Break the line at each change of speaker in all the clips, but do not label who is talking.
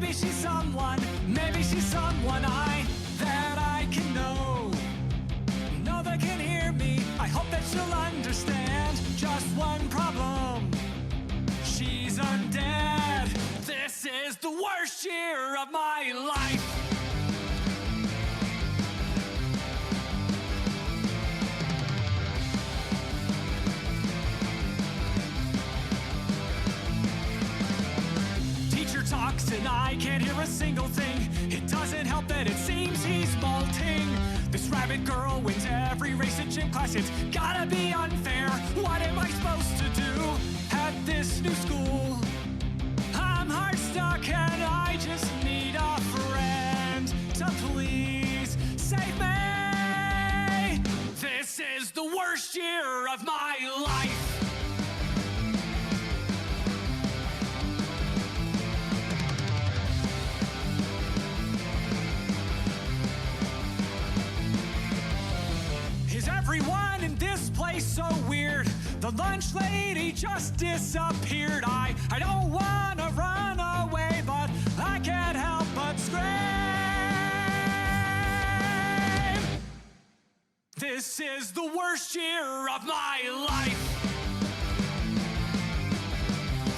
maybe she's someone that I can know. Know they can hear me, I hope that she'll understand. Just one problem, she's undead. This is the worst year of my life. Teacher talks and I can't hear a single thing. It doesn't help that it seems he's molting. This rabbit girl wins every race in gym class. It's gotta be unfair. What am I supposed to do at this new school? I'm heart stuck and I just need a friend to please save me. This is the worst year of my life. Is everyone in this place so weird? The lunch lady just disappeared. I don't wanna run away, but I can't help but scream. This is the worst year of my life.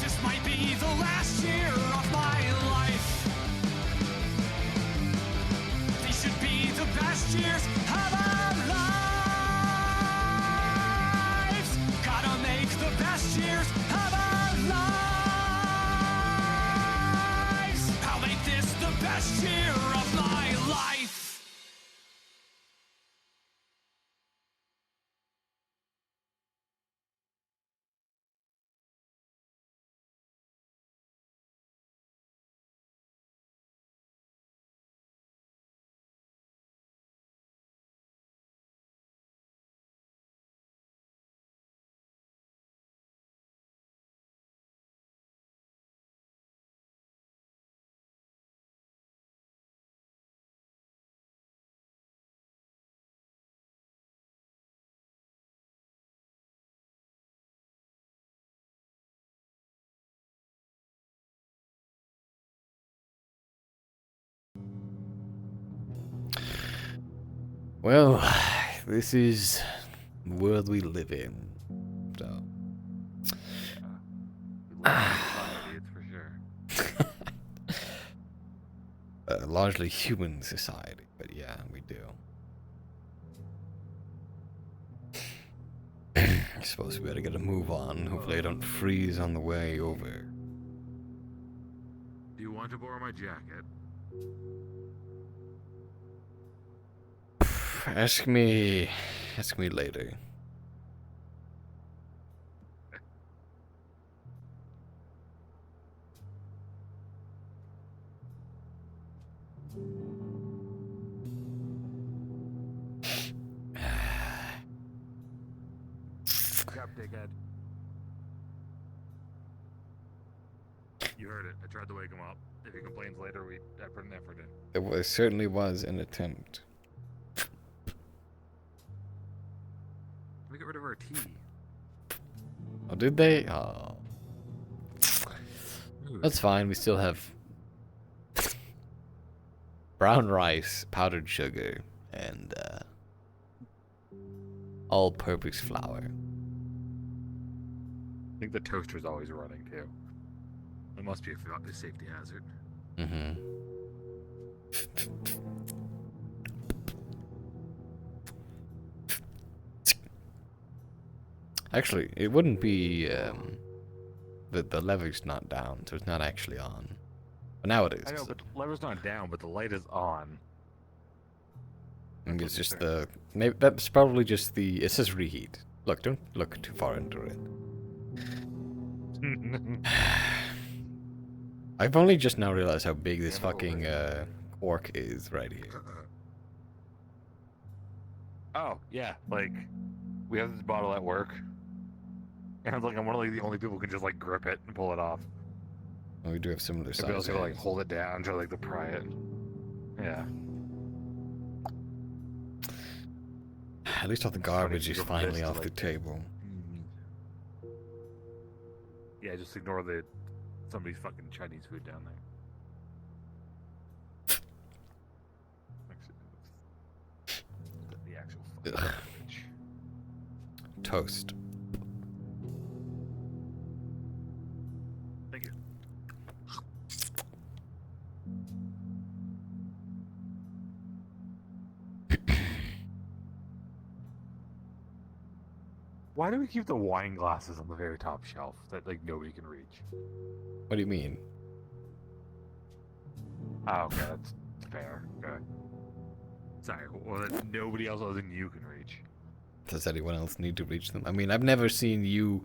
This might be the last year of my life. These should be the best years of our lives. Gotta make the best years of our lives. I'll make this the best year of my life.
Well, this is the world we live in. So.
It's for sure.
Largely human society, but yeah, we do. I suppose we better get a move on. Hopefully I don't freeze on the way over.
Do you want to borrow my jacket?
Ask me later.
Crap, dickhead. You heard it. I tried to wake him up. If he complains later, I put an effort in.
It certainly was an attempt.
We got rid of our tea.
Oh, did they? Oh. That's fine, we still have brown rice, powdered sugar, and all-purpose flour.
I think the toaster's always running, too. It must be a safety hazard.
Mm-hmm. Actually, it wouldn't be, the lever's not down, so it's not actually on. But now it is.
I know, but the lever's not down, but the light is on.
Maybe it's just maybe that's probably just it says reheat. Look, don't look too far into it. I've only just now realized how big this fucking cork is right here.
Oh, yeah, like, we have this bottle at work. And I'm one of the only people who can just, like, grip it and pull it off.
And we do have similar
Everybody else
sizes.
gotta, like, hold it down, try, like, to pry it. Yeah.
At least all the garbage is finally off the table.
Yeah, just ignore somebody's fucking Chinese food down there.
Ugh. Toast.
Thank you. Why do we keep the wine glasses on the very top shelf that like nobody can reach?
What do you mean?
Oh, okay, that's fair. Okay. Sorry, well, that nobody else other than you can reach.
Does anyone else need to reach them? I mean, I've never seen you.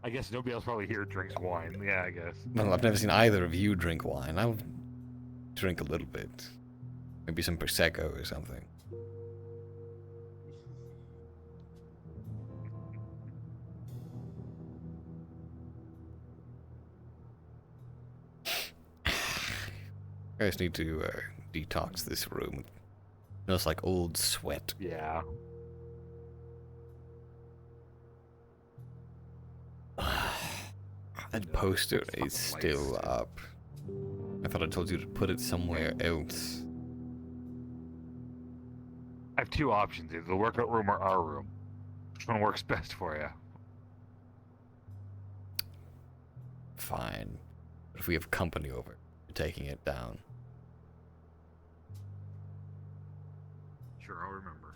I guess nobody else probably here drinks wine. Yeah, I guess.
Well, I've never seen either of you drink wine. I'll drink a little bit. Maybe some Prosecco or something. I just need to detox this room. It smells like old sweat.
Yeah.
That poster is still up. I thought I told you to put it somewhere else.
I have two options: either the workout room or our room. Which one works best for you?
Fine. But if we have company over, we're taking it down.
Sure, I'll remember.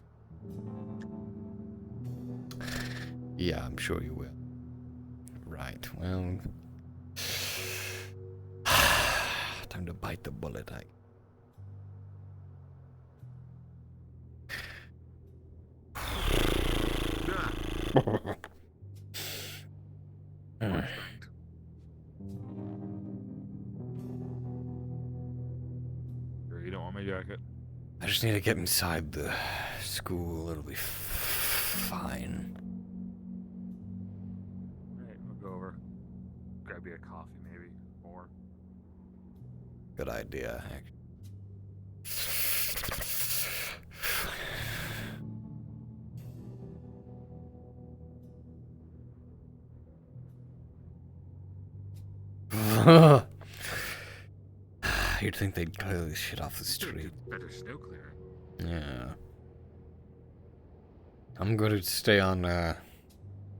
Yeah, I'm sure you will. Right, well... time to bite the bullet,
Sure, you don't want my jacket?
I just need to get inside the school. It'll be fine.
Alright, we'll go over. Grab you a coffee, maybe. Or...
Good idea, actually. You'd think they'd clear this shit off the street.
Better snow clearing.
Yeah. I'm going to stay on the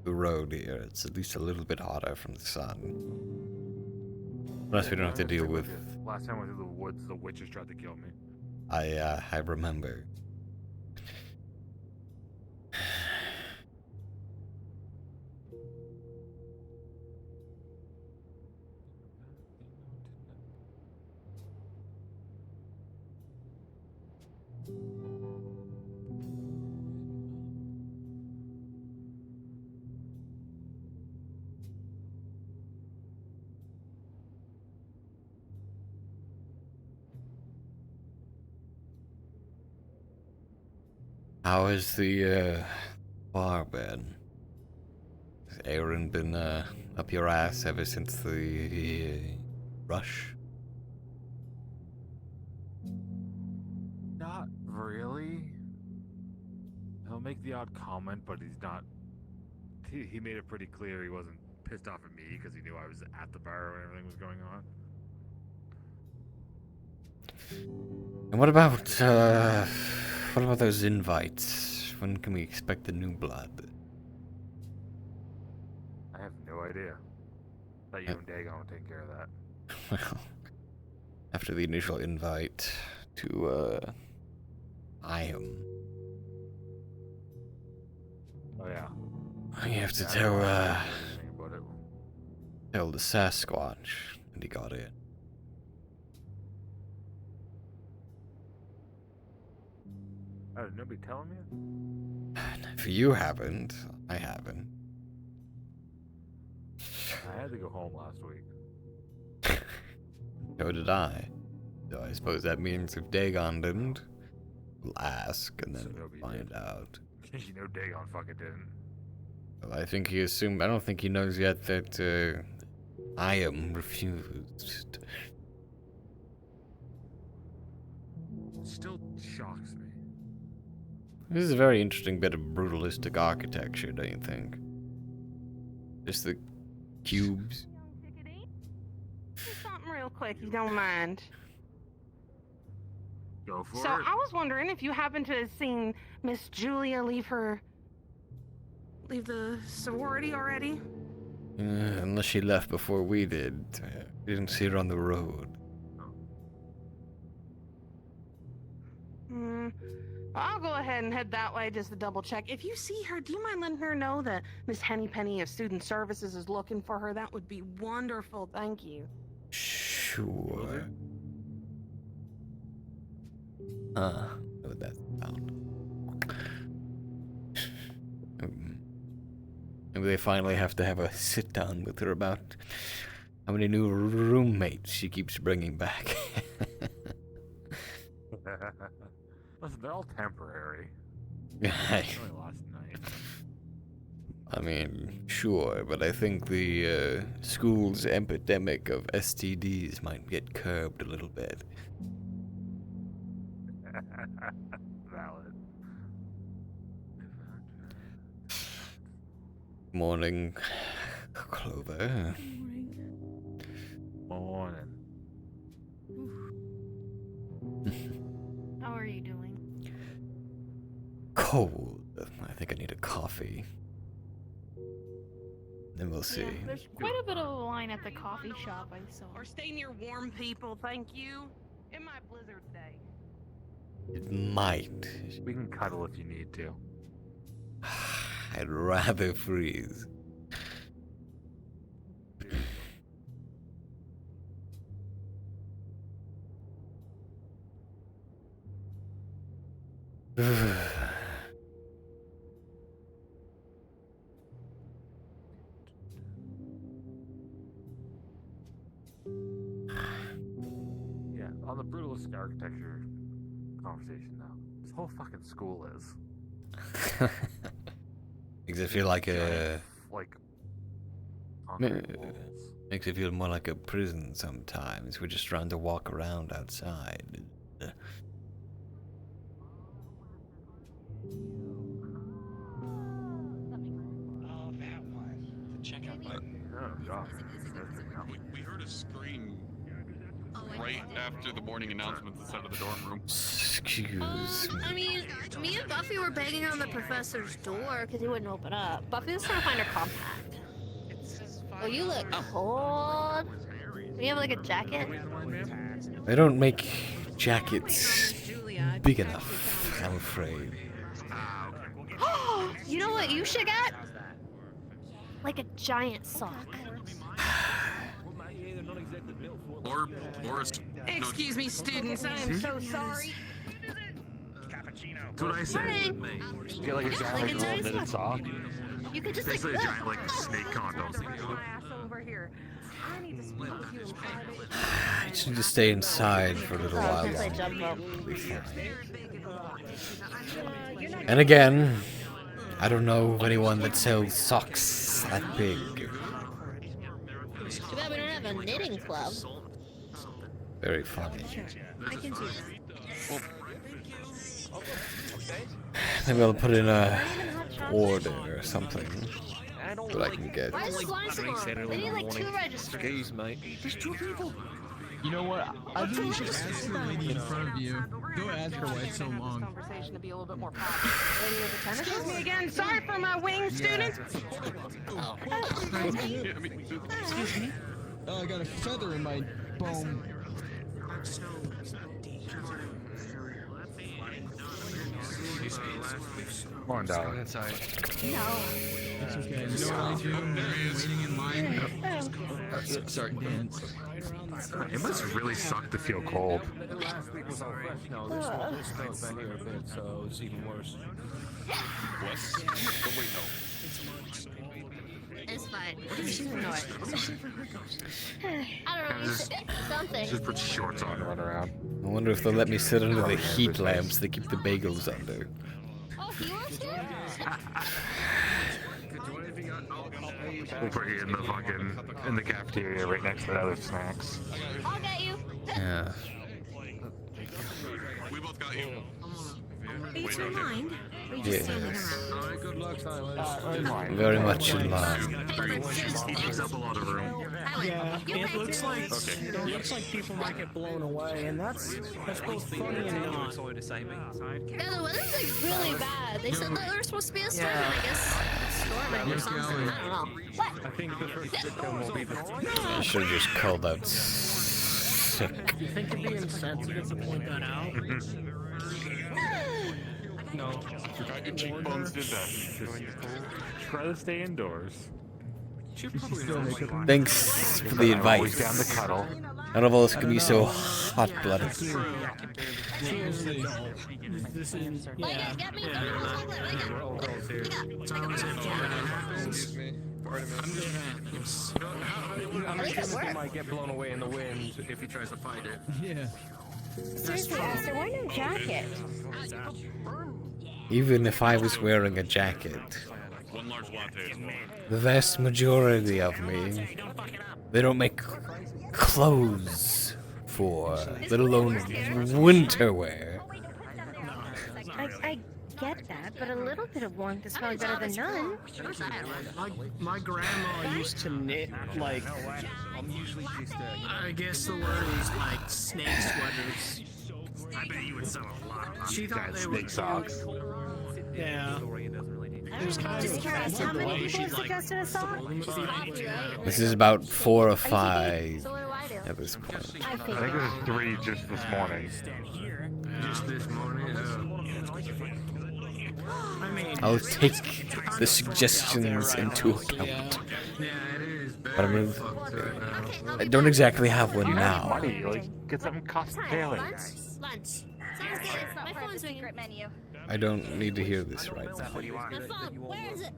road here. It's at least a little bit hotter from the sun. Unless we don't have to deal with...
Last time I went through the woods, the witches tried to kill me.
I remember. How has the bar been? Has Aaron been up your ass ever since the rush?
Not really. He'll make the odd comment, but he's not. He made it pretty clear he wasn't pissed off at me because he knew I was at the bar when everything was going on.
And what about those invites? When can we expect the new blood?
I have no idea. Thought you and Dagon would take care of that.
Well, after the initial invite to IAM,
Oh yeah.
you have to
Yeah, I
tell
don't know anything about it.
tell the Sasquatch, and he got in.
Oh, did nobody telling me?
If you haven't, I haven't.
I had to go home last week.
So did I. So I suppose that means if Dagon didn't, we'll ask and then
So nobody
find
did.
out.
You know Dagon fucking didn't.
Well, I think he assumed. I don't think he knows yet that I am refused.
It still shocks me.
This is a very interesting bit of brutalistic architecture, don't you think? Just the cubes.
Young Pickety, do something real quick, if you don't mind.
Go for
So
it.
I was wondering if you happened to have seen Miss Julia leave the sorority already?
Unless she left before we did. We didn't see her on the road.
I'll go ahead and head that way just to double check. If you see her, do you mind letting her know that Miss Hennypenny of Student Services is looking for her? That would be wonderful. Thank you.
Sure. What that sound? Maybe they finally have to have a sit down with her about how many new roommates she keeps bringing back.
Listen, they're all temporary.
I
Only last night.
mean, sure, but I think the school's epidemic of STDs might get curbed a little bit.
Valid.
Morning, Clover.
Morning.
How are you doing?
Cold. I think I need a coffee. Then we'll see.
Yeah, there's quite a bit of a line at the coffee shop I saw.
Or stay near warm people, thank you. In my blizzard day.
It might.
We can cuddle if you need to.
I'd rather freeze.
Yeah, on the brutalist architecture conversation now. This whole fucking school is.
Makes it feel like a.
Like concrete walls.
Makes it feel more like a prison sometimes. We're just trying to walk around outside.
Oh, that one. The checkout button.
Oh god.
We heard a scream right after the morning announcements inside of the dorm room.
Excuse me.
I mean, me and Buffy were banging on the professor's door because he wouldn't open up. Buffy was trying to find her compact. Oh, you look cold. Do you have like a jacket?
They don't make jackets big enough, I'm afraid.
You know what you should get? Like a giant sock.
Or
Excuse me, students, I am so sorry.
That's what I said.
Morning.
Get like a giant
like a giant
knitted
sock.
sock.
You could just like
Basically a giant like snake condom.
Class over here. I need to speak with you in private.
I just need to stay inside for a little
I
while
was gonna say
longer.
jump rope.
We'll be fine. And again, I don't know of anyone that sells socks that big.
Too bad we don't have a knitting club.
Very funny.
I can do that.
Maybe I'll put in a order or something. What I can get.
Why is this line so long? They need like 2 registers.
Excuse me.
There's 2 people.
You know what? I think you should ask the lady in front of you. Go ask her why it's so long.
Conversation to be a little bit more positive. Lady with the tennis. Excuse me again. Sorry for my wing, students.
Excuse me? Oh, I got a feather in my bone.
Come on, darling.
Inside.
It's okay. You know what I do when I'm waiting in line?
Sorry.
Dance.
It must really suck to feel cold.
No, this smells back here a bit, so it's even worse.
Wes? Oh, wait, no.
It's fine. Ignore it. I don't know. Something.
Just put shorts on and run around.
I wonder if they'll let me sit under the heat lamps they keep the bagels under.
Oh, he wants to?
We'll put you in the fucking in the cafeteria right next to the other snacks.
I'll get you.
Yeah.
We both got you.
Each in mind. We just
Yes.
standing around.
Alright, good luck, Silence.
Very much in line.
Hey, let's just
Takes up a lot of room.
I
Yeah, it looks like
Okay.
it looks like people might get blown away, and that's both funny and not.
Yeah, the weather's like really bad. They said that there was supposed to be a storm, and I guess it's storming or something. I don't know. What?
I think the first victim will be the.
I should have just called out sick.
You think it'd be insensitive to point that out?
No.
Forgot your cheekbones did that.
Try to stay indoors.
Thanks for the
Always down to
advice.
cuddle.
None of us can be so hot-blooded.
Seriously. This is, yeah.
Get me, get me the chocolate, like it.
I'm assuming he might get blown away in the wind if he tries to fight it.
Yeah.
Seriously, Esther, why no jacket?
Even if I was wearing a jacket,
One large latte as well.
the vast majority of me, they don't make clothes for, let alone winter wear.
I get that, but a little bit of warmth is probably better than none.
My grandma used to knit, like, I guess the word is like snake sweaters.
I bet you would sell a lot.
She thought they were
snake socks.
Yeah. It was kind
Just
of
curious, how
offensive the
many
way
people
she
have
like
suggested a song?
sold them
She's
aside.
coffee, right?
This is about 4 or 5
So what do I do?
at this point.
I
I think
figured.
it was 3 just this morning.
Just this morning. I mean,
I'll take the suggestions into account.
yeah, it is.
But I mean,
Fucked right now.
I don't exactly have one now.
Money, like, get some cosplaying.
Lunch? Sounds good. My phone's ringing. Menu.
I don't need to hear this right now.
My phone. Where is it?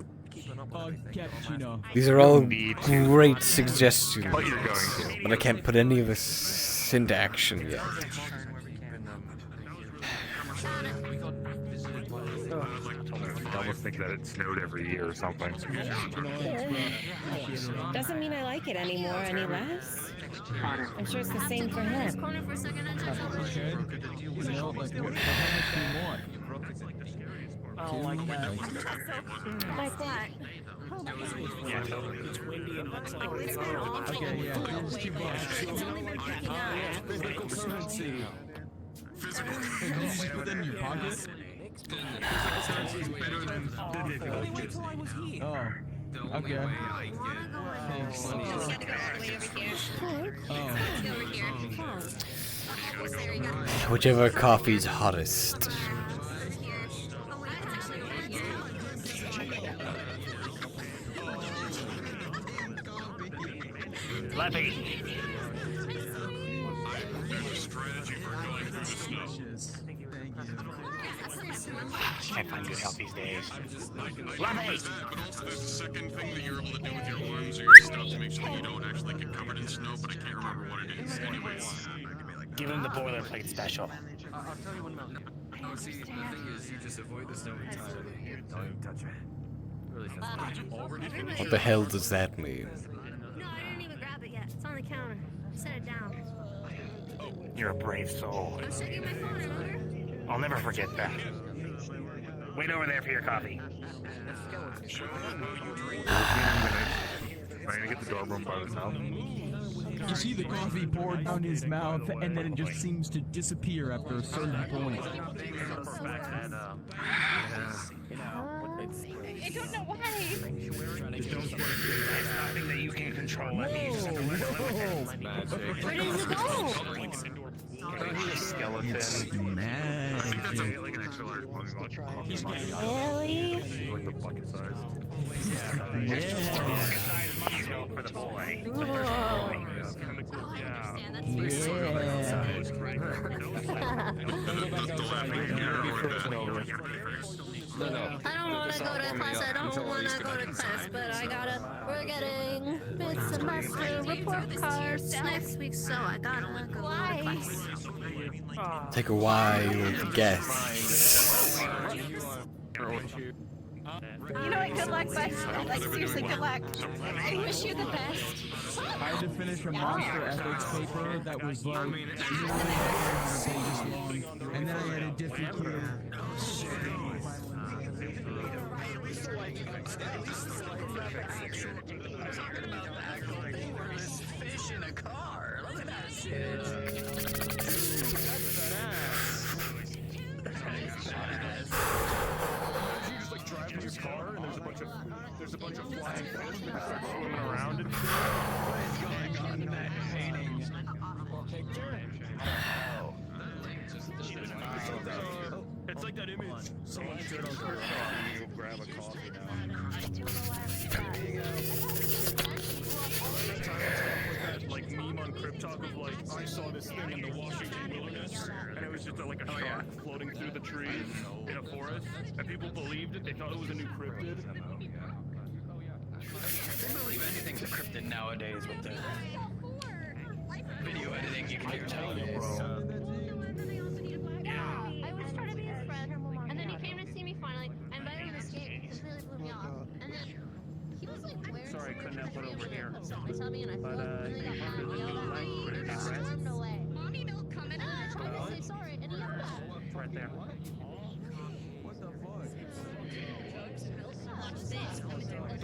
Cappuccino.
These are all
Need to.
great suggestions,
But you're going to.
but I can't put any of this into action yet.
I almost think that it snowed every year or something.
Doesn't mean I like it anymore any less. I'm sure it's the same for him.
Corner for a second. I touch it.
You know, like, how much do you want?
I don't like that.
Like that.
It's windy and that's like
Okay, yeah, here's $2.
physical currency.
Hey, did you just put that in your pocket? Oh, okay. Thanks.
Whichever coffee's hottest.
Lefty! Can't find good help these days.
But also there's a second thing that you're able to do with your arms or your stuff to make sure that you don't actually get covered in snow, but I can't remember what it is. Anyways.
Give him the boilerplate special.
See, the thing is, you just avoid the snow entirely.
Don't even touch it.
What the hell does that mean?
No, I didn't even grab it yet. It's on the counter. Set it down.
You're a brave soul.
I was checking my phone, remember?
I'll never forget that. Wait over there for your coffee. Trying to get the doorbell by himself.
You see the coffee poured down his mouth, and then it just seems to disappear after a certain point.
I don't know why.
There's nothing that you can control. I mean, you just have to learn to live with it.
Where does it go?
Skeleton.
Magic.
Like an extra large
Really?
like the bucket size.
Yeah.
For the boy.
I don't want to go to class. I don't want to go to class, but we're getting bits and master report cards next week, so I gotta go to class.
Take a wild guess.
You know what? Good luck, bud. Like, seriously, good luck. I wish you the best.
I had to finish a monster ethics paper that was like nearly 500 pages long, and then I had a different kid.
just like driving his car and there's a bunch of flying fish that start swimming around and shit. It's like that image. Someone shared on Twitter. You grab a coffee now. That like meme on Crypt Talk of like, I saw this thing in the Washington wilderness, and it was just like a shark floating through the trees in a forest, and people believed it. They thought it was a new cryptid.
I believe anything's a cryptid nowadays with the video editing you can do nowadays.
I was trying to be his friend, and then he came to see me finally. I invited him to skate. This really blew me off. And then he was like, "Where?"
Sorry, couldn't have put over here.
He told me, and I feel really got mad. He yelled at me. I stormed away. Mommy, don't come in. And I tried to say sorry, and he yelled at me.
It's right there.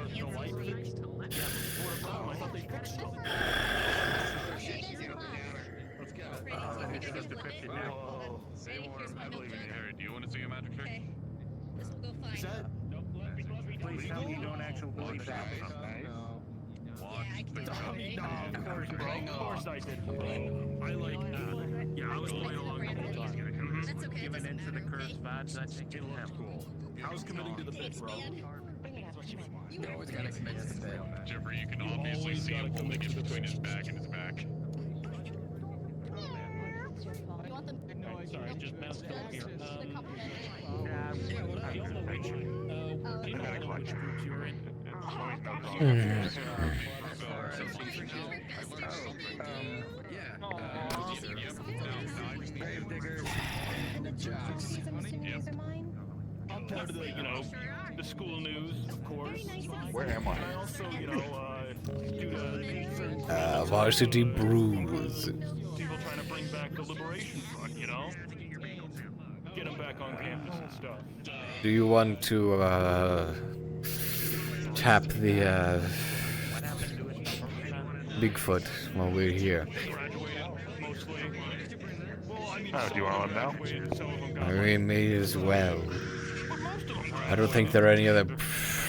The light fixed? Yeah, before the call, I thought they fixed it. Let's go.
It's just depicted now.
I believe in you, Harry. Do you want to see a magic trick?
This will go fine.
Is that?
Please tell me you don't actually believe that.
Watch the
No, of course, bro. Of course I did.
I like, yeah, I was playing along the whole time.
That's okay.
Giving in to the cursed vibes, I think it was cool.
I was committing to the bit, bro.
You always gotta commit to the bit.
Jeffrey, you can obviously see him holding it between his back and his back.
Sorry, just bounced over here.
I'm part of the, the school news, of course.
Where am I?
I also, due to certain
Varsity Brews.
people trying to bring back the Liberation Front, get them back on campus and stuff.
Do you want to tap the Bigfoot while we're here?
Graduated, mostly. Well, I mean,
Do you want one now?
graduated, some of them got
I mean, may as well.
but most of them
I don't think there are any other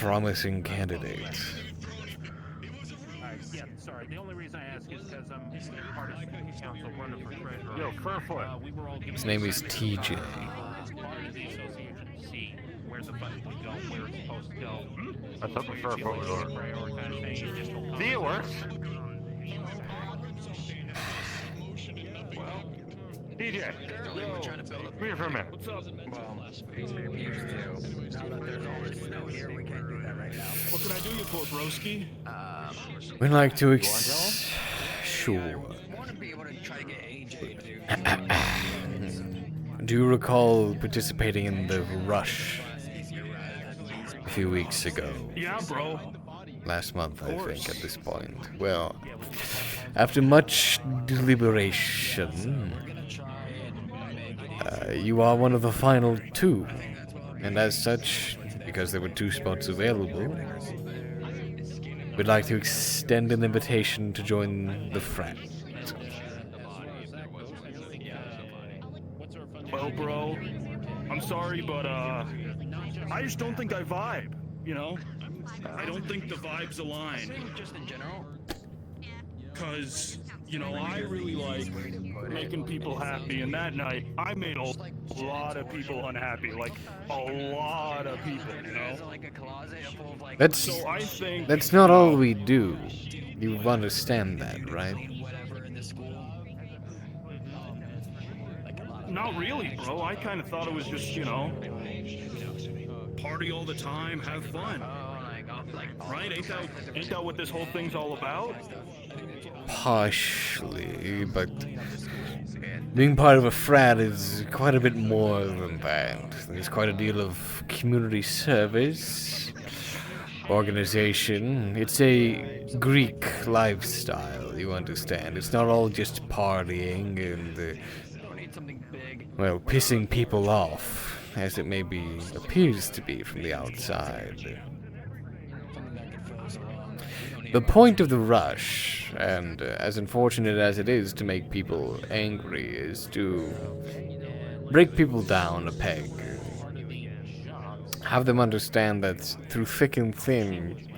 promising candidates.
Yeah, sorry. The only reason I ask is because I'm part of student council running for treasurer.
Yo, Furfoot.
We were all given
His name is TJ.
part of the association to see where the funding can go, where it's supposed to go.
I thought the Furfoot was on.
Prioritizing additional
See, it works. DJ, come here for a minute.
What's up?
Well, used to. Now that there's all this snow here, we can't do that right now.
What can I do, you poor broski?
We'd like to sure.
I want to be able to try to get AJ to...
Do you recall participating in the rush a few weeks ago?
Yeah, bro.
Last month, I think, at this point. Well, after much deliberation, you are one of the final two. And as such, because there were 2 spots available, we'd like to extend an invitation to join the frat.
Well, bro, I'm sorry, but, I just don't think I vibe, I don't think the vibes align.
Just in general?
Because, I really like making people happy, and that night, I made a lot of people unhappy. Like, a lot of people,
Like a closet full of like...
That's
So I think...
that's not all we do. You understand that, right?
Whatever in the school.
Not really, bro. I kind of thought it was just, party all the time, have fun. Right? Ain't that what this whole thing's all about?
Partially, but being part of a frat is quite a bit more than that. There's quite a deal of community service, organization. It's a Greek lifestyle, you understand. It's not all just partying and, well, pissing people off, as it maybe appears to be from the outside. The point of the rush, and as unfortunate as it is to make people angry, is to break people down a peg. Have them understand that through thick and thin,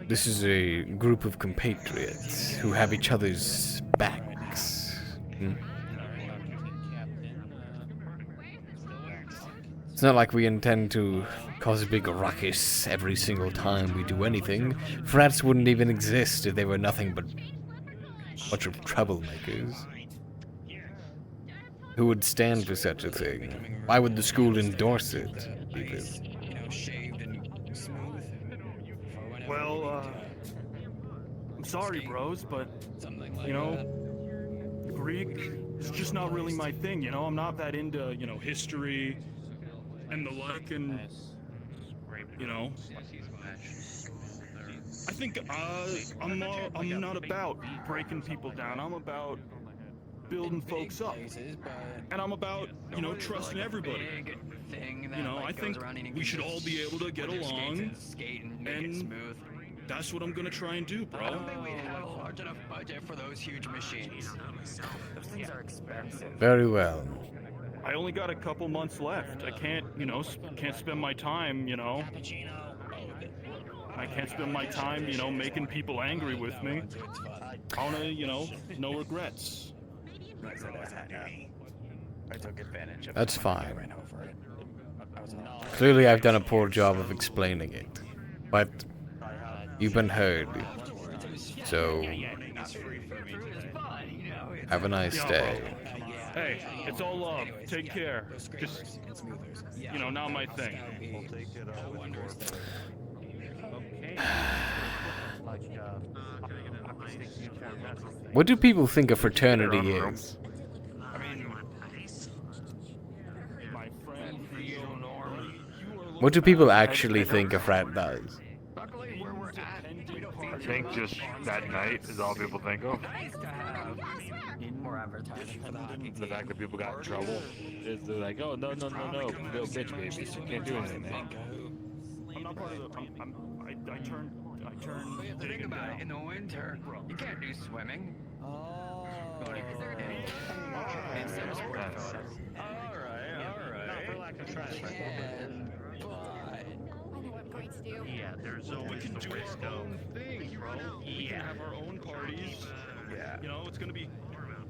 this is a group of compatriots who have each other's backs. It's not like we intend to cause a big ruckus every single time we do anything. Frats wouldn't even exist if they were nothing but a bunch of troublemakers. Who would stand for such a thing? Why would the school endorse it, even?
Well, I'm sorry, bros, but, you know, Greek is just not really my thing, you know? I'm not that into, you know, history and the like, and, you know, I think, I'm not about breaking people down. I'm about building folks up. And I'm about, you know, trusting everybody. You know, I think we should all be able to get along, and that's what I'm gonna try and do, bro.
I don't think we have a large enough budget for those huge machines. Those things are expensive.
Very well.
I only got a couple months left. I can't, you know, can't spend my time, you know. I can't spend my time, you know, making people angry with me. I wanna, you know, no regrets.
I took advantage of
That's
it.
fine.
I ran over it.
Clearly I've done a poor job of explaining it. But you've been heard. So have a nice day.
Hey, it's all love. Take care. Just, you know, not my thing.
What do people think a fraternity is? What do people actually think a frat does?
I think just that night is all people think of.
More advertising for the hockey
The fact that people got in trouble is they're like, oh, no, bitch babies, you can't do anything, man.
I'm not part of the. I turned.
Think about it. In the winter, you can't do swimming. Oh. And some sport photos. All right.
Yeah, there's always the risk of.
We can have our own parties.
Yeah.
You know, it's gonna be.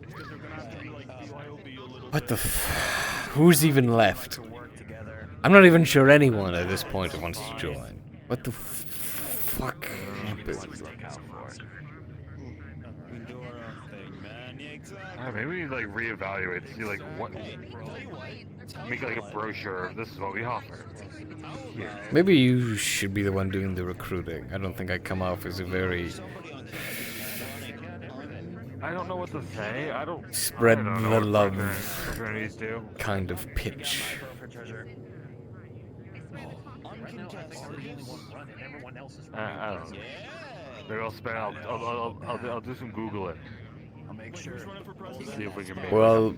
Because they're gonna have to be like BYOB a little.
What the who's even left? I'm not even sure anyone at this point wants to join. What the fuck happened?
Maybe we like reevaluate, see like what, make like a brochure. This is what we offer. Yeah.
Maybe you should be the one doing the recruiting. I don't think I come off as a very
I don't know what to say. I don't
spread
I don't know
the
what
love
fraternities do.
kind of pitch.
I don't know. Maybe I'll spend. I'll do some Googling.
I'll make sure.
See if we can make
Well,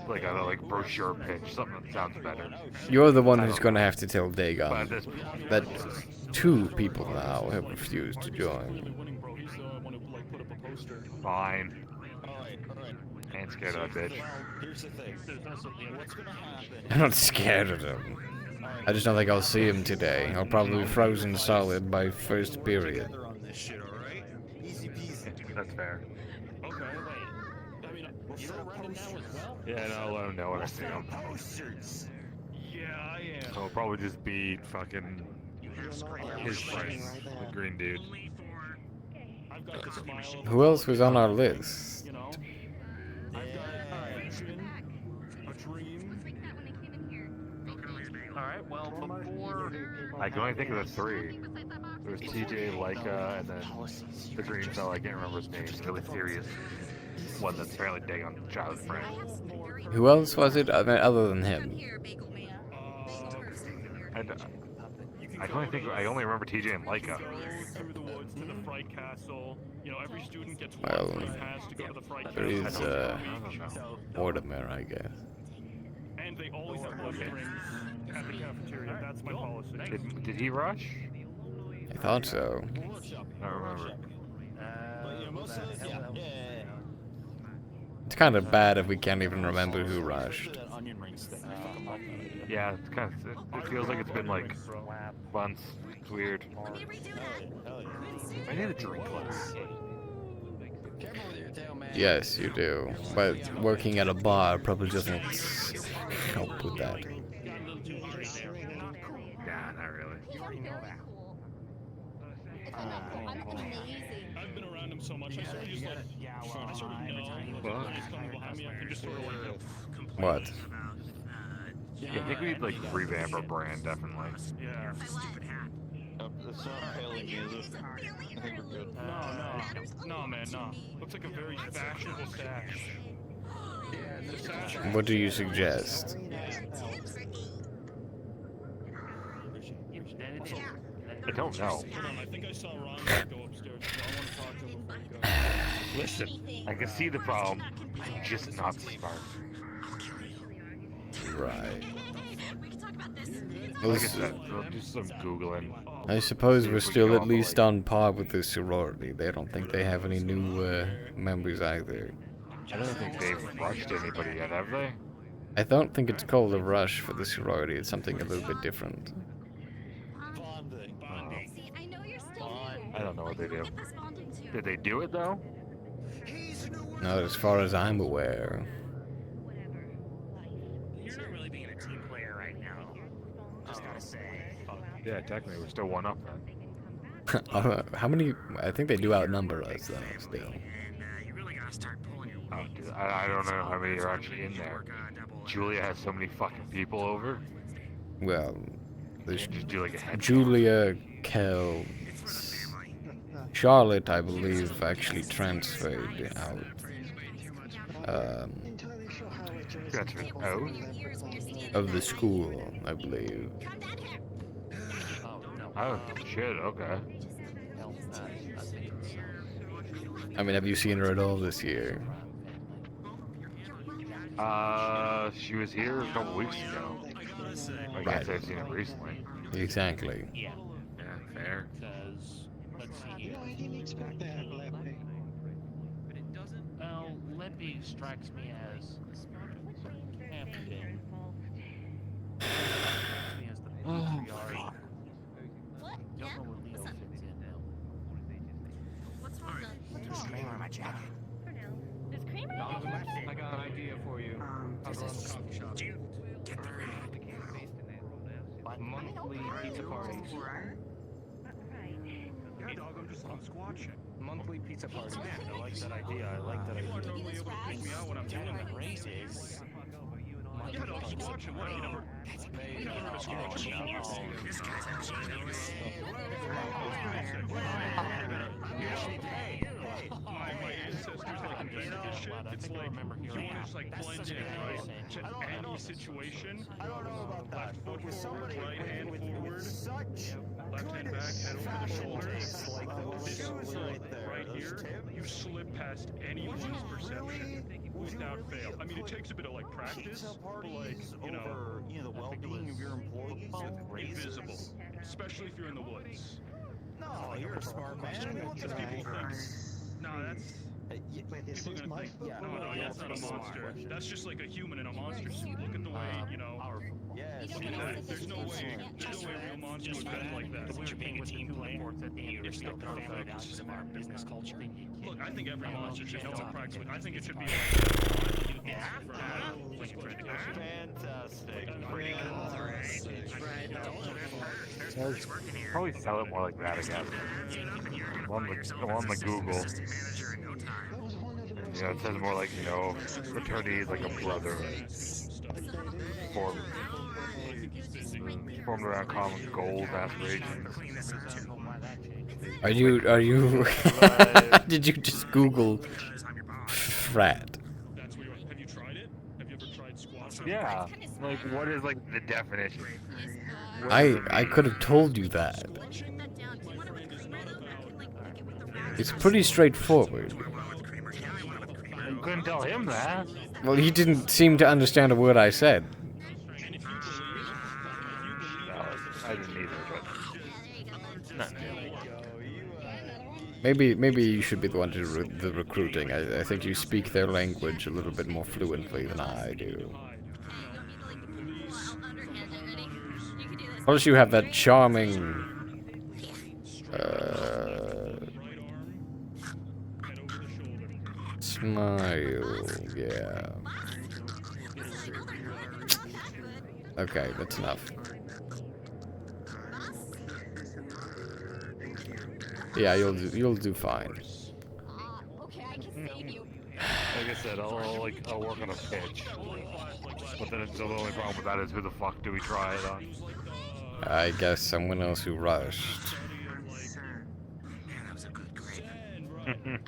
like a brochure pitch, something that sounds better.
you're the one who's gonna have to tell Dagon
But this,
that 2 people now have refused to join.
fine. I ain't scared of that bitch.
Here's the thing. What's gonna happen?
I'm not scared of him. I just don't think I'll see him today. I'll probably be frozen solid by first period.
On this shit, all right? Easy peasy.
That's fair.
Okay. I mean,
We'll set up posters.
Yeah, no, I'll let him know when I see him.
Posters.
yeah, I am.
So it'll probably just be fucking his place, the green dude.
I've got the smile of
Who else was on our list?
you know. I've got a vision, a dream.
Alright, well, before.
I can only think of the 3. There was TJ, Leica, and then the green fella. I can't remember his name. The really serious one that's apparently Dagon's childhood friend.
Who else was it other than him?
And I only remember TJ and Leica.
Through the woods to the Fright Castle. You know, every student gets
Well,
one free pass to go to the Fright
there
Castle.
is Mortimer, I guess.
And they always have lunch drinks at the cafeteria. That's my policy.
Did he rush?
I thought so.
I don't remember.
It's kind of bad if we can't even remember who rushed.
Yeah, it's kind of. It feels like it's been like months. It's weird. I need a drink less.
Yes, you do. But working at a bar probably doesn't help with that.
Yeah, not really.
I've been around him so much, I sort of just like, I sort of know
What?
he's coming behind me. I can just sort of like,
What?
Yeah, I think we need like revamp our brand definitely.
yeah.
It's not failing music. I think we're good.
No, man, no. Looks like a very fashionable stash. It's a stash.
What do you suggest?
I don't know.
Hold on, I think I saw Ron go upstairs. So I want to talk to him before he goes.
Listen, I can see the problem. I'm just not smart.
Right.
Like I said, I'll do some Googling.
I suppose we're still at least on par with the sorority. They don't think they have any new members either.
I don't think they've rushed anybody yet, have they?
I don't think it's called a rush for the sorority. It's something a little bit different.
I don't know what they do. Did they do it though?
Not as far as I'm aware.
You're not really being a team player right now. Just gotta say.
Yeah, technically we're still one up then.
How many? I think they do outnumber us though. Still.
Oh, dude, I don't know how many are actually in there. Julia has so many fucking people over.
Well, there's
Just do like a head.
Julia, Kel, Charlotte, I believe, actually transferred out.
Transferred out?
Of the school, I believe.
Oh shit. Okay.
I mean, have you seen her at all this year?
She was here a couple weeks ago. I guess I've seen her recently.
Exactly.
Yeah.
Yeah, fair.
Because, let's see here. I didn't expect that, Leppy. But it doesn't. Well, Leppy strikes me as half-dead. Strikes me as the patriarch. Don't know where Leo fits in now.
What's wrong?
There's cream on my jacket.
There's cream in
Donovan,
it?
I got an idea for you. How about a coffee shop?
Get the ring.
Monthly pizza parties.
Yeah, dog, I'm just squatching.
Monthly pizza parties.
I like that idea. I like that
You are
idea.
totally able to pick me out when I'm doing that.
Raises.
Yeah, dog, squatching. What? You never heard of squatching?
This guy's a genius.
My ancestors like invented this shit. It's like you want to just like blend in, right? To any situation. I don't know about that. Left foot forward, right hand forward, left hand back, head over the shoulders. This right here, you slip past anyone's perception without fail. I mean, it takes a bit of like practice, but like
the well-being of your employees.
invisible, especially if you're in the woods.
No, you're a smart man.
Because people think, no, that's. People are gonna think, no, that's not a monster. That's just like a human in a monster suit. Look at the way,
Yes.
look at that. There's no way a real monster would bend like that.
What you're being a team player, you respect the values of our business culture.
Look, I think every monster should know how to practice. I think it should be
Fantastic.
Probably sell it more like that again. On the Google. It says more like, fraternity is like a brotherhood. Formed around common goals, aspirations.
Are you? Did you just Google frat?
Have you tried it? Have you ever tried squats?
Yeah. Like, what is like the definition?
I could have told you that. It's pretty straightforward.
You couldn't tell him that.
Well, he didn't seem to understand a word I said.
No, I didn't either, but not new.
Maybe you should be the one to do the recruiting. I think you speak their language a little bit more fluently than I do. Plus, you have that charming. Smile. Yeah. Okay, that's enough. Yeah, you'll do fine.
Like I said, I'll work on a pitch. But then the only problem with that is who the fuck do we try it on?
I guess someone else who rushed.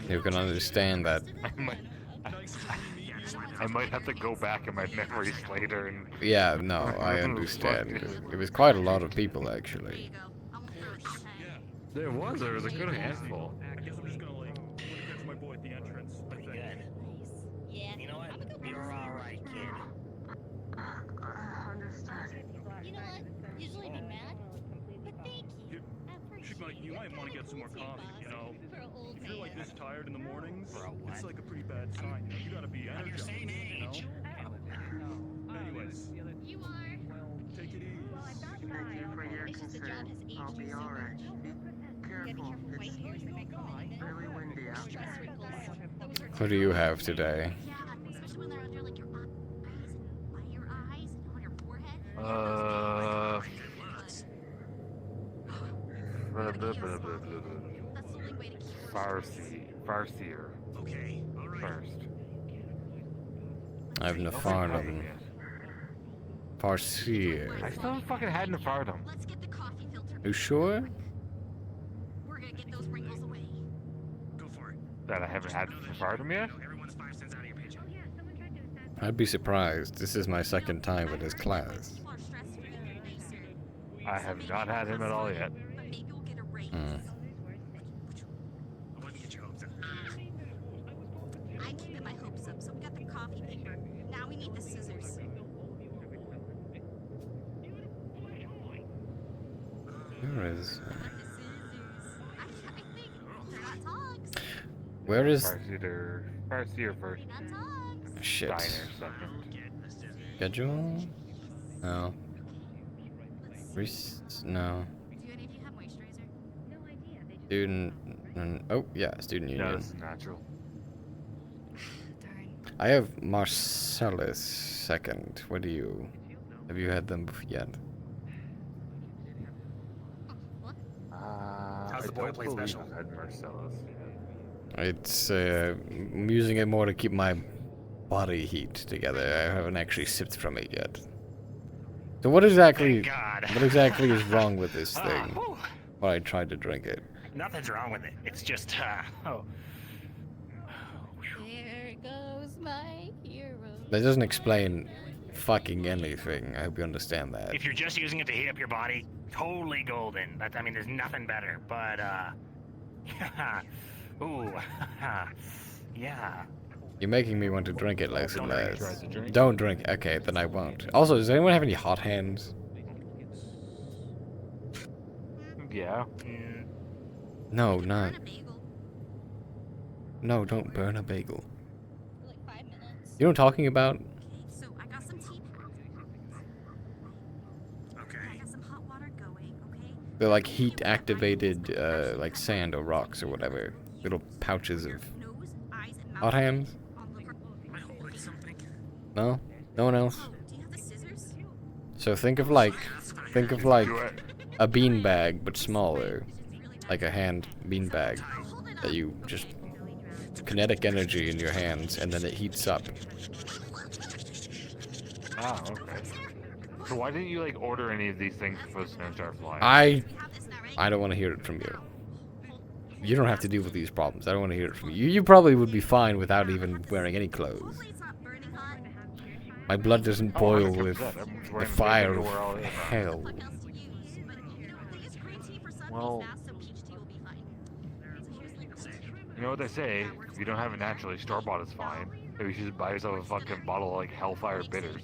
You can understand that.
I might have to go back in my memories later and...
Yeah, no, I understand. It was quite a lot of people, actually.
There was a good handful.
I guess I'm just gonna like catch my boy at the entrance. Pretty good.
Yeah. You know what? You're alright, kid.
You know what? Usually be mad, but thank you.
You might want to get some more coffee, you know. If you're like this tired in the mornings, it's like a pretty bad sign, you know. You gotta be energized, you know. Anyways,
You are.
take it easy.
For your concern. I'll be alright. Careful. It's
Really windy out there.
What do you have today?
Especially when they're under like your eyes and by your eyes and on your forehead.
Farsier.
Okay, alright.
First.
I have Nefarnum. Farseer.
I still haven't fucking had Nefarnum.
Let's get the coffee filter.
You sure?
We're gonna get those wrinkles away.
Go for it.
That I haven't had Nefarnum yet?
Everyone's 5 cents out of your paycheck.
I'd be surprised. This is my second time with this class.
People are stressed for you nicer.
I have not had him at all yet.
But maybe we'll get a raise.
Hmm.
I wouldn't get your hopes up.
I keep my hopes up, so we got the coffee maker. Now we need the scissors.
Where is?
The scissors. I think they're not tongs.
Where is?
Farsier first.
They're not tongs.
Shit.
Diner second.
Schedule? No. No.
Do any of you have moisturizer?
Student. Oh yeah, student
Yeah,
union.
this is natural.
Darn.
I have Marcellus second. What do you? Have you had them yet?
How's the boy play special?
I've had Marcellus.
It's I'm using it more to keep my body heat together. I haven't actually sipped from it yet. So what exactly?
Thank God.
What exactly is wrong with this
Ah,
thing?
whew.
Well, I tried to drink it.
Nothing's wrong with it. It's just, oh.
There goes my hero.
That doesn't explain fucking anything. I hope you understand that.
If you're just using it to heat up your body, totally golden. I mean, there's nothing better. But, ooh, yeah.
You're making me want to drink it less and less.
Try to drink.
Don't drink. Okay, then I won't. Also, does anyone have any hot hands?
Yeah.
No, not.
Burn a bagel
No, don't burn a bagel.
for like 5 minutes.
You know what I'm talking about?
Okay, so I got some tea packed.
Okay.
I got some hot water going, okay?
They're like heat activated, like sand or rocks or whatever. Little pouches of
Nose, eyes, and mouth
hot hands.
on the
Am I holding something?
No? No one else?
Oh, do you have the scissors?
So think of like a beanbag but smaller. Like a hand beanbag that you just kinetic energy in your hands and then it heats up.
Ah, okay. So why didn't you like order any of these things before the snow started flying?
I don't want to hear it from you. You don't have to deal with these problems. I don't want to hear it from you. You probably would be fine without even wearing any clothes.
Hopefully it's not burning hot.
My blood doesn't
Oh,
boil
100%.
with
I'm
the
wearing
fire
makeup
of
to wear all the way
hell.
What else to use? But you know, I guess green tea for sun
Well-
makes fast, so peach tea will be fine. So here's the
You know what they say? If you don't have it naturally, store-bought is fine. Maybe you should just buy yourself a fucking bottle of like Hellfire bitters.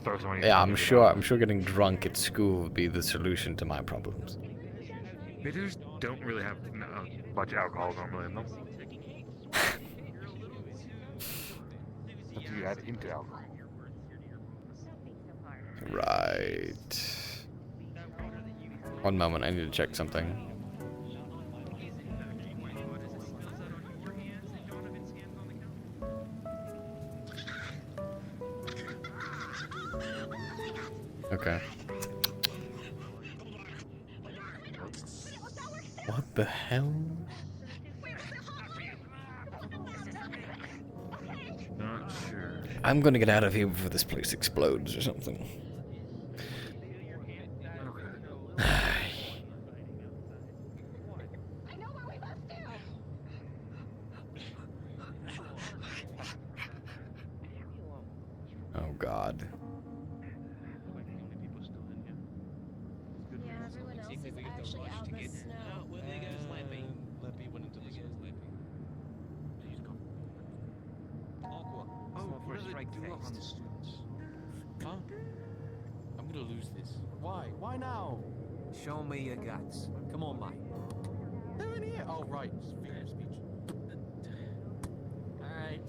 Throw some on your
Yeah,
tongue
I'm
and
sure getting drunk at school would be the solution to my problems.
bitters don't really have. No, bunch of alcohol normally in them. But you add into alcohol.
Right. One moment, I need to check something. Okay. What the hell?
Not sure.
I'm gonna get out of here before this place explodes or something. Oh God.
Yeah, everyone else is actually out in the snow.
Leppy went into the sleeping.
Oh, what do they do on the students? Huh? I'm gonna lose this.
Why? Why now?
Show me your guts. Come on, mate.
They're in here. Oh, right. Figure of speech.
Alright.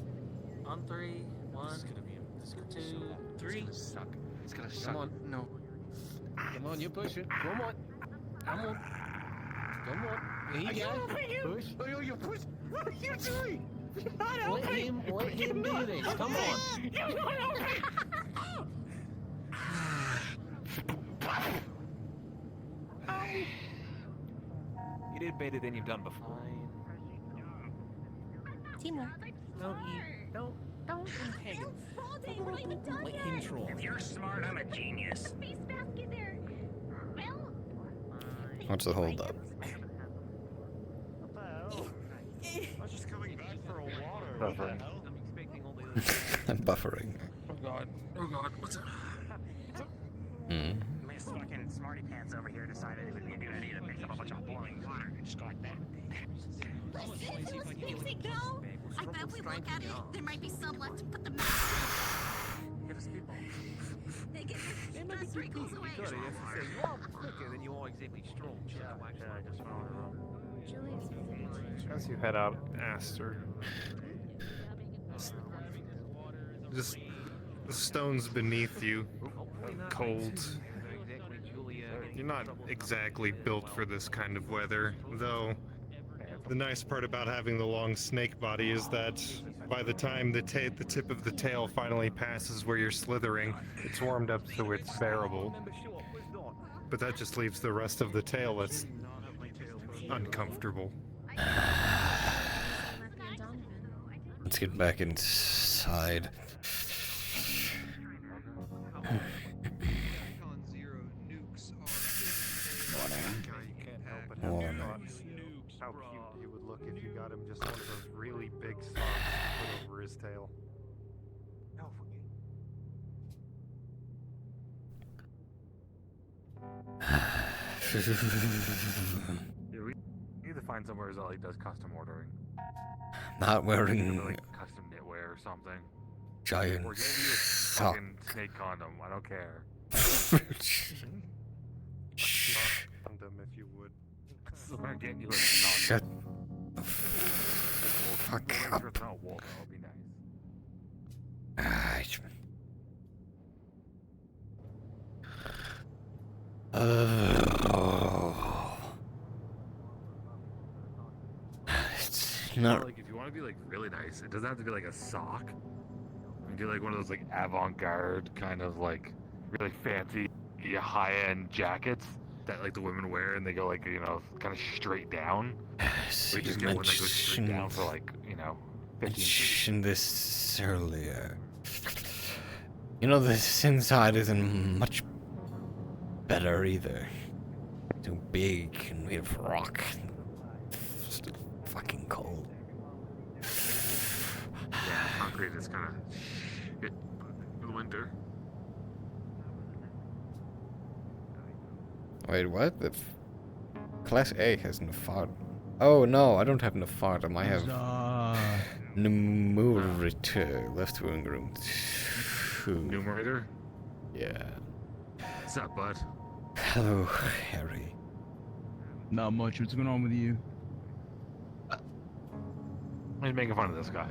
On three. One.
This is gonna be
Two. Three.
It's gonna suck. It's gonna suck.
Come on. No.
Come on, you push it. Come on. Come on. Come on. There you go. Push. Oh, you push. What are you doing?
Let him do this. Come on.
You did better than you've done before.
Teamwork.
Don't hang him. Let him troll.
If you're smart, I'm a genius.
What's the holdup?
I was just coming back for a water.
Buffering.
I'm expecting all the other.
I'm buffering.
Oh God. Oh God. What's up?
Miss fucking smarty pants over here decided it would be a good idea to pick up a bunch of boiling water and just go like that.
Go. I bet if we look at it, there might be some left to put the
Get us people.
They get your stress wrinkles away.
You have to say, you're quicker than you are exactly strong.
I just found it wrong.
As you head out, Aster, just the stones beneath you, cold. You're not exactly built for this kind of weather, though. The nice part about having the long snake body is that by the time the tip of the tail finally passes where you're slithering, it's warmed up so it's bearable. But that just leaves the rest of the tail that's uncomfortable.
Let's get back inside. Morning.
How cute he would look if you got him just one of those really big socks to put over his tail.
Yeah, we need to find somewhere Zolly does custom ordering.
Not wearing
Like custom knitwear or something.
giant
Or get you a
sock.
fucking snake condom. I don't care.
Condom, if you would.
I'm getting you like
Shut the fuck up.
Not wool, that would be nice.
It's not.
Like if you want to be like really nice, it doesn't have to be like a sock. You can do like one of those like avant-garde kind of like really fancy high-end jackets that like the women wear, and they go like, you know, kind of straight down. So you just get one that goes straight down for like, you know, 15
mentioned this earlier. You know, this inside isn't much better either. Too big and made of rock. Still fucking cold.
Yeah, concrete is kind of good in the winter.
Wait, what? The Class A has Nefart. Oh no, I don't have Nefartum. I have Numerator. Left wing room 2.
Numerator?
Yeah.
What's up, bud?
Hello, Harry.
Not much. What's going on with you?
He's making fun of this guy.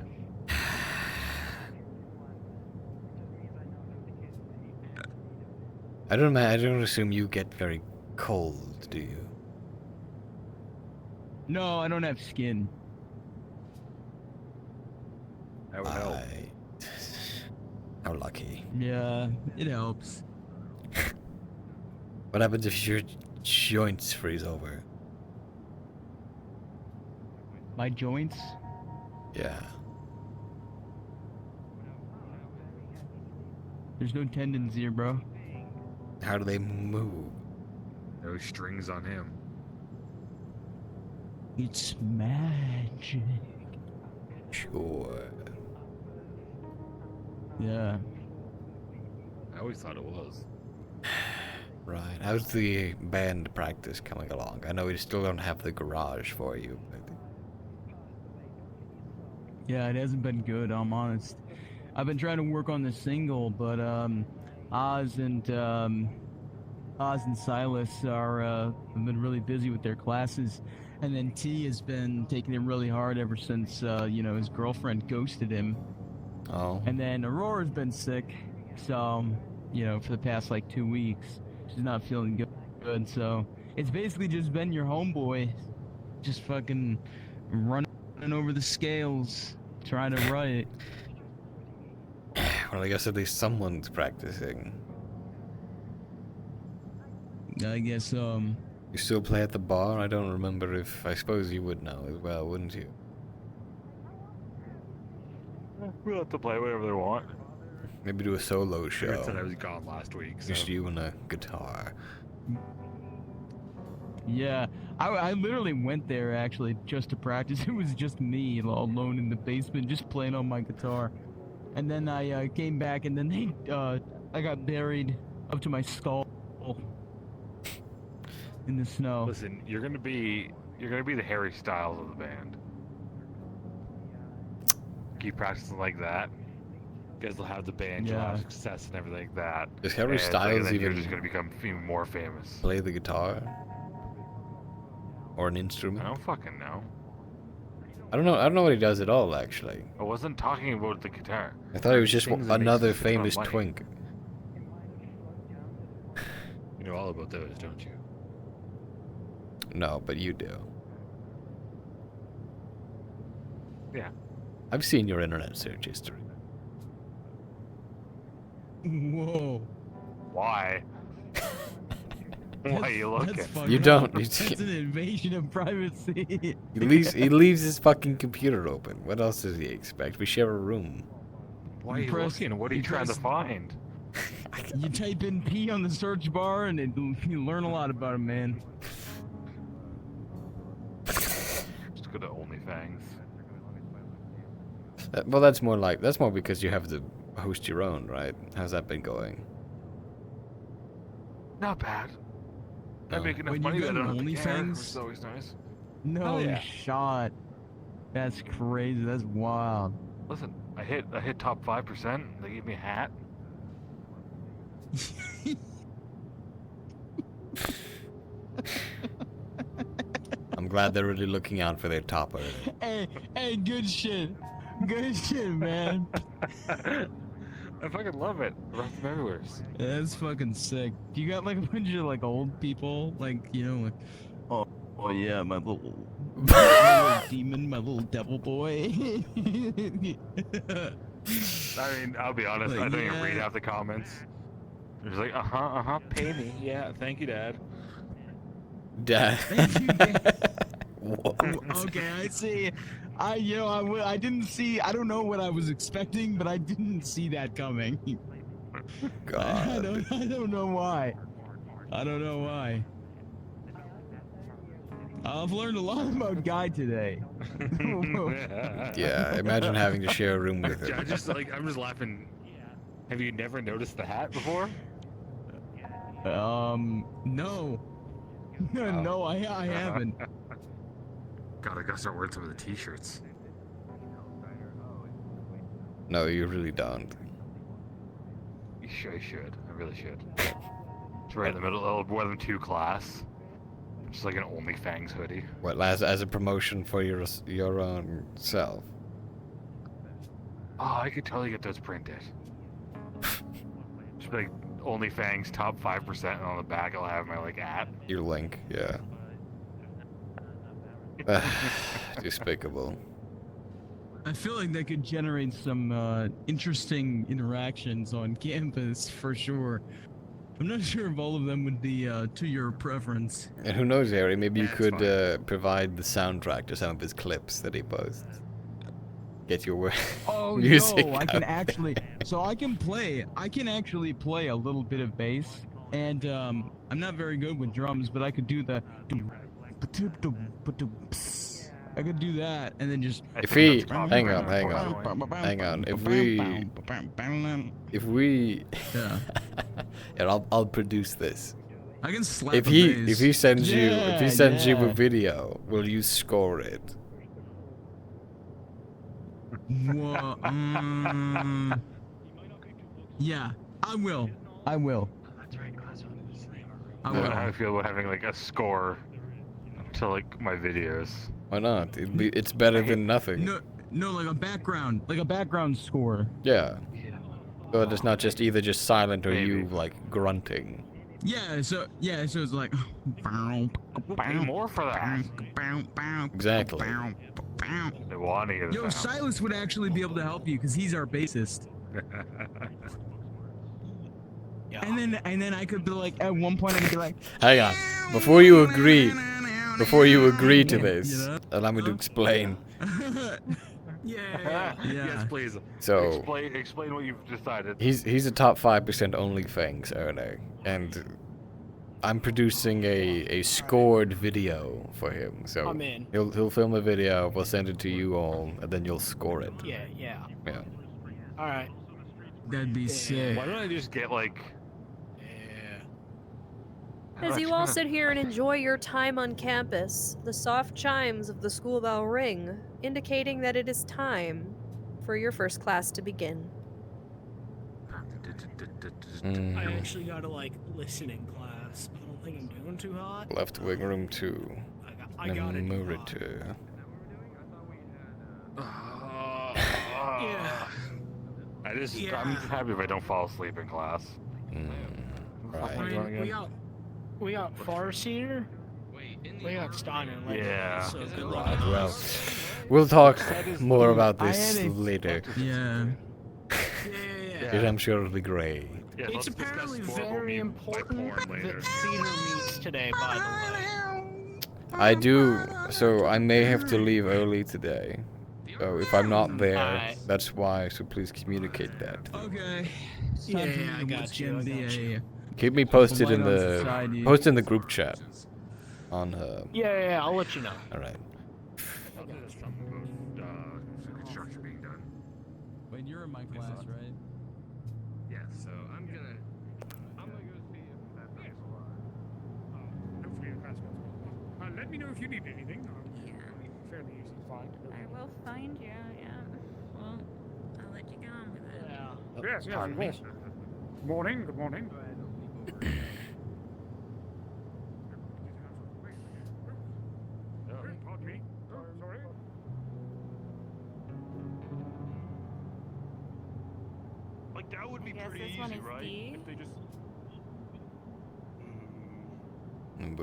I don't assume you get very cold, do you?
No, I don't have skin.
That would help.
How lucky.
Yeah, it helps.
What happens if your joints freeze over?
My joints?
Yeah.
There's no tendons here, bro.
How do they move?
No strings on him.
It's magic.
Sure.
Yeah.
I always thought it was.
Right. How's the band practice coming along? I know we still don't have the garage for you. But...
Yeah, it hasn't been good, I'm honest. I've been trying to work on the single, but Oz and Silas are have been really busy with their classes, and then T has been taking it really hard ever since you know, his girlfriend ghosted him.
Oh.
And then Aurora's been sick, so you know, for the past like 2 weeks, she's not feeling good. So it's basically just been your homeboy, just fucking running over the scales, trying to write.
Well, I guess at least someone's practicing.
I guess,
You still play at the bar? I don't remember if... I suppose you would know as well, wouldn't you?
We'll have to play whatever they want.
Maybe do a solo show.
I said I was gone last week, so...
Just you and a guitar.
Yeah, I literally went there actually just to practice. It was just me alone in the basement just playing on my guitar. And then I came back, and then I got buried up to my skull in the snow.
Listen, you're gonna be the Harry Styles of the band. Keep practicing like that. You guys will have the band, you'll have success and everything like that.
Is Harry
And
Styles
then you're
even
just gonna become even more famous.
play the guitar? Or an instrument?
I don't fucking know.
I don't know what he does at all, actually.
I wasn't talking about the guitar.
I thought he was just
Sings and makes
another
a ton of
famous
money.
twink.
You know all about those, don't you?
No, but you do.
Yeah.
I've seen your internet search history.
Whoa.
Why? Why are you looking?
You don't.
That's an invasion of privacy.
He leaves his fucking computer open. What else does he expect? We share a room.
Why are you looking? What are you trying to find?
You type in P on the search bar, and you learn a lot about him, man.
Just go to OnlyFans.
Well, that's more because you have to host your own, right? How's that been going?
Not bad. I make enough
When
money
you
that I
got
don't have to care,
OnlyFans?
which is always nice.
No
yeah.
shot. That's crazy. That's wild.
Listen, I hit top 5%. They gave me a hat.
I'm glad they're really looking out for their topper.
Hey, good shit. Good shit, man.
I fucking love it. I run from everywhere.
That's fucking sick. You got like a bunch of like old people, like, you know, like, oh yeah, my little demon, my little devil boy.
I mean, I'll be honest,
Like,
I don't even
yeah.
read half the comments. It's like, pay me. Yeah, thank you, Dad.
Dad.
Okay, I see. I didn't see. I don't know what I was expecting, but I didn't see that coming.
God.
I don't know why. I don't know why. I've learned a lot about Guy today.
Yeah, imagine having to share a room with him.
I'm just laughing. Have you never noticed the hat before?
No. No, I haven't.
God, I gotta start wearing some of the t-shirts.
No, you really don't.
You should. I really should. It's right in the middle. I'll wear them to class. Just like an OnlyFans hoodie.
What, as a promotion for your own self?
Oh, I could totally get those printed. Just be like OnlyFans top 5%, and on the back I'll have my like at.
Your link, yeah. Despicable.
I feel like that could generate some interesting interactions on campus for sure. I'm not sure if all of them would be to your preference.
And who knows, Harry? Maybe you could provide the soundtrack to some of his clips that he posts. Get your
Oh
music.
no, I can
out
actually.
there.
So I can actually play a little bit of bass, and I'm not very good with drums, but I could do the. I could do that, and then just.
If he, hang on. If we,
yeah,
yeah, I'll produce this.
I can slap.
If he sends you a video, will you score it?
Whoa, yeah, I will. I will.
I don't know how I feel about having like a score to like my videos.
Why not? It's better than nothing.
No, like a background score.
Yeah. So it's not just either just silent or you like grunting.
Yeah, so it's like.
Pay more for that.
Exactly.
They want to hear the
Yo,
sound.
Silas would actually be able to help you because he's our bassist. And then I could be like, at one point I could be like,
hang on, before you agree to this, allow me to explain.
Yeah.
Yes, please.
So
explain what you've decided.
he's a top 5% OnlyFans earner, and I'm producing a scored video for him. So
I'm in.
he'll film a video, we'll send it to you all, and then you'll score it.
Yeah.
Yeah.
All right.
That'd be sick.
Why don't I just get like?
As you all sit here and enjoy your time on campus, the soft chimes of the school bell ring, indicating that it is time for your first class to begin.
I actually got a listening class, but I don't think I'm doing too hot.
Left wing room 2.
I got it.
Monitor.
Yeah.
I'm happy if I don't fall asleep in class.
Right.
I mean, we got Forrest here. We got Steiner.
Yeah.
So good luck.
Right, well, we'll talk more about this later.
Yeah.
Because I'm sure it'll be great.
Yeah,
It's apparently very important that theater meets today, by the way.
I do, so I may have to leave early today. So if I'm not there, that's why, so please communicate that.
Okay.
Yeah, I got you.
Keep me posted in the group chat. On
Yeah, I'll let you know.
Alright.
Construction being done.
Wait, you're in my class, right?
Yeah, so I'm gonna go see if that makes a lot.
Hopefully your class goes well. Let me know if you need anything. Fairly easy to find.
I will find you, yeah. Well, I'll let you get on with it.
Yeah. Yes, of course. Good morning, good morning. Pardon me. Sorry.
Like that would be pretty
this
easy,
one is
right?
D.
If they just.
I don't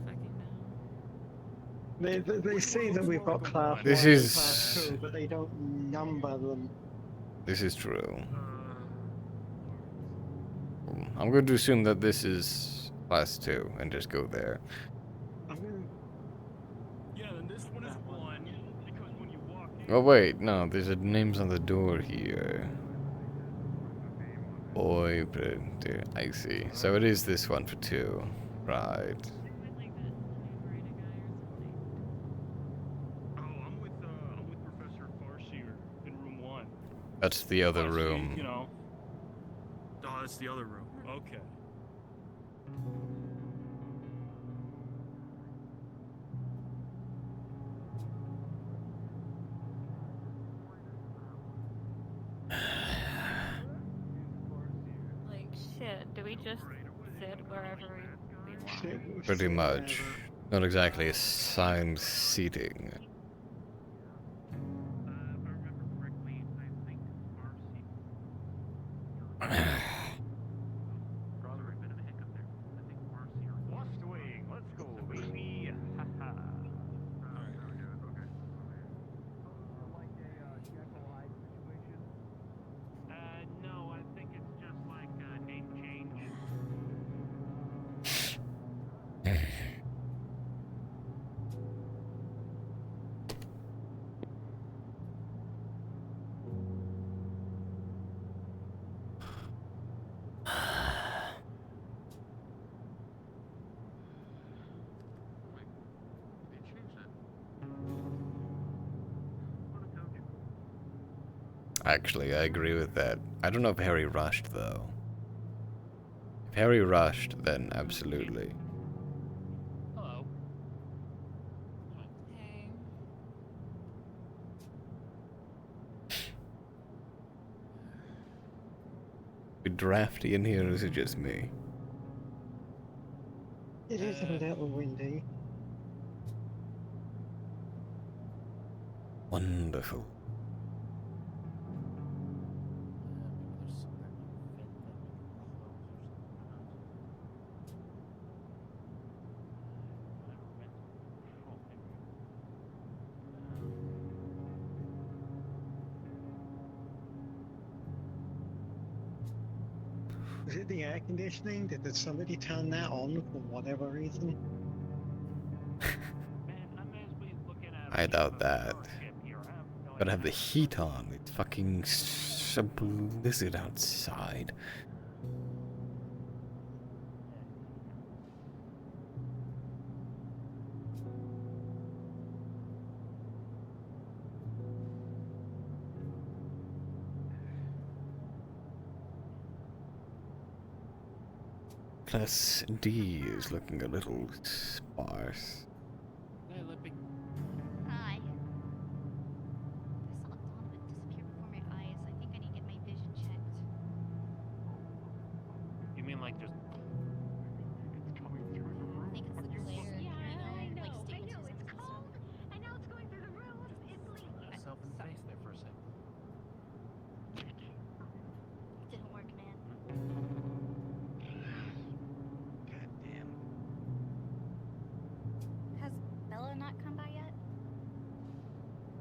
fucking know.
They say that we've got class
This
1 and
is-
class 2, but they don't number them.
This is true. I'm going to assume that this is class 2 and just go there.
Yeah, then this one is 1 because when you walk in.
Oh wait, no, there's names on the door here. Boy, printer. I see. So it is this one for 2. Right.
I'm with Professor Farseer in room 1.
That's the other room.
You know. Oh, that's the other room. Okay.
Like, shit, do we just sit wherever we want?
Pretty much. Not exactly assigned seating. Actually, I agree with that. I don't know if Harry rushed, though. If Harry rushed, then absolutely.
Hello.
Be drafty in here, or is it just me?
It is a little windy.
Wonderful.
Was it the air conditioning? Did somebody turn that on for whatever reason?
I doubt that. Gotta have the heat on. It's fucking a blizzard outside. Plus D is looking a little sparse.
Hey, Lippy.
Hi. I saw Donovan disappear before my eyes. I think I need to get my vision checked.
You mean like just
I think it's the glare.
Yeah,
I know. Like
I know,
stigmatism
it's
and
cold.
stuff.
I know it's going through the roof. It's leaking.
yourself in the face there for a second?
It didn't work, man.
Goddamn.
Has Bella not come by yet?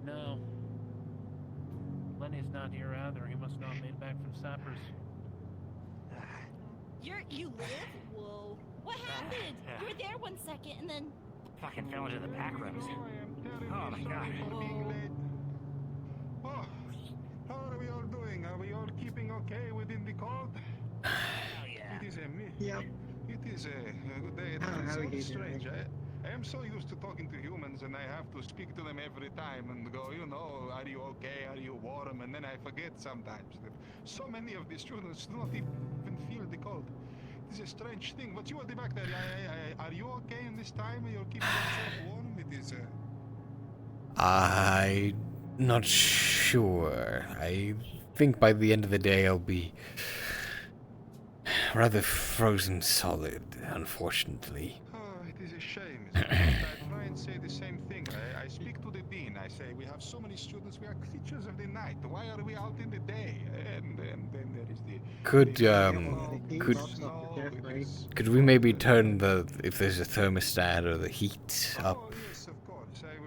No. Lenny's not here either. He must not have made it back from Sappers.
You live? Whoa. What happened? You were there 1 second and then...
Fucking fell into the back rooms. Oh my god.
Oh, how are we all doing? Are we all keeping okay within the cold?
Hell yeah.
It is a
Yep.
It is a good day. It
How are
is
you
strange.
doing?
I am so used to talking to humans, and I have to speak to them every time and go, you know, are you okay? Are you warm? And then I forget sometimes that so many of the students do not even feel the cold. It's a strange thing. But you at the back there, are you okay in this time? You're keeping yourself warm? It is.
I'm not sure. I think by the end of the day I'll be rather frozen solid, unfortunately.
Oh, it is a shame. I try and say the same thing. I speak to the dean. I say, we have so many students. We are creatures of the night. Why are we out in the day? And then there is the...
Could we maybe turn the, if there's a thermostat or the heat up?
Oh, yes, of course. I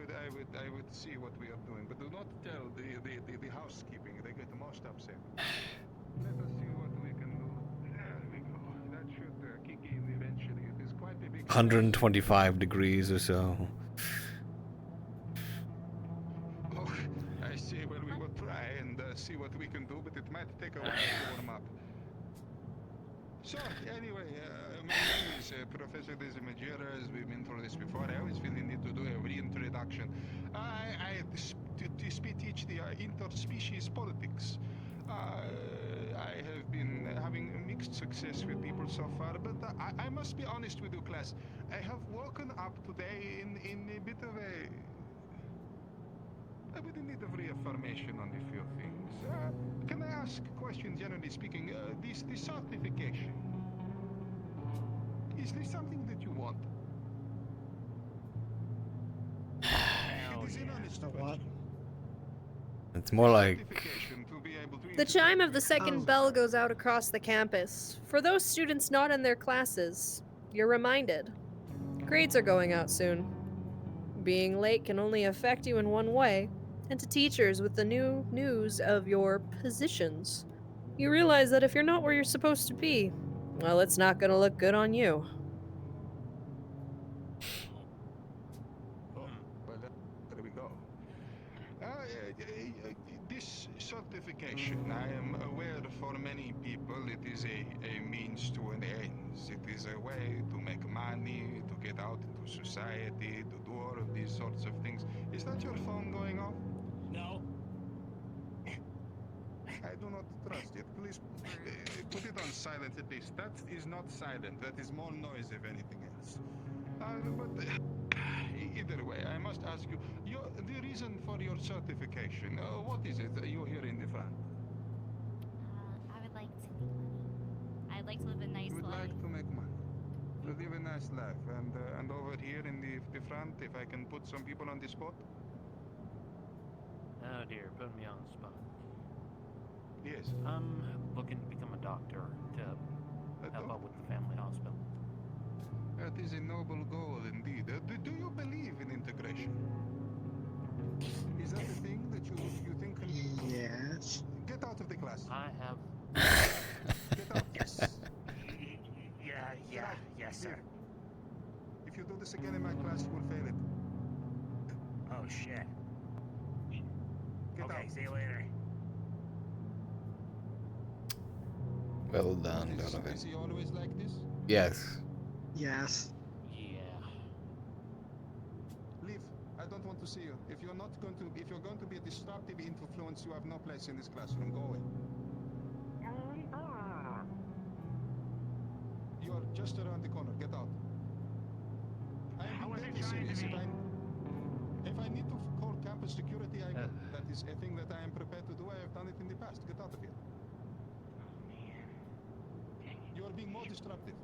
would see what we are doing. But do not tell the housekeeping. They get most upset. Let us see what we can do. There we go. That should kick in eventually. It is quite a big...
125 degrees or so.
Oh, I see. Well, we will try and see what we can do, but it might take a while to warm up. So, anyway, my name is Professor Desmejera. As we've been through this before, I always feel the need to do a reintroduction. I teach the interspecies politics. I have been having mixed success with people so far, but I must be honest with you, class. I have woken up today in a bit of a... bit in need of reaffirmation on a few things. Can I ask a question, generally speaking? This certification, is this something that you want? It is an honest question.
It's more like...
The chime of the second bell goes out across the campus. For those students not in their classes, you're reminded. Grades are going out soon. Being late can only affect you in one way, and to teachers with the new news of your positions. You realize that if you're not where you're supposed to be, well, it's not gonna look good on you.
Well, there we go. This certification, I am aware for many people it is a means to an end. It is a way to make money, to get out into society, to do all of these sorts of things. Is that your phone going off?
No.
I do not trust it. Please put it on silent at least. That is not silent. That is more noise if anything else. But either way, I must ask you, the reason for your certification, what is it you here in the front?
I would like to make money. I'd like to live a nice
You would
life.
like to make money. To live a nice life. And over here in the front, if I can put some people on the spot?
Oh dear, putting me on the spot.
Yes.
I'm looking to become a doctor to help out with the family hospital.
That is a noble goal indeed. Do you believe in integration? Is that a thing that you think can...
Yes.
Get out of the class.
I have...
Get out.
Yes. Yes, sir.
If you do this again in my class, you will fail it.
Oh, shit.
Get
okay,
out.
see you later.
Well done, Donovan.
Is he always like this?
Yes.
Yes.
Yeah.
Leave. I don't want to see you. If you're going to be a disruptive influence, you have no place in this classroom. Go away. You are just around the corner. Get out. I am deadly serious. If I need to call campus security, I will. That is a thing that I am prepared to do. I have done it in the past. Get out of here. You are being more disruptive.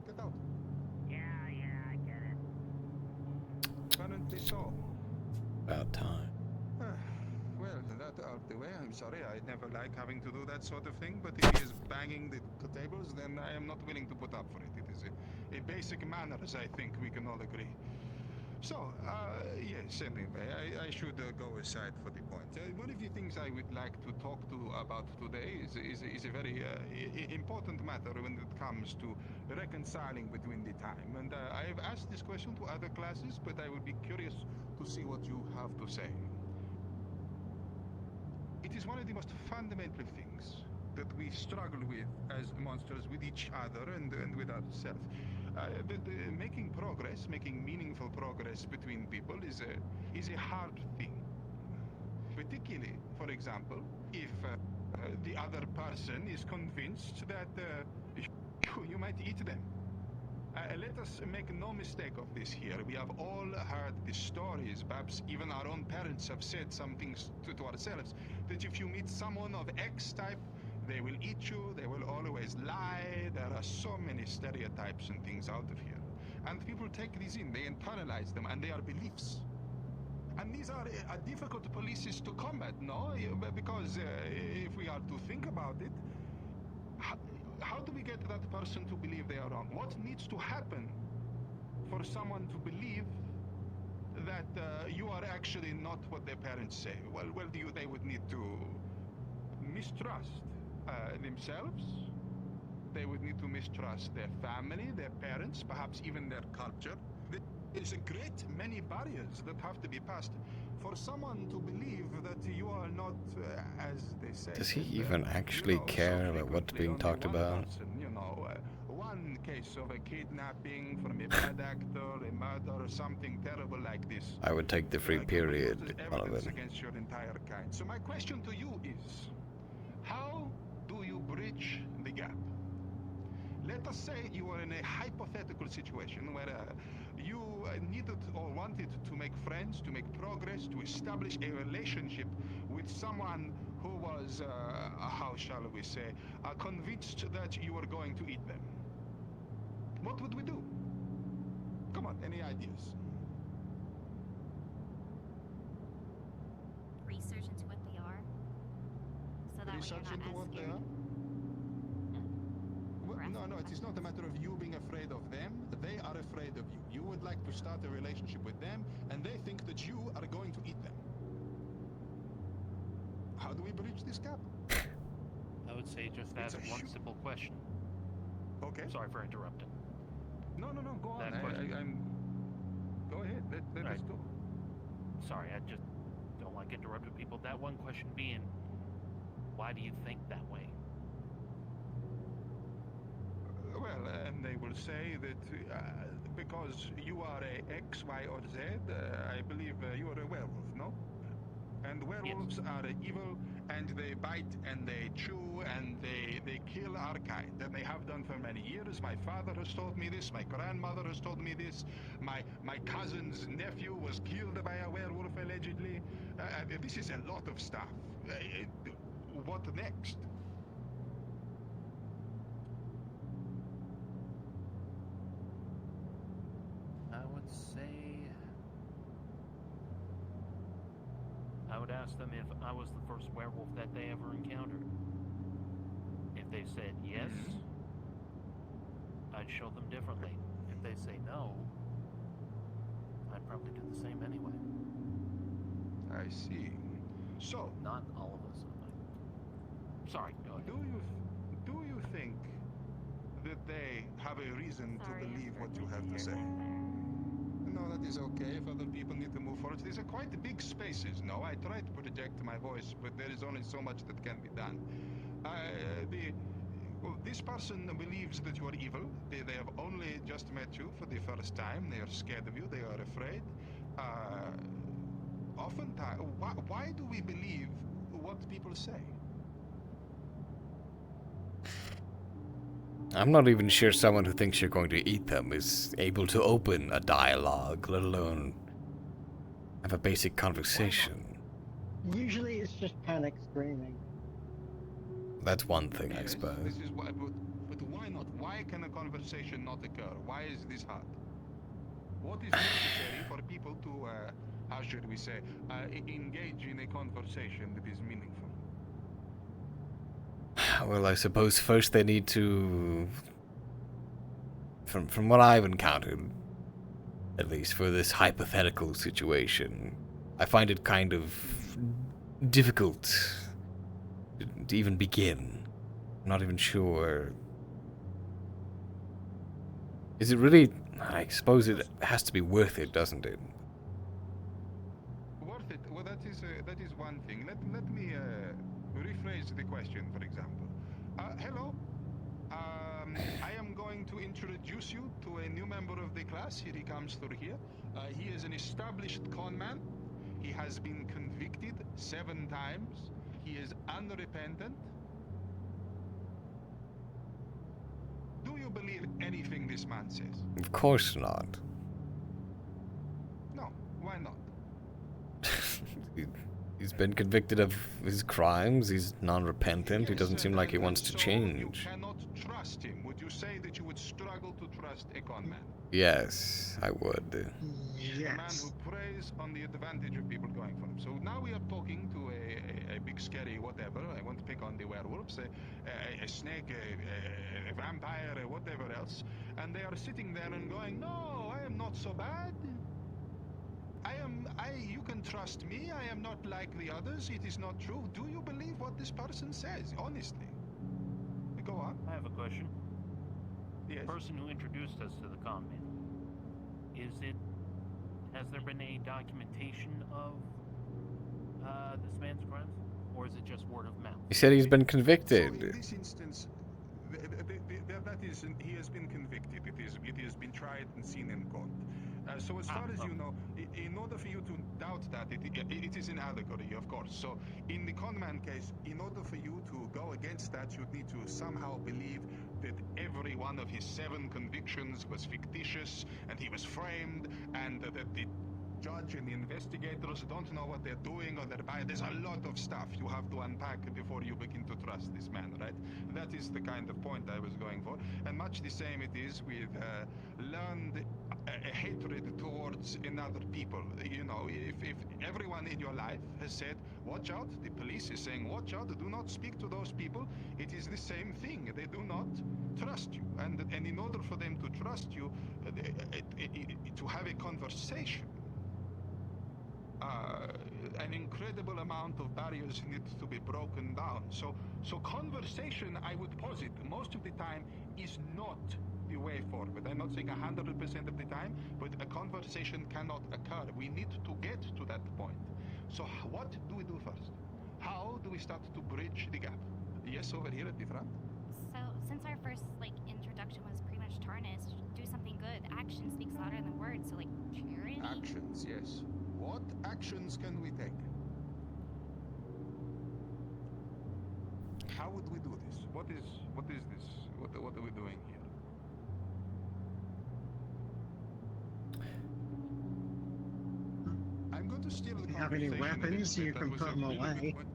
Get out.
Yeah, I get it.
Apparently so.
About time.
Well, that out the way. I'm sorry. I never like having to do that sort of thing. But if he is banging the tables, then I am not willing to put up for it. It is a basic manners, I think we can all agree. So, yes, anyway, I should go aside for the point. One of the things I would like to talk about today is a very important matter when it comes to reconciling between the time. And I have asked this question to other classes, but I would be curious to see what you have to say. It is one of the most fundamental things that we struggle with as monsters with each other and with ourselves. Making progress, making meaningful progress between people is a hard thing. Particularly, for example, if the other person is convinced that you might eat them. Let us make no mistake of this here. We have all heard the stories, perhaps even our own parents have said some things to ourselves, that if you meet someone of X type, they will eat you, they will always lie. There are so many stereotypes and things out of here. And people take these in, they internalize them, and they are beliefs. And these are difficult policies to combat, no? Because if we are to think about it, how do we get that person to believe they are wrong? What needs to happen for someone to believe that you are actually not what their parents say? Well, they would need to mistrust themselves. They would need to mistrust their family, their parents, perhaps even their culture. There's a great many barriers that have to be passed for someone to believe that you are not, as they say.
Does he even actually care about what's being talked about?
One case of a kidnapping from a bad actor, a murder, or something terrible like this.
I would take the free period out of it.
Against your entire kind. So my question to you is, how do you bridge the gap? Let us say you are in a hypothetical situation where you needed or wanted to make friends, to make progress, to establish a relationship with someone who was, how shall we say, convinced that you were going to eat them. What would we do? Come on, any ideas?
Research into what they are, so that
Research
way
into
you're not
what
as
they
scared.
are? No, it is not a matter of you being afraid of them. They are afraid of you. You would like to start a relationship with them, and they think that you are going to eat them. How do we bridge this gap?
I would say just ask one simple question.
Okay.
Sorry for interrupting.
No, go on. Go ahead. Let us go.
Sorry, I just don't like interrupting people. That one question being, why do you think that way?
Well, and they will say that because you are a X, Y, or Z, I believe you are a werewolf, no? And werewolves are evil and they bite and they chew and they kill our kind. And they have done for many years. My father has told me this. My grandmother has told me this. My cousin's nephew was killed by a werewolf allegedly. This is a lot of stuff. What next?
I would say I would ask them if I was the first werewolf that they ever encountered. If they said yes, I'd show them differently. If they say no, I'd probably do the same anyway.
I see. So,
not all of us. Sorry, go ahead.
Do you think that they have a reason to believe what you have to say? No, that is okay if other people need to move forward. These are quite big spaces, no? I try to project my voice, but there is only so much that can be done. This person believes that you are evil. They have only just met you for the first time. They are scared of you. They are afraid. Oftentimes, why do we believe what people say?
I'm not even sure someone who thinks you're going to eat them is able to open a dialogue, let alone have a basic conversation.
Usually it's just panic screaming.
That's one thing, I suppose.
This is why, but why not? Why can a conversation not occur? Why is this hard? What is necessary for people to, how should we say, engage in a conversation that is meaningful?
Well, I suppose first they need to... From what I've encountered, at least for this hypothetical situation, I find it kind of difficult to even begin. I'm not even sure. Is it really... I suppose it has to be worth it, doesn't it?
Worth it? Well, that is one thing. Let me rephrase the question, for example. Hello. I am going to introduce you to a new member of the class. Here he comes through here. He is an established con man. He has been convicted 7 times. He is unrepentant. Do you believe anything this man says?
Of course not.
No. Why not?
He's been convicted of his crimes. He's non-repentant. He doesn't seem like he wants to change.
You cannot trust him. Would you say that you would struggle to trust a con man?
Yes, I would.
A man who preys on the advantage of people going for him. So now we are talking to a big scary whatever. I won't pick on the werewolves. A snake, a vampire, whatever else. And they are sitting there and going, no, I am not so bad. You can trust me. I am not like the others. It is not true. Do you believe what this person says? Honestly. Go on.
I have a question.
Yes.
The person who introduced us to the con man, has there been any documentation of this man's crimes? Or is it just word of mouth?
He said he's been convicted.
So in this instance, that is, he has been convicted. It has been tried and seen in court. So as far as you know, in order for you to doubt that, it is an allegory, of course. So in the conman case, in order for you to go against that, you'd need to somehow believe that every one of his 7 convictions was fictitious, and he was framed, and that the judge and the investigators don't know what they're doing or they're buying. There's a lot of stuff you have to unpack before you begin to trust this man, right? That is the kind of point I was going for. And much the same it is with learned a hatred towards another people. You know, if everyone in your life has said, watch out, the police is saying, watch out, do not speak to those people, it is the same thing. They do not trust you. And in order for them to trust you, to have a conversation, an incredible amount of barriers need to be broken down. So conversation, I would posit, most of the time is not the way forward. I'm not saying 100% of the time, but a conversation cannot occur. We need to get to that point. So what do we do first? How do we start to bridge the gap? Yes, over here at the front.
So since our first introduction was pretty much tarnished, do something good. Action speaks louder than words. So charity.
Actions, yes. What actions can we take? how would we do this? What is this? What are we doing here? I'm going to steal the
If you have any
conversation a little
weapons,
bit.
you
That
can
was
put
a
them
really good
away.
point.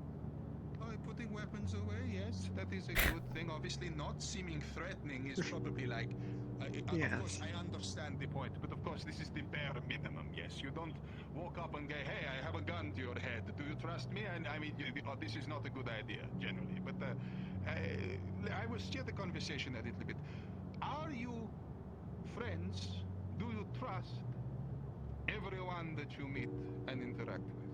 Oh, putting weapons away, yes, that is a good thing. Obviously, not seeming threatening is probably like.
Yes.
Of course, I understand the point, but of course, this is the bare minimum. Yes, you don't walk up and go, "Hey, I have a gun to your head. Do you trust me?" And I mean, this is not a good idea generally. But I will steer the conversation a little bit. Are you friends? Do you trust everyone that you meet and interact with?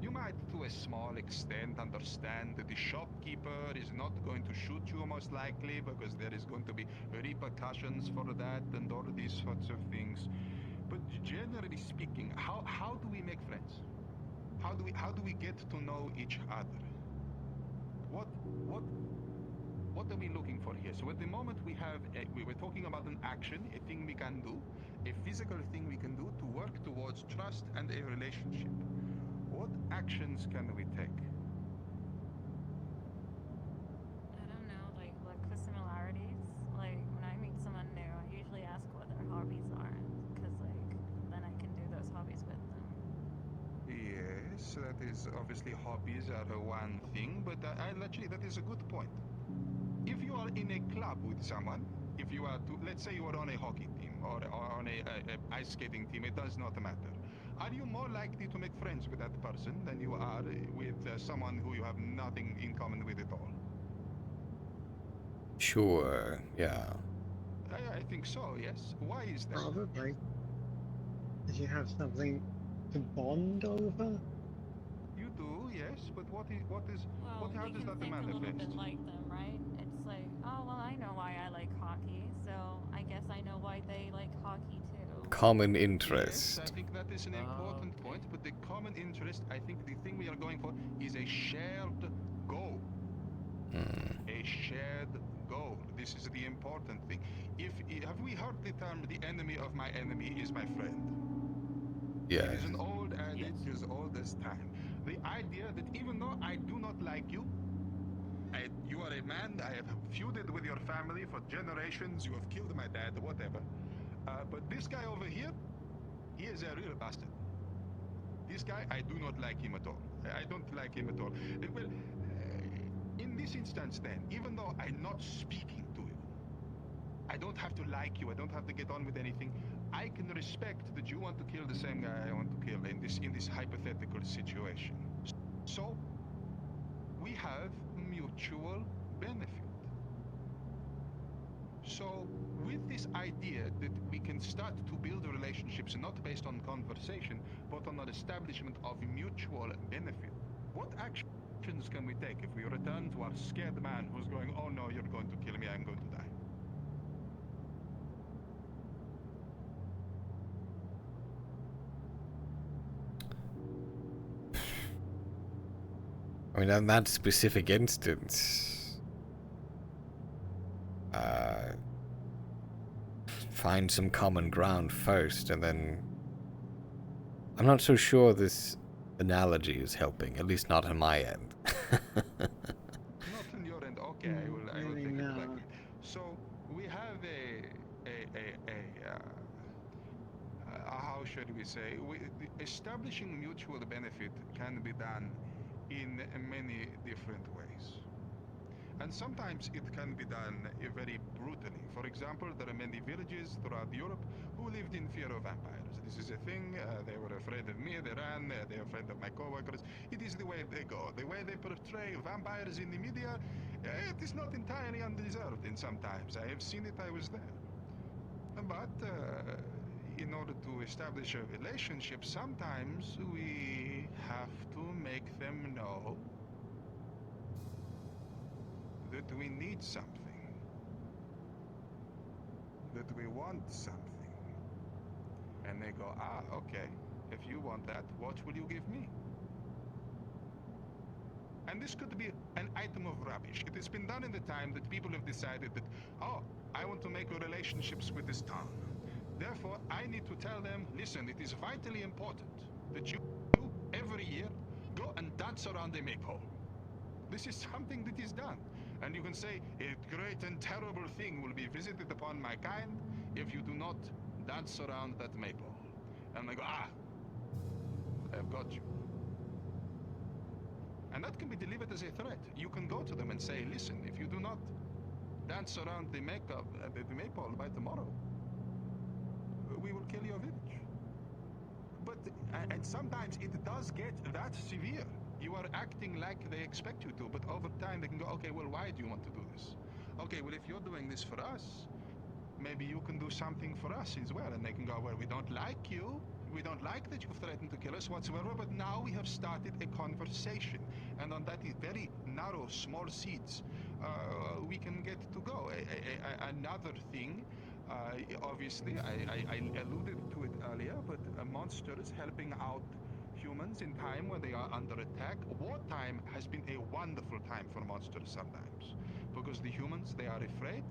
You might, to a small extent, understand that the shopkeeper is not going to shoot you most likely because there is going to be repercussions for that and all these sorts of things. But generally speaking, how do we make friends? How do we get to know each other? What are we looking for here? So at the moment we we're talking about an action, a thing we can do, a physical thing we can do to work towards trust and a relationship. What actions can we take?
I don't know, like look for similarities. Like when I meet someone new, I usually ask what their hobbies are, because like then I can do those hobbies with them.
Yes, that is obviously hobbies are one thing, but actually that is a good point. If you are in a club with someone, if you are let's say you are on a hockey team or on a ice skating team, it does not matter. Are you more likely to make friends with that person than you are with someone who you have nothing in common with at all?
Sure, yeah.
I think so, yes. Why is that?
Probably. Did you have something to bond over?
You do, yes, but how does that
Think a little
manifest?
bit like them, right? It's like, oh well, I know why I like hockey, so I guess I know why they like hockey too.
Common interest.
Yes, I think that is an important point, but the common interest, I think the thing we are going for is a shared goal. A shared goal. This is the important thing. Have we heard the term "the enemy of my enemy is my friend"?
Yeah.
It is an old adage, as old as time. The idea that even though I do not like you, you are a man, I have feuded with your family for generations, you have killed my dad, whatever. But this guy over here, he is a real bastard. This guy, I do not like him at all. I don't like him at all. Well, in this instance then, even though I'm not speaking to you, I don't have to like you, I don't have to get on with anything, I can respect that you want to kill the same guy I want to kill in this hypothetical situation. So, we have mutual benefit. So, with this idea that we can start to build relationships not based on conversation, but on an establishment of mutual benefit, what actions can we take if we return to our scared man who's going, "Oh no, you're going to kill me, I'm going to die"?
I mean, in that specific instance, find some common ground first, and then I'm not so sure this analogy is helping, at least not on my end.
Not on your end. Okay, I will take it like it. So we have how should we say? Establishing mutual benefit can be done in many different ways. And sometimes it can be done very brutally. For example, there are many villages throughout Europe who lived in fear of vampires. This is a thing. They were afraid of me. They ran. They're afraid of my coworkers. It is the way they go. The way they portray vampires in the media, it is not entirely undeserved. And sometimes I have seen it. I was there. But in order to establish a relationship, sometimes we have to make them know that we need something, that we want something. And they go, okay, if you want that, what will you give me? And this could be an item of rubbish. It has been done in the time that people have decided that, oh, I want to make relationships with this town. Therefore, I need to tell them, listen, it is vitally important that you every year go and dance around a maypole. This is something that is done. And you can say, a great and terrible thing will be visited upon my kind if you do not dance around that maypole. And they go, I've got you. And that can be delivered as a threat. You can go to them and say, listen, if you do not dance around the maypole by tomorrow, we will kill your village. But, and sometimes it does get that severe. You are acting like they expect you to, but over time they can go, okay, well, why do you want to do this? Okay, well, if you're doing this for us, maybe you can do something for us as well. And they can go, well, we don't like you. We don't like that you've threatened to kill us whatsoever, but now we have started a conversation. And on that very narrow, small seeds, we can get to go. Another thing, obviously, I alluded to it earlier, but monsters helping out humans in time when they are under attack. Wartime has been a wonderful time for monsters sometimes, because the humans, they are afraid,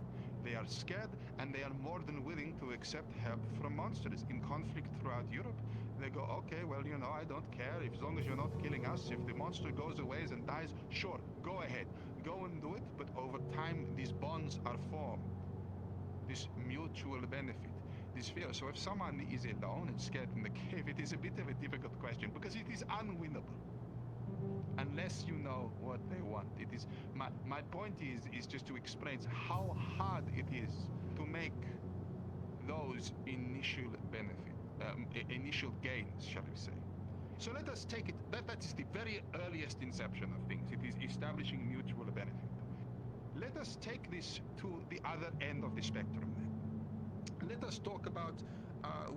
they are scared, and they are more than willing to accept help from monsters. In conflict throughout Europe, they go, okay, well, you know, I don't care, as long as you're not killing us. If the monster goes away and dies, sure, go ahead, go and do it. But over time, these bonds are formed, this mutual benefit, this fear. So if someone is alone and scared in the cave, it is a bit of a difficult question, because it is unwinnable unless you know what they want. It is my point is just to explain how hard it is to make those initial initial gains, shall we say. So let us take it, that is the very earliest inception of things. It is establishing mutual benefit. Let us take this to the other end of the spectrum then. Let us talk about,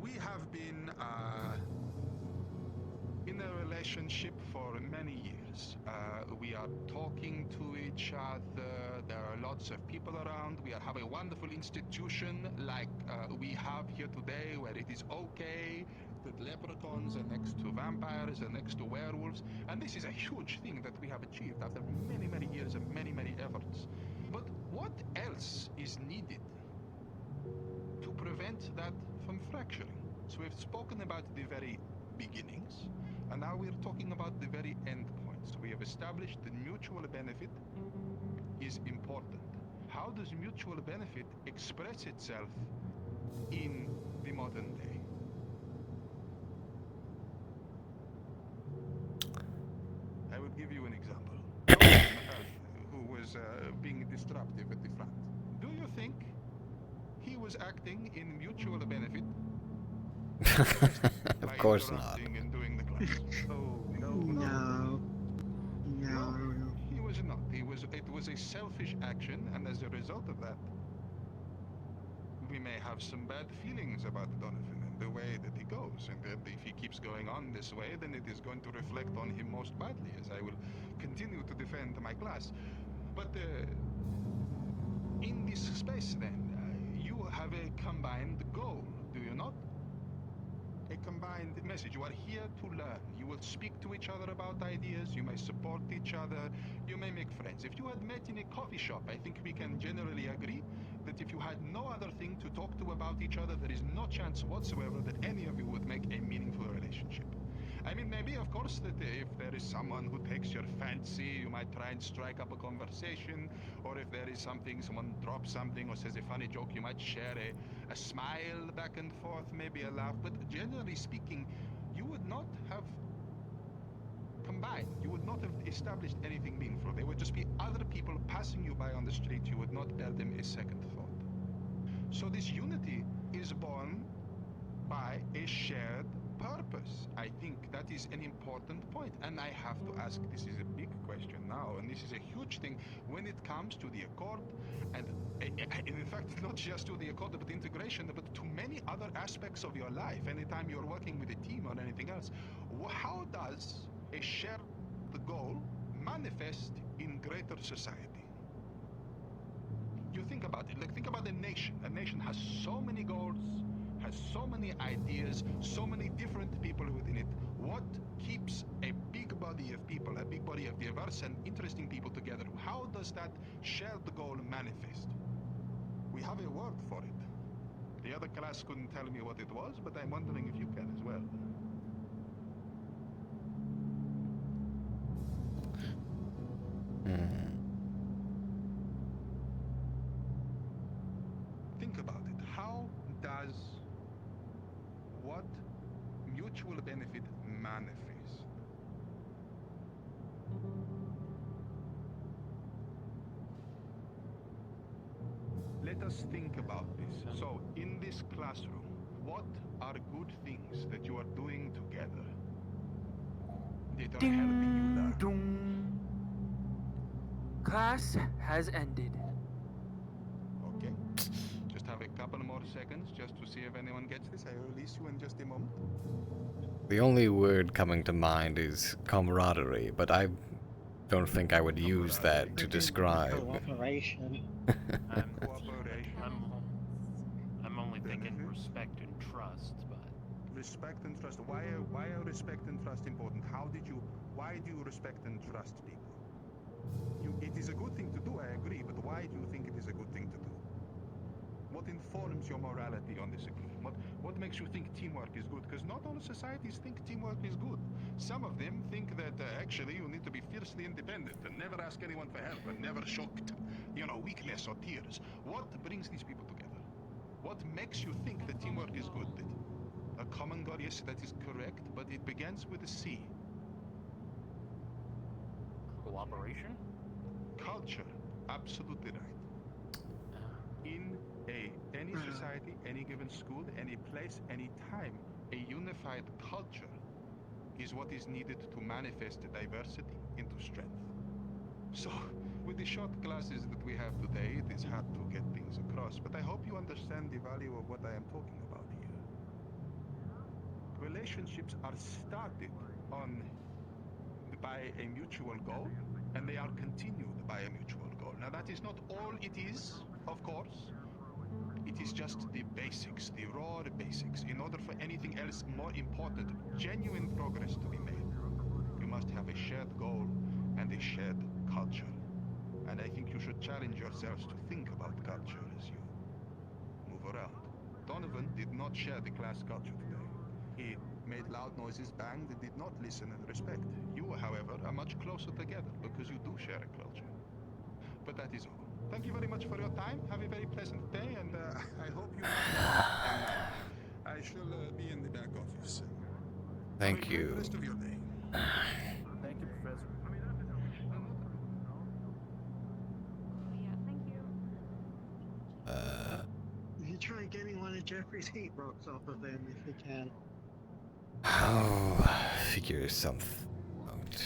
we have been in a relationship for many years. We are talking to each other. There are lots of people around. We have a wonderful institution like we have here today, where it is okay that leprechauns are next to vampires and next to werewolves. And this is a huge thing that we have achieved after many, many years of many, many efforts. But what else is needed to prevent that from fracturing? So we've spoken about the very beginnings, and now we're talking about the very end point. So we have established that mutual benefit is important. How does mutual benefit express itself in the modern day? I will give you an example. Who was being disruptive at the front. Do you think he was acting in mutual benefit?
Of course not.
And doing the class?
No.
He was not. It was a selfish action, and as a result of that, we may have some bad feelings about Donovan and the way that he goes. And that if he keeps going on this way, then it is going to reflect on him most badly, as I will continue to defend my class. But in this space then, you have a combined goal, do you not? A combined message. You are here to learn. You will speak to each other about ideas. You may support each other. You may make friends. If you had met in a coffee shop, I think we can generally agree that if you had no other thing to talk to about each other, there is no chance whatsoever that any of you would make a meaningful relationship. I mean, maybe, of course, that if there is someone who takes your fancy, you might try and strike up a conversation. Or if there is something, someone drops something or says a funny joke, you might share a smile back and forth, maybe a laugh. But generally speaking, you would not have combined. You would not have established anything meaningful. There would just be other people passing you by on the street. You would not bear them a second thought. So this unity is born by a shared purpose. I think that is an important point, and I have to ask, this is a big question now, and this is a huge thing when it comes to the Accord, and in fact not just to the Accord, but integration, but to many other aspects of your life. Anytime you're working with a team or anything else, how does a shared goal manifest in greater society? You think about it, like think about a nation. A nation has so many goals, has so many ideas, so many different people within it. What keeps a big body of people, a big body of diverse and interesting people together? How does that shared goal manifest? We have a word for it. The other class couldn't tell me what it was, but I'm wondering if you can as well. mutual benefit manifest. Let us think about this. So, in this classroom, what are good things that you are doing together that are helping you learn?
Class has ended.
Okay. Just have a couple more seconds just to see if anyone gets this. I will release you in just a moment.
The only word coming to mind is camaraderie, but I don't think I would use that to describe.
Cooperation.
I'm only thinking respect and trust, but
Respect and trust. Why are respect and trust important? Why do you respect and trust people? It is a good thing to do, I agree, but why do you think it is a good thing to do? What informs your morality on this agreement? What makes you think teamwork is good? Because not all societies think teamwork is good. Some of them think that actually you need to be fiercely independent and never ask anyone for help and never show, weakness or tears. What brings these people together? What makes you think that teamwork is good? A common goal, yes, that is correct, but it begins with a C.
cooperation?
Culture, absolutely right. In any society, any given school, any place, any time, a unified culture is what is needed to manifest diversity into strength. So, with the short classes that we have today, it is hard to get things across, but I hope you understand the value of what I am talking about here. Relationships are started by a mutual goal, and they are continued by a mutual goal. Now, that is not all it is, of course. It is just the basics, the raw basics. In order for anything else more important, genuine progress to be made, you must have a shared goal and a shared culture. And I think you should challenge yourselves to think about culture as you move around. Donovan did not share the class culture today. He made loud noises, banged, and did not listen and respect. You, however, are much closer together because you do share a culture. But that is all. Thank you very much for your time. Have a very pleasant day, and I hope you. I shall be in the back office.
Thank
Have a great
you.
rest of your day.
Thank you, Professor.
If you try getting one of Jeffrey's heat rocks off of him, if you can.
Oh, figure something out.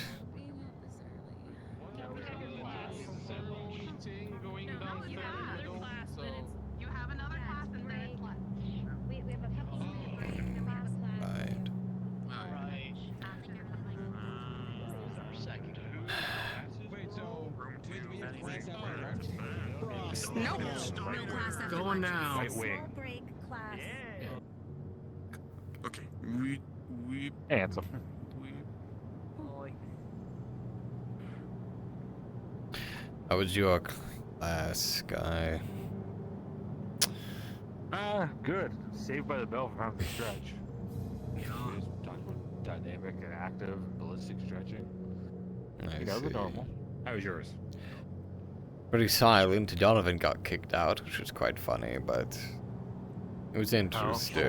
You have another class in minutes left.
We have a couple minutes class left.
Right.
Wait, so we have class after lunch?
Nope.
No class after
Going
lunch.
now.
It's small break class.
Okay, we
Handsome.
How was your class, guy?
Good. Saved by the Bell from having to stretch. We just talked about dynamic and active and ballistic stretching.
I
The
see.
normal. How was yours?
Pretty silent. Donovan got kicked out, which was quite funny, but it was interesting.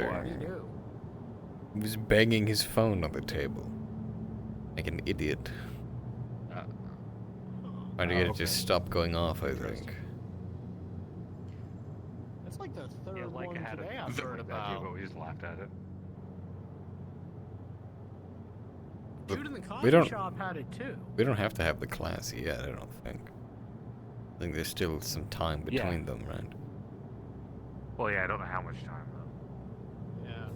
He was banging his phone on the table. Like an idiot. Trying to get it to just stop going off, I think.
That's like the third
Yeah, like
one
I had
today
a
I've heard about.
but we just laughed at it.
Dude in the
We
coffee
don't-
shop had it too.
We don't have to have the class yet, I don't think. I think there's still some time between them, right?
Well, yeah, I don't know how much time though.
Yeah.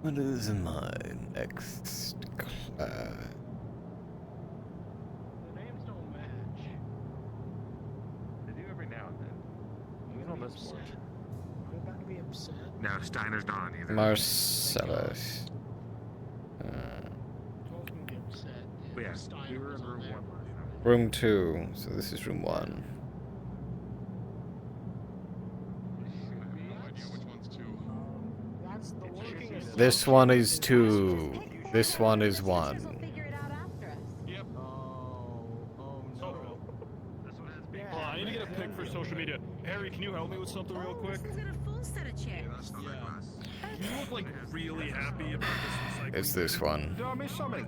What is my next class?
The names don't match.
They do every now and then. Who's on this board?
I'm about to be upset.
No, Steiner's not on either.
Marcellus.
Joel's gonna get upset.
But yeah,
Steiner
we were
was
in
on
room
there.
1.
Room 2, so this is room 1.
That's the working
This one is 2. This one is 1.
Yep. Oh no.
Harry, can you help me with something real quick?
Got a full set of chairs.
You look like really happy about this recycling.
It's this one.
Did I miss something?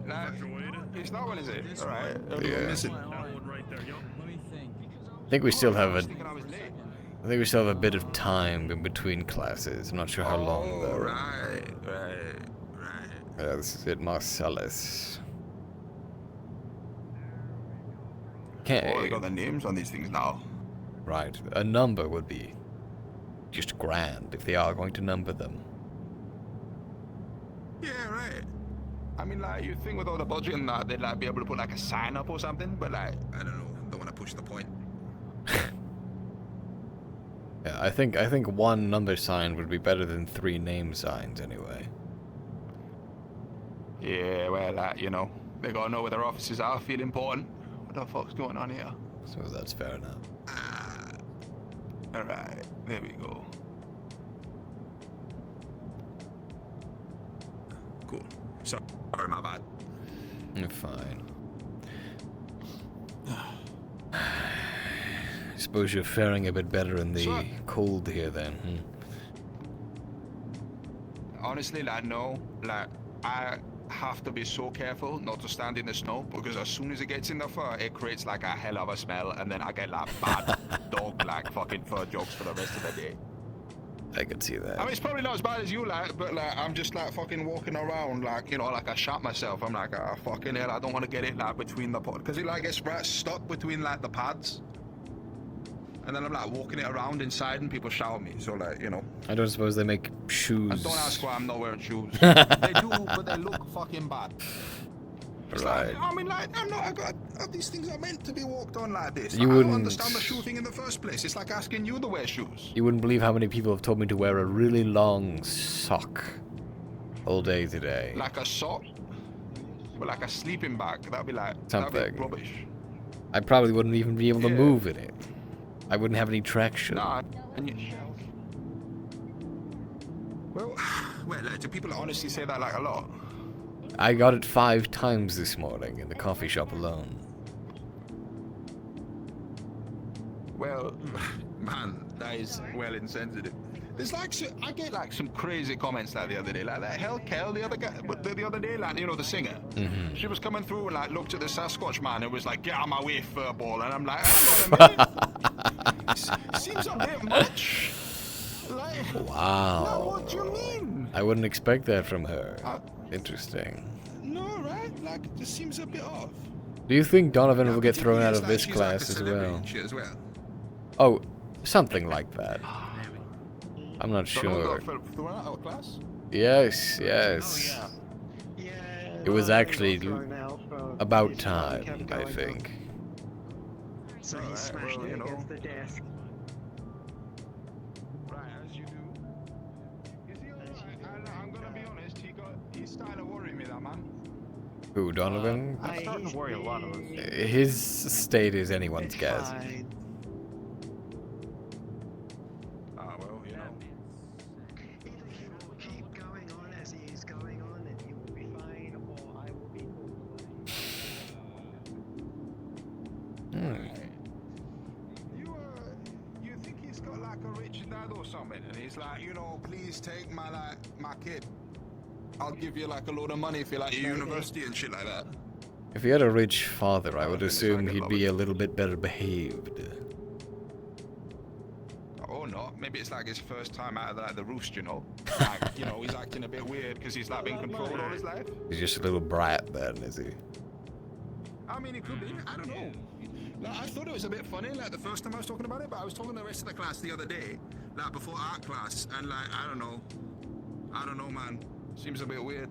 It's that one, is it? Alright.
Yeah.
Miss it.
That one right there. Yup.
I think we still have a bit of time in between classes. I'm not sure how long though.
Right.
Yeah, this is it, Marcellus. Okay.
Oh, they got the names on these things now.
Right. A number would be just grand if they are going to number them.
Yeah, right. I mean, like, you think with all the budget and that, they'd like be able to put like a sign up or something, but like, I don't know. Don't want to push the point.
Yeah, I think one number sign would be better than 3 name signs anyway.
Yeah, well, you know, they gotta know where their offices are, feel important. What the fuck's going on here?
So that's fair enough.
Alright, there we go. Cool. Sorry, my bad.
You're fine. I suppose you're faring a bit better in the cold here then,
Honestly, like, no. Like, I have to be so careful not to stand in the snow, because as soon as it gets in the fur, it creates like a hell of a smell, and then I get like bad dog like fucking fur jokes for the rest of the day.
I could see that.
I mean, it's probably not as bad as you, like, but like, I'm just like fucking walking around, like, you know, like I shot myself. I'm like, ah, fucking hell, I don't want to get it like between the pod, because it like gets right stuck between like the pads. And then I'm like walking it around inside and people shout at me, so like, you know.
I don't suppose they make shoes.
And don't ask why I'm not wearing shoes. They do, but they look fucking bad. It's
Right.
like, I mean, like, these things are meant to be walked on like this.
You
I
wouldn't
don't understand the shoe thing in the first place. It's like asking you to wear shoes.
You wouldn't believe how many people have told me to wear a really long sock all day today.
Like a sock? But like a sleeping bag. That'd be like,
Something.
that'd be rubbish.
I probably wouldn't even be able to move in it. I wouldn't have any traction.
Nah, and you... Well, do people honestly say that like a lot?
I got it 5 times this morning in the coffee shop alone.
Well, man, that is well insensitive. There's like, I get like some crazy comments like the other day, like that Hell Kel the other day, like, you know, the singer.
Mm-hmm.
She was coming through and like looked at the Sasquatch man and was like, get out of my way, furball. And I'm like, hang on a minute. Seems a bit much. Like,
Wow.
no, what do you mean?
I wouldn't expect that from her. Interesting.
No, right? Like, it just seems a bit off.
Do you think Donovan will get thrown out of this class as well? Oh, something like that. I'm not sure.
Thrown out of class?
Yes, yes. It was actually about time, I think.
So he smashed it against the desk.
Right, as you do. Is he alright? I'm gonna be honest, he's starting to worry me, that man.
Who, Donovan?
I'm starting to worry a lot of us.
His state is anyone's guess.
Ah, well, you know.
Either he will keep going on as he is going on and he will be fine, or I will be...
You think he's got like a rich dad or something, and he's like, you know, please take my kid. I'll give you like a load of money for like your university and shit like that.
If he had a rich father, I would assume he'd be a little bit better behaved.
Oh no, maybe it's like his first time out of like the roost, you know. Like, you know, he's acting a bit weird because he's like been controlled all his life.
He's just a little brat then, is he?
I mean, it could be. I don't know. Like, I thought it was a bit funny, like the first time I was talking about it, but I was talking to the rest of the class the other day, like before art class, and like, I don't know, man. Seems a bit weird.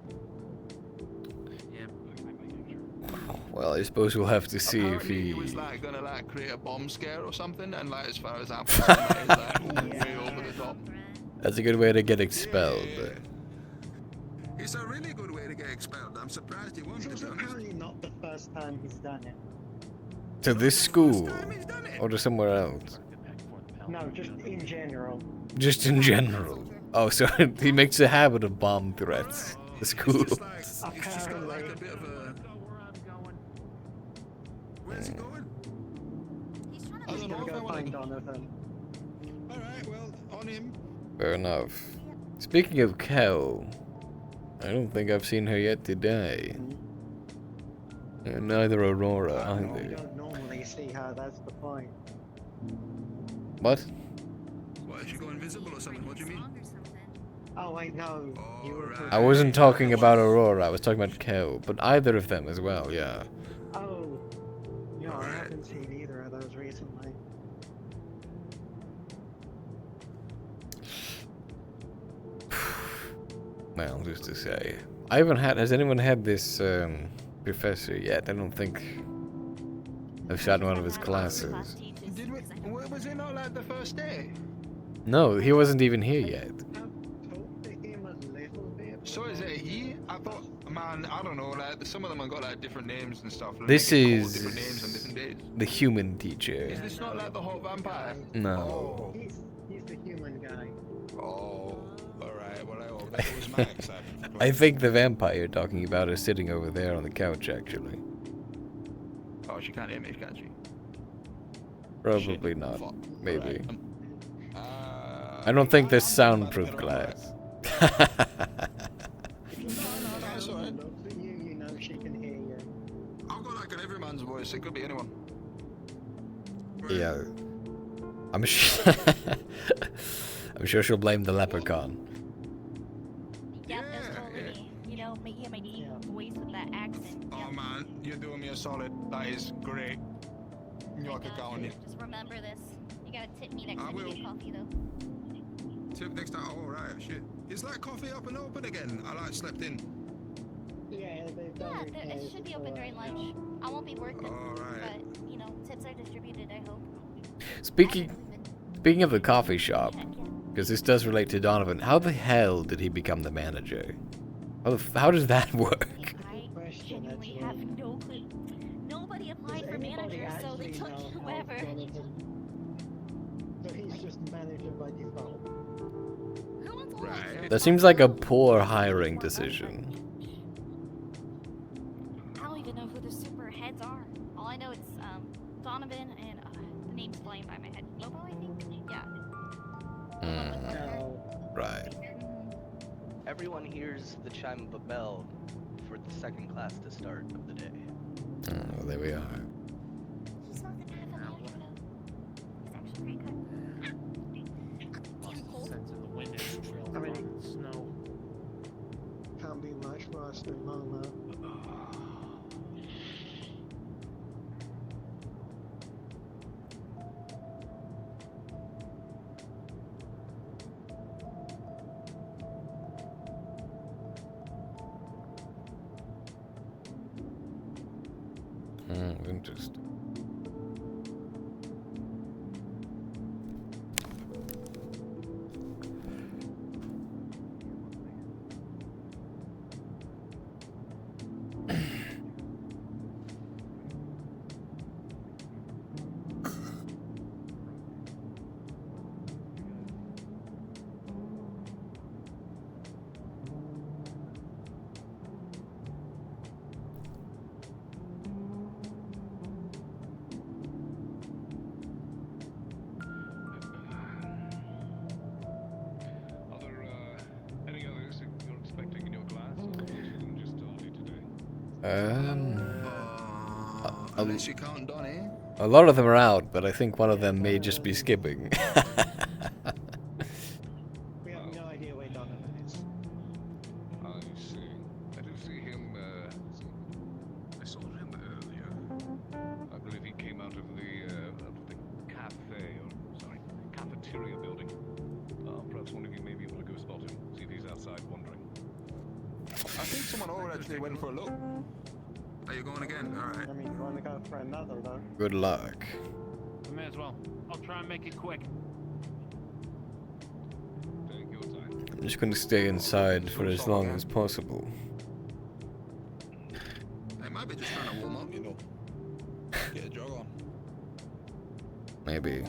Well, I suppose we'll have to see
Apparently
if
he was like gonna like create a bomb scare or something, and like as far as I'm concerned, that is like way over the top.
That's a good way to get expelled.
It's a really good way to get expelled. I'm surprised he won't.
It's apparently not the first time he's done it.
To this school? Or to somewhere else?
No, just in general.
Just in general. Oh, so he makes a habit of bomb threats. The school.
Apparently.
Where's he going?
He's gonna go find Donovan.
on him.
Fair enough. Speaking of Kel, I don't think I've seen her yet today. And neither Aurora
You
either.
don't normally see her, that's the point.
What?
What, is she going invisible or something? What do you mean?
Oh, wait, no. You were
I wasn't talking about Aurora, I was talking about Kel, but either of them as well, yeah.
Oh. No, I haven't seen either of those recently.
Well, just to say. I haven't had, has anyone had this professor yet? I don't think I've shot in one of his classes.
Did we? Was it not like the first day?
No, he wasn't even here yet.
So is it he? I thought, man, I don't know. Like some of them have got like different names and stuff. Like,
This
they get called
is
different names on different days.
the human teacher.
Is this not like the whole vampire?
No.
He's the human guy.
Oh, alright. Well, I hope that was Max.
I think the vampire you're talking about is sitting over there on the couch, actually.
Oh, she can't hear me, can she?
Probably not.
Fuck.
Maybe.
Alright,
I don't think there's soundproof glass.
That's alright.
You know she can hear you.
I've got like an everyman's voice. It could be anyone.
Yeah. I'm sure. I'm sure she'll blame the leprechaun.
Yep, that's totally me. You know, making my deep voice with that accent.
Oh man, you're doing me a solid. That is great. You're like a guy on it.
Just remember this. You gotta tip me next
I
time you
will.
get coffee, though.
Tip next time. Oh right, shit. Is that coffee up and open again? I like slept in.
Yeah, they've done
Yeah, it should be open during lunch. I won't be working, but you know, tips are distributed. I hope.
Speaking of the coffee shop, because this does relate to Donovan, how the hell did he become the manager? How does that work?
I genuinely have no clue. Nobody applied for manager, so they took whoever.
So he's just manager by default.
That seems like a poor hiring decision.
I don't even know who the super heads are. All I know is Donovan and the name's flying by my head. Lobo, I think. Yeah.
Right.
Everyone hears the chime of a bell for the second class to start of the day.
Oh, there we are.
He's not that bad of a manager, though. He's actually pretty good.
Sense of the wind and trail
I mean,
on snow.
Can't be much worse than Momo.
Interesting.
Any others you're expecting in your class, or children just started today?
Unless you count Donnie.
A lot of them are out, but I think one of them may just be skipping.
We have no idea where Donovan is.
I see. I do see him, I saw him earlier. I believe he came out of the cafe, or, sorry, cafeteria building. Perhaps one of you may be able to go spot him, see if he's outside wandering.
I think someone over actually went for a look. Are you going again? Alright.
I mean, you want to go for another though?
Good luck.
We may as well. I'll try and make it quick.
Take your time.
I'm just gonna stay inside for as long as possible.
They might be just trying to warm up, you know. Get a jog on.
Maybe.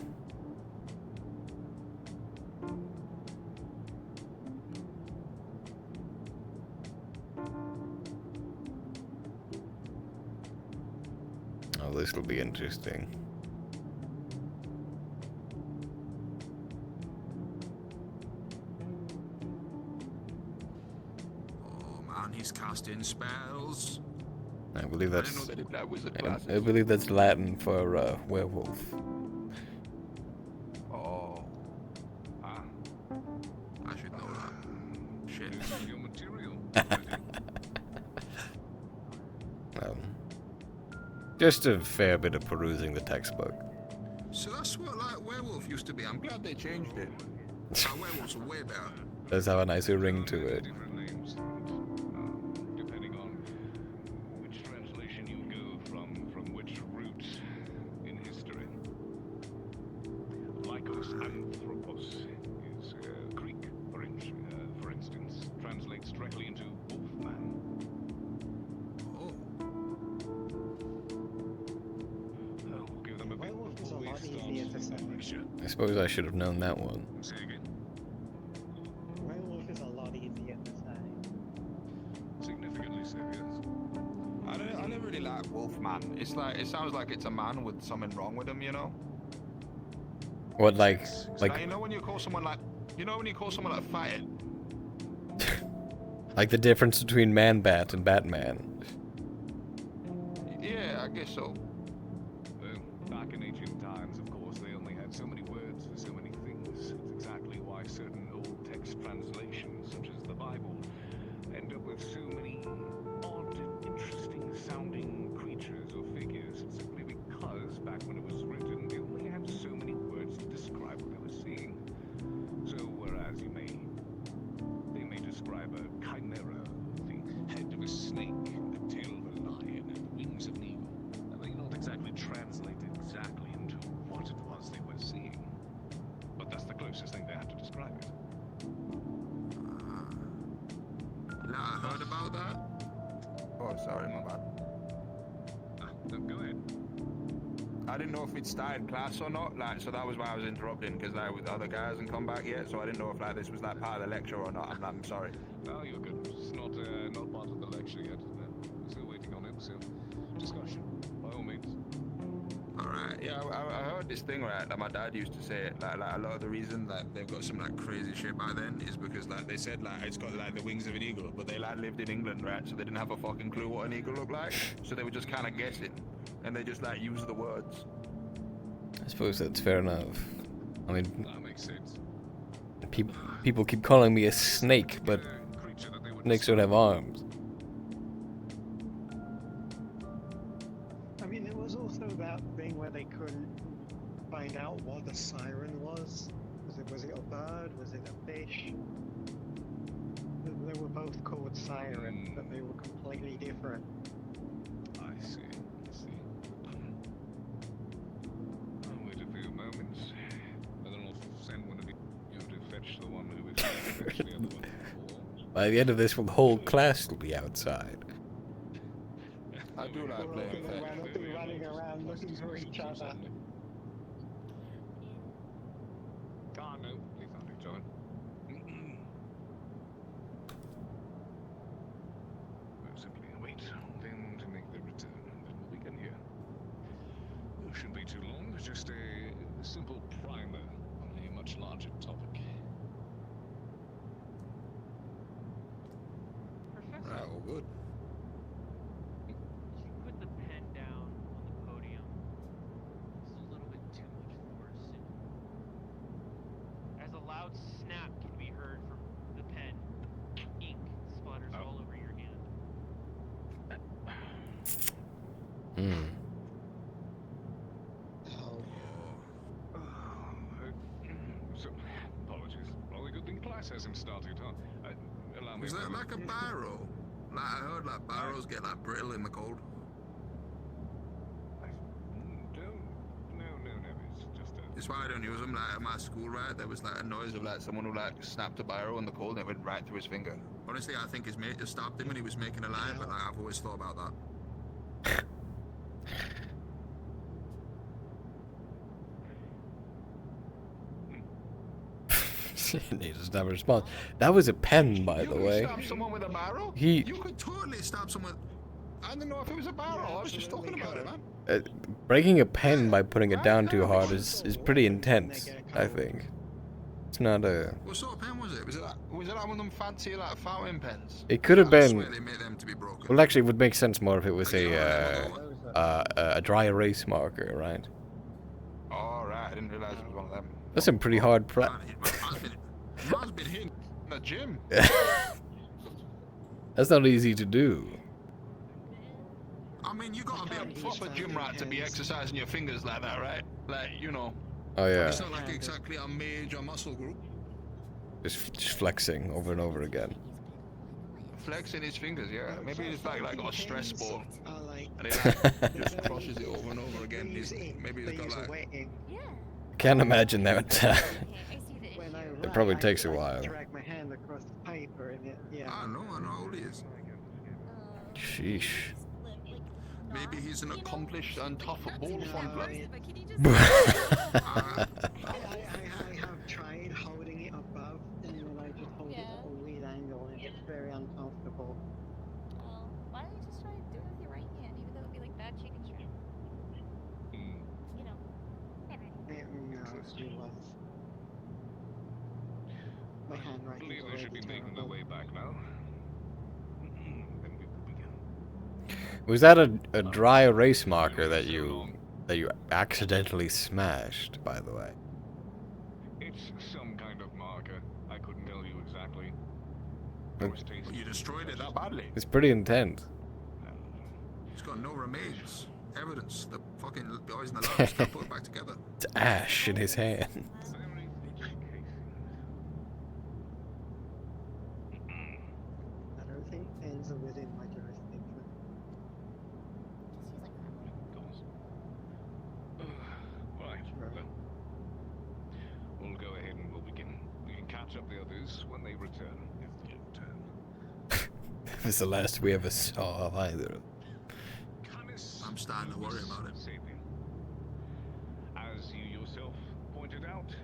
Oh, this will be interesting.
and he's casting spells.
I believe
I
that's.
didn't know they did that wizard
I
classes.
believe that's Latin for werewolf.
Oh. I should know that. Shit. Your material.
Just a fair bit of perusing the textbook.
So that's what like werewolf used to be. I'm glad they changed it. Werewolves are way better.
Does have a nicer ring to it.
Depending on which translation you go from which root in history. Lycos anthropos is Greek, for instance, translates directly into wolfman. We'll give them a bit
Werewolf is a lot easier to say.
I suppose I should have known that one.
Say again.
Werewolf is a lot easier to say.
Significantly so, yes.
I never really like Wolfman. It's like it sounds like it's a man with something wrong with him, you know.
What like?
You know when you call someone like fat.
Like the difference between Man-Bat and Batman.
Yeah, I guess so.
Well, back in ancient times, of course, they only had so many words for so many things. It's exactly why certain old text translations, such as the Bible, end up with so many odd, interesting sounding creatures or figures. It's simply because back when it was written, they only had so many words to describe what they were seeing. So, whereas they may describe a chimera, the head of a snake, the tail of a lion, and the wings of an eagle, and they not exactly translate exactly into what it was they were seeing. But that's the closest thing they had to describe it.
I heard about that. Oh, sorry, my bad.
Go ahead.
I didn't know if it started class or not, like, so that was why I was interrupting, because like with the other guys hasn't come back yet, so I didn't know if like this was like part of the lecture or not. I'm sorry.
No, you're good. It's not part of the lecture yet. We're still waiting on it, so discussion, by all means.
Alright, yeah, I heard this thing, right, that my dad used to say, like a lot of the reason that they've got some like crazy shit back then is because like they said like it's got like the wings of an eagle, but they like lived in England, right, so they didn't have a fucking clue what an eagle looked like, so they were just kind of guessing, and they just like use the words.
I suppose that's fair enough. I mean,
that makes sense.
People keep calling me a snake, but snakes don't have arms.
I mean, there was also that thing where they couldn't find out what the siren was. Was it a bird? Was it a fish? They were both called siren, but they were completely different.
I see. I'll wait a few moments. And then I'll send one of you to fetch the one who is fetch the other one.
By the end of this, the whole class will be outside.
I do like playing fetch.
Running around looking for each other.
Ah, no, we found each other. We'll simply wait them to make their return, and then we'll begin here. It shouldn't be too long, just a simple primer on a much larger topic.
Right, all good.
Put the pen down on the podium. This is a little bit too much force. As a loud snap can be heard from the pen, ink splatters all over your hand.
So, apologies. Probably good thing class hasn't started, huh? Allow me.
Was that like a biro? Like I heard like biros get like brittle in the cold.
No, it's just a...
It's why I don't use them. Like at my school, right, there was like a noise of like someone who like snapped a biro in the cold and it went right through his finger. Honestly, I think his mate just stabbed him when he was making a line, but like I've always thought about that.
He just never responds. That was a pen, by the way.
You could stab someone with a biro? You could totally stab someone. I didn't know if it was a biro. I was just talking about it, man.
Breaking a pen by putting it down too hard is pretty intense, I think. It's not a.
What sort of pen was it? Was it like one of them fancy like fountain pens?
It could have
I
been.
swear they made them to be broken.
Well, actually, it would make sense more if it was a dry erase marker, right?
Oh right, I didn't realize it was one of them.
That's some pretty hard prep.
Mine's been hitting in the gym.
That's not easy to do.
I mean, you gotta be a proper gym rat to be exercising your fingers like that, right? Like, you know.
Oh yeah.
It's not like exactly a major muscle group.
Just flexing over and over again.
Flexing his fingers, yeah. Maybe it's like got a stress ball, and he like just crushes it over and over again. Maybe it's got like.
Can't imagine that. It probably takes a while.
Drag my hand across the paper and it, yeah.
I know how old he is.
Sheesh.
Maybe he's an accomplished and tough ball fondler.
I have tried holding it above and then I just hold it at a weird angle and it's very uncomfortable.
Well, why don't you just try to do it with your right hand, even though it would be like bad chicken shrimp? You know,
No, it was. My handwriting.
I believe they should be making their way back now. Then we will begin.
Was that a dry erase marker that you accidentally smashed, by the way?
It's some kind of marker. I couldn't tell you exactly.
You destroyed it that badly.
It's pretty intense.
It's got no remains, evidence. The fucking guys in the lab just put it back together.
It's ash in his hand.
I don't think pens are within my jurisdiction.
Right. Well, we'll go ahead and we'll begin. We can catch up the others when they return, if they return.
That was the last we ever saw of either.
I'm starting to worry about it.
As you yourself pointed out,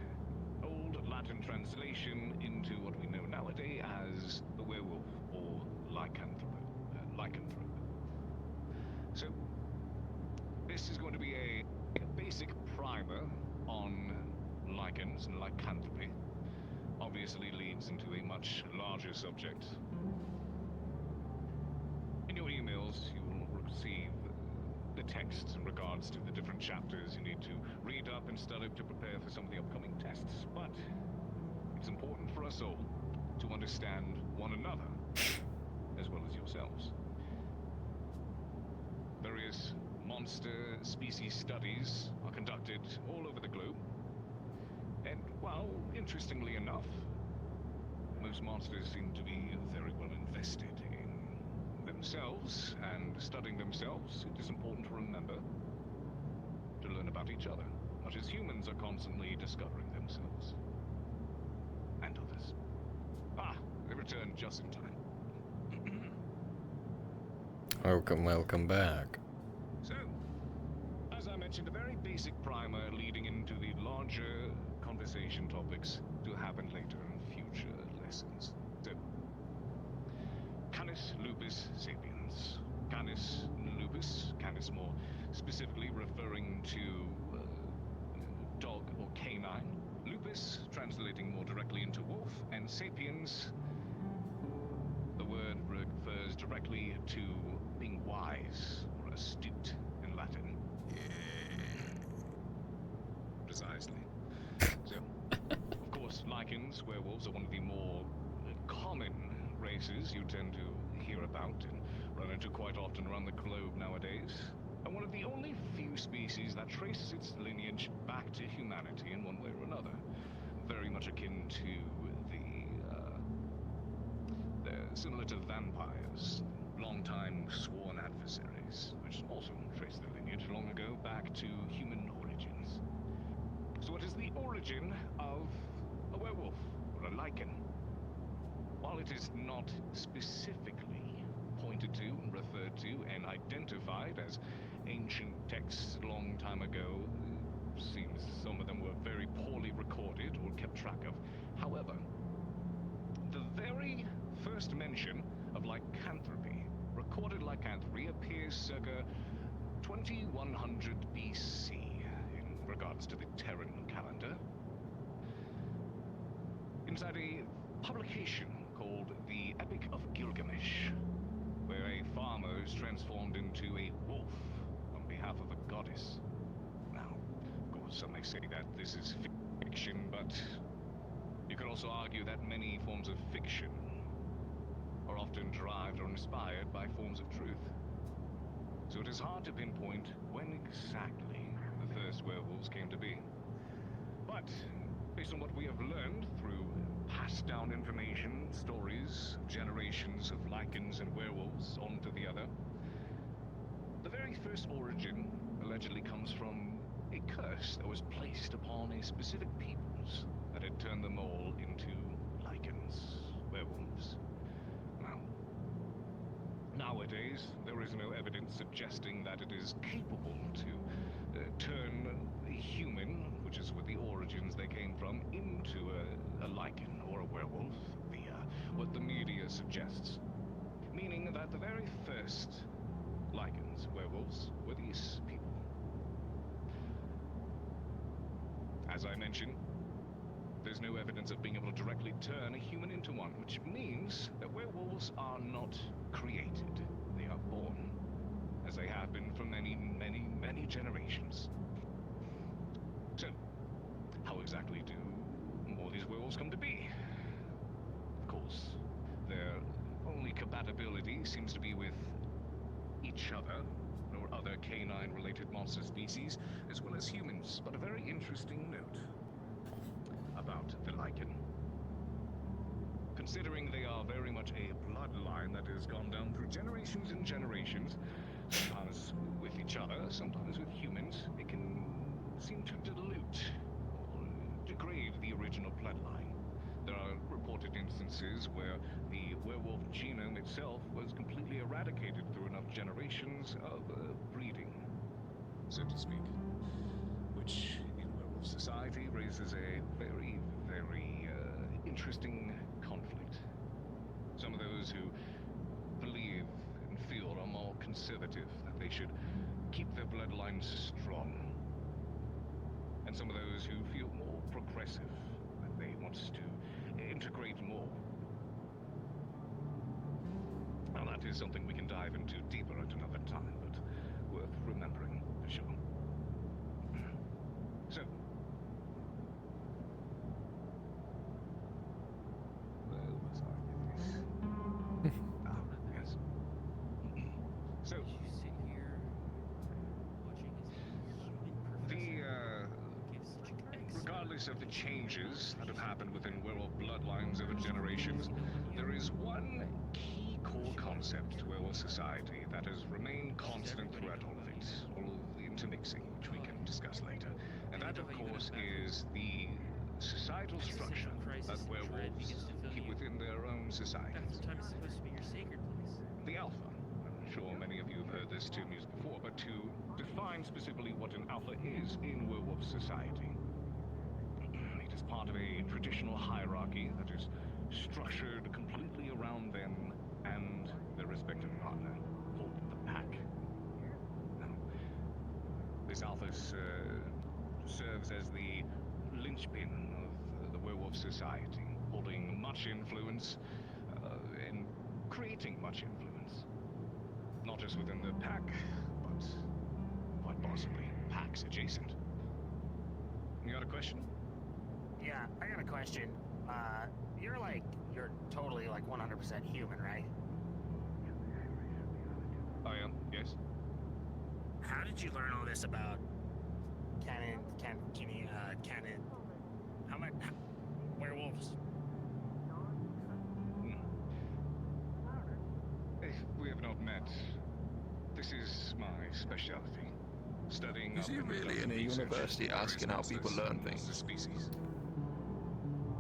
old Latin translation into what we know nowadays as the werewolf or lycanthrope. So, this is going to be a basic primer on lichens and lycanthropy. Obviously leads into a much larger subject. In your emails, you will receive the texts in regards to the different chapters you need to read up and study to prepare for some of the upcoming tests. But it's important for us all to understand one another, as well as yourselves. Various monster species studies are conducted all over the globe. And, well, interestingly enough, most monsters seem to be very well invested in themselves and studying themselves. It is important to remember to learn about each other, much as humans are constantly discovering themselves and others. They returned just in time.
Welcome back.
So, as I mentioned, a very basic primer leading into the larger conversation topics to happen later in future lessons. So, Canis lupus sapiens. Canis lupus, canis more specifically referring to dog or canine. Lupus translating more directly into wolf, and sapiens, the word refers directly to being wise or astute in Latin. Precisely. So, of course, lichens, werewolves are one of the more common races you tend to hear about and run into quite often around the globe nowadays. And one of the only few species that traces its lineage back to humanity in one way or another. Very much akin to they're similar to vampires, long-time sworn adversaries, which also trace their lineage long ago back to human origins. So what is the origin of a werewolf or a lichen? While it is not specifically pointed to, referred to, and identified as ancient texts a long time ago, seems some of them were very poorly recorded or kept track of. However, the very first mention of lycanthropy, recorded lycanthropy, appears circa 2100 BC in regards to the Terran calendar. inside a publication called The Epic of Gilgamesh, where a farmer is transformed into a wolf on behalf of a goddess. Now, of course, some may say that this is fiction, but you could also argue that many forms of fiction are often derived or inspired by forms of truth. So it is hard to pinpoint when exactly the first werewolves came to be. But, based on what we have learned through passed down information, stories, generations of lichens and werewolves onto the other, the very first origin allegedly comes from a curse that was placed upon a specific peoples that had turned them all into lichens, werewolves. Now, nowadays, there is no evidence suggesting that it is capable to turn a human, which is where the origins they came from, into a lichen or a werewolf, what the media suggests. Meaning that the very first lichens, werewolves, were these people. As I mentioned, there's no evidence of being able to directly turn a human into one, which means that werewolves are not created. They are born, as they have been for many, many, many generations. So, how exactly do all these werewolves come to be? Of course, their only compatibility seems to be with each other, or other canine-related monster species, as well as humans. But a very interesting note about the lichen. Considering they are very much a bloodline that has gone down through generations and generations, sometimes with each other, sometimes with humans, it can seem to dilute or degrade the original bloodline. There are reported instances where the werewolf genome itself was completely eradicated through enough generations of breeding, so to speak. Which, in werewolf society, raises a very, very interesting conflict. Some of those who believe and feel are more conservative, that they should keep their bloodlines strong. And some of those who feel more progressive, that they want to integrate more. Now that is something we can dive into deeper at another time, but worth remembering for sure. So, where was I with this? Yes. So, regardless of the changes that have happened within werewolf bloodlines over generations, there is one key core concept to werewolf society that has remained constant throughout all of it, all of the intermixing, which we can discuss later. And that, of course, is the societal structure that werewolves keep within their own societies. The Alpha. I'm sure many of you have heard this term used before, but to define specifically what an Alpha is in werewolf society, it is part of a traditional hierarchy that is structured completely around them and their respective partner, called the Pack. Now, this Alpha serves as the linchpin of the werewolf society, holding much influence and creating much influence. Not just within the Pack, but quite possibly Packs adjacent. You got a question?
Yeah, I got a question. You're totally 100% human, right?
I am, yes.
How did you learn all this about werewolves?
If we have not met, this is my specialty. Studying
Is he really in a university asking how people learn things?
Species.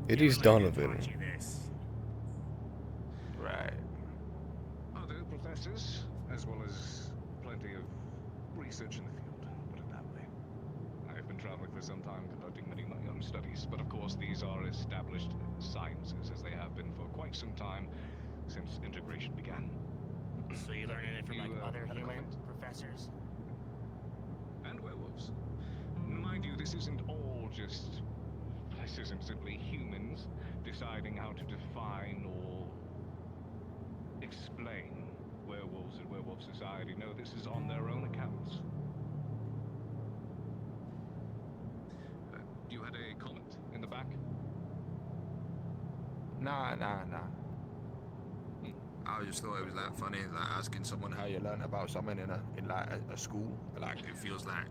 It is Donovan.
Right.
Other professors, as well as plenty of research in the field, put it that way. I have been traveling for some time, conducting many of my own studies, but of course these are established sciences, as they have been for quite some time since integration began.
So you're learning it from other human professors?
And werewolves. Mind you, this isn't simply humans. This deciding how to define or explain werewolves and werewolf society. No, this is on their own accounts. You had a comment in the back?
Nah. I just thought it was like funny, like asking someone how you learn about something in a school. Like it feels like.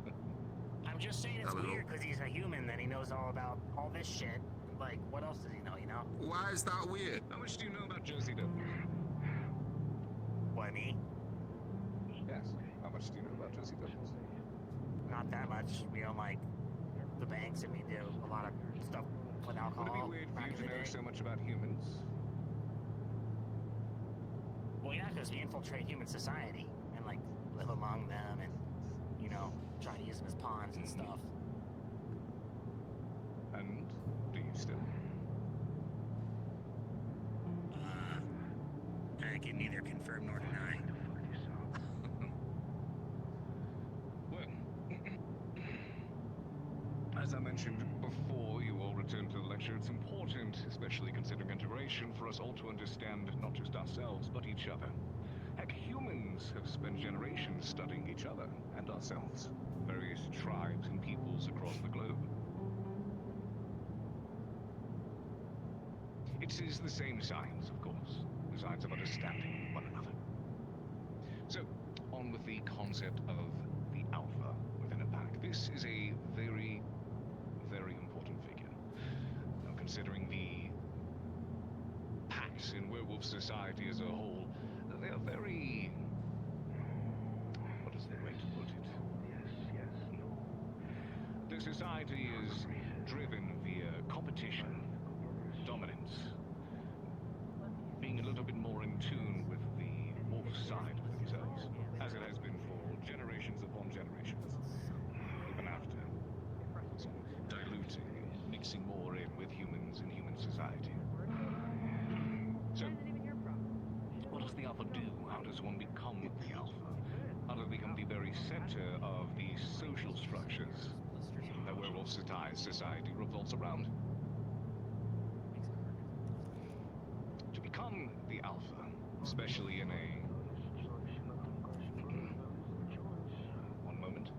I'm just saying it's weird because he's a human that he knows all about all this shit. Like, what else does he know, you know?
Why is that weird?
How much do you know about Jersey Devils?
What, me?
Yes. How much do you know about Jersey Devils?
Not that much. We own, like, the banks and we do a lot of stuff with alcohol.
Would it be weird for
back
you
in
to
the
know
day.
so much about humans?
Well, yeah, because we infiltrate human society and, like, live among them and, you know, try to use them as pawns and stuff.
And do you still?
I can neither confirm nor deny.
Well, as I mentioned before you all returned to the lecture, it's important, especially considering integration, for us all to understand not just ourselves, but each other. Heck, humans have spent generations studying each other and ourselves, various tribes and peoples across the globe. It is the same science, of course, the science of understanding one another. So, on with the concept of the alpha within a pack. This is a very, very important figure. Now, considering the packs in werewolf society as a whole, they are very... what is the way to put it? The society is driven via competition, dominance, being a little bit more in tune with the wolf side of themselves, as it has been for generations upon generations, even after diluting and mixing more in with humans and human society. So, what does the alpha do? How does one become the alpha? How do they become the very center of the social structures that werewolf society revolves around? To become the alpha, especially in a... one moment.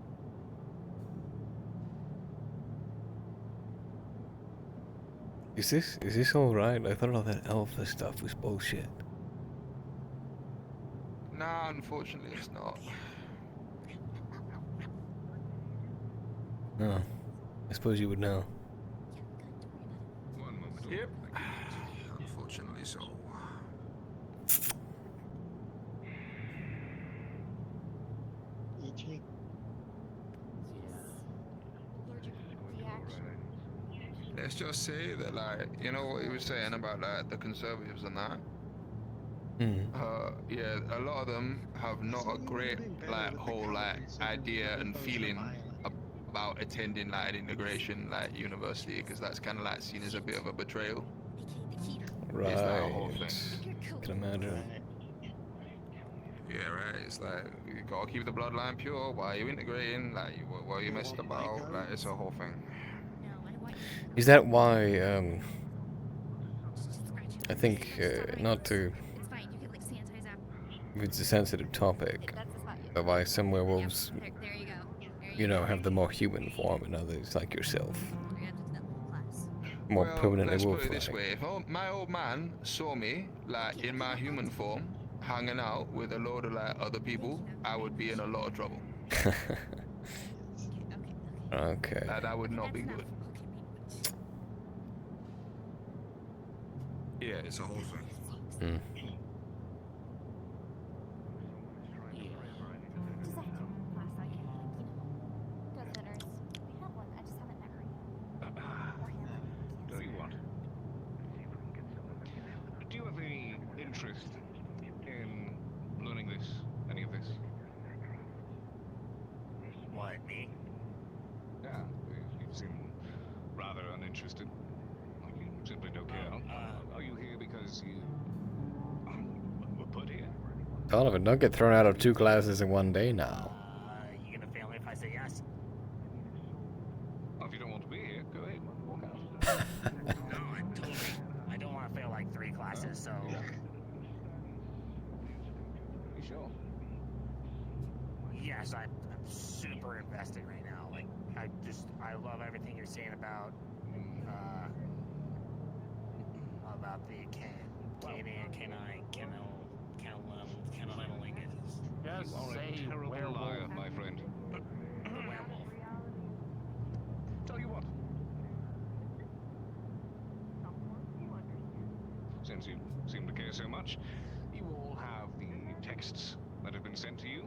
Is this all right? I thought all that alpha stuff was bullshit.
Nah, unfortunately it's not.
Oh, I suppose you would know.
One moment.
Yep. Unfortunately so.
E.G.
Let's just say that, like, you know what he was saying about like the conservatives and that. Yeah, a lot of them have not a great like whole like idea and feeling about attending like an integration like university, because that's kind of like seen as a bit of a betrayal.
Right.
It's like a whole thing.
Can imagine.
Yeah, right. It's like you gotta keep the bloodline pure. Why are you integrating? Like, what are you messing about? Like, it's a whole thing.
Is that why? I think not to. It's a sensitive topic. But why some werewolves, you know, have the more human form, and others, like yourself, more
Well,
permanently
let's put it
wolf-like.
this way: if my old man saw me like in my human form, hanging out with a load of like other people, I would be in a lot of trouble.
Okay.
That would not be good. Yeah, it's a whole thing.
Tell you what. Do you have any interest in learning this? Any of this?
What, me?
Yeah, you seem rather uninterested. Like you simply don't care. Are you here because you were put here?
Donovan, don't get thrown out of 2 classes in one day now.
You gonna fail me if I say yes?
Well, if you don't want to be here, go ahead. Walk out.
No, I So.
You sure?
Yes, I'm super invested right now. Like, I love everything you're saying about the canine linkages.
You are a terrible liar, my friend.
The werewolf.
Tell you what. Since you seem to care so much, you all have the texts that have been sent to you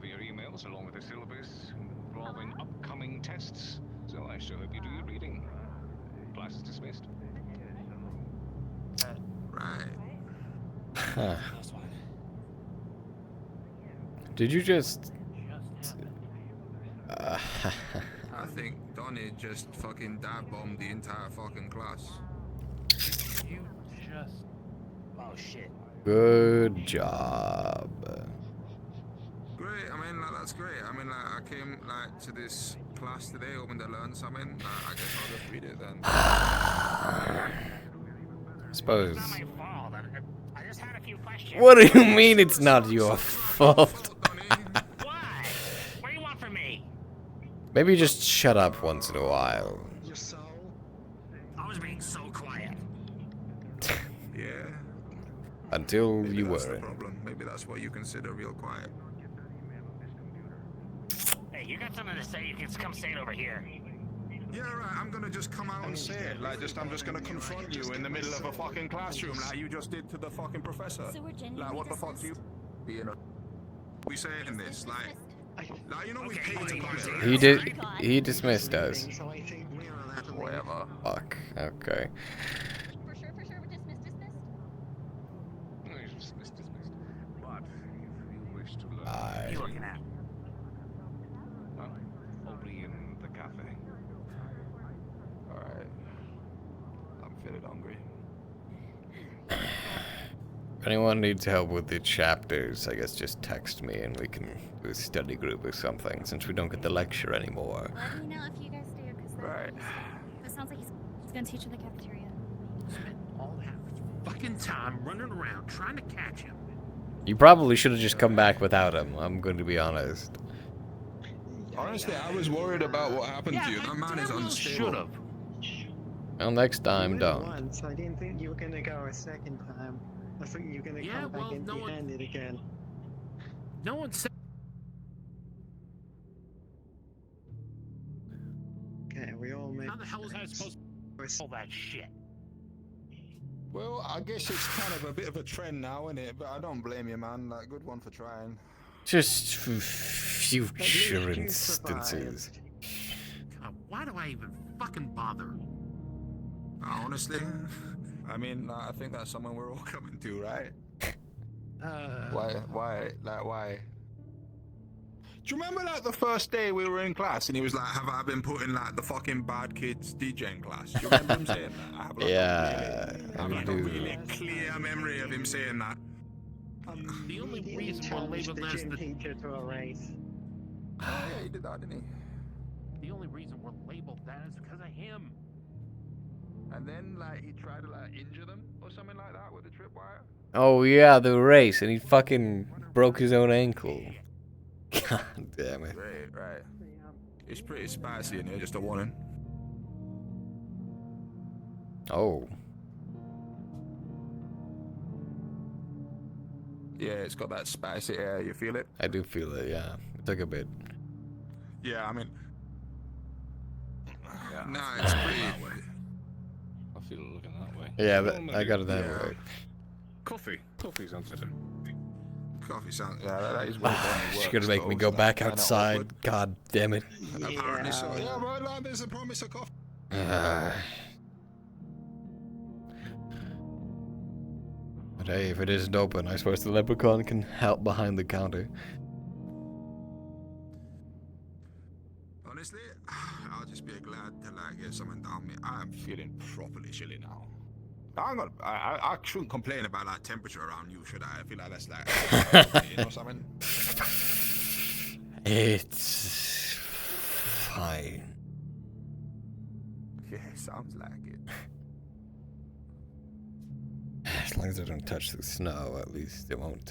via emails, along with the syllabus involving upcoming tests. So I sure hope you do your reading. Class is dismissed.
Right.
Huh. Did you just...
I think Donnie just fucking dive bombed the entire fucking class.
You just...
Oh shit.
Good job.
Great, I mean, like, that's great. I mean, like, I came, like, to this class today hoping to learn something. I guess I'll just read it then.
Suppose.
It's not my fault. I just had a few questions.
What do you mean it's not your fault?
Why? What do you want from me?
Maybe just shut up once in a while.
I was being so quiet.
Yeah.
Until
Maybe
you
that's the
weren't.
problem. Maybe that's what you consider real quiet.
Hey, you got something to say? You can come say it over here.
Yeah, right. I'm gonna just come out and say it. Like, I'm just gonna confront you in the middle of a fucking classroom, like you just did to the fucking professor.
So we're genuinely
Like, what the fuck do you being a? We saying this, like, you know, we paid to come here.
He dismissed us.
Whatever.
Fuck. Okay.
For sure, we're dismissed.
No, you're dismissed. But if you wish to learn...
What
are you looking at?
Well, only in the cafe.
Alright. I'm feeling hungry.
If anyone needs help with the chapters, I guess just text me and we can do a study group or something, since we don't get the lecture anymore.
Let me know if you guys do, because
right.
It sounds like he's gonna teach in the cafeteria.
Spent all that fucking time running around trying to catch him.
You probably should have just come back without him, I'm going to be honest.
Honestly, I was worried about what happened to you. That man is unstable.
Should've.
Well, next time,
You went
don't.
Once, I didn't think you were gonna go a second time. I thought you were gonna come back empty-handed again.
No one said.
Okay, we all make.
How the hell was I supposed to all that shit?
Well, I guess it's kind of a bit of a trend now, isn't it? But I don't blame you, man. Like, good one for trying.
Just future instances.
God, why do I even fucking bother?
Honestly, I mean, I think that's something we're all coming to, right? Why? Like, why? Do you remember, like, the first day we were in class and he was like, have I been put in, like, the fucking bad kids DJing class? Do you remember him saying that? I have, like, I have a really clear memory of him saying that.
The only reason we're labeled as the
teacher to a race.
Oh, yeah, he did that, didn't he?
The only reason we're labeled that is because of him.
And then, like, he tried to, like, injure them or something like that with the tripwire.
Oh yeah, the race, and he fucking broke his own ankle. God damn it.
Right. It's pretty spicy in here, just a warning.
Oh.
Yeah, it's got that spicy air, you feel it?
I do feel it, yeah. It took a bit.
Yeah, I mean... Nah, it's pretty...
I feel it looking that way.
Yeah, I got it that way.
Coffee's on today.
Coffee sounds... Yeah, that is what
She's gonna make me go back outside. God damn it.
Apparently so. Yeah, bro, like, there's a promise of coffee.
But hey, if it isn't open, I suppose the leprechaun can help behind the counter.
Honestly, I'll just be glad to, like, get something down me. I am feeling properly chilly now. I shouldn't complain about, like, temperature around you, should I? I feel like that's, like, you know something?
It's fine.
Yeah, sounds like it.
As long as I don't touch the snow, at least it won't,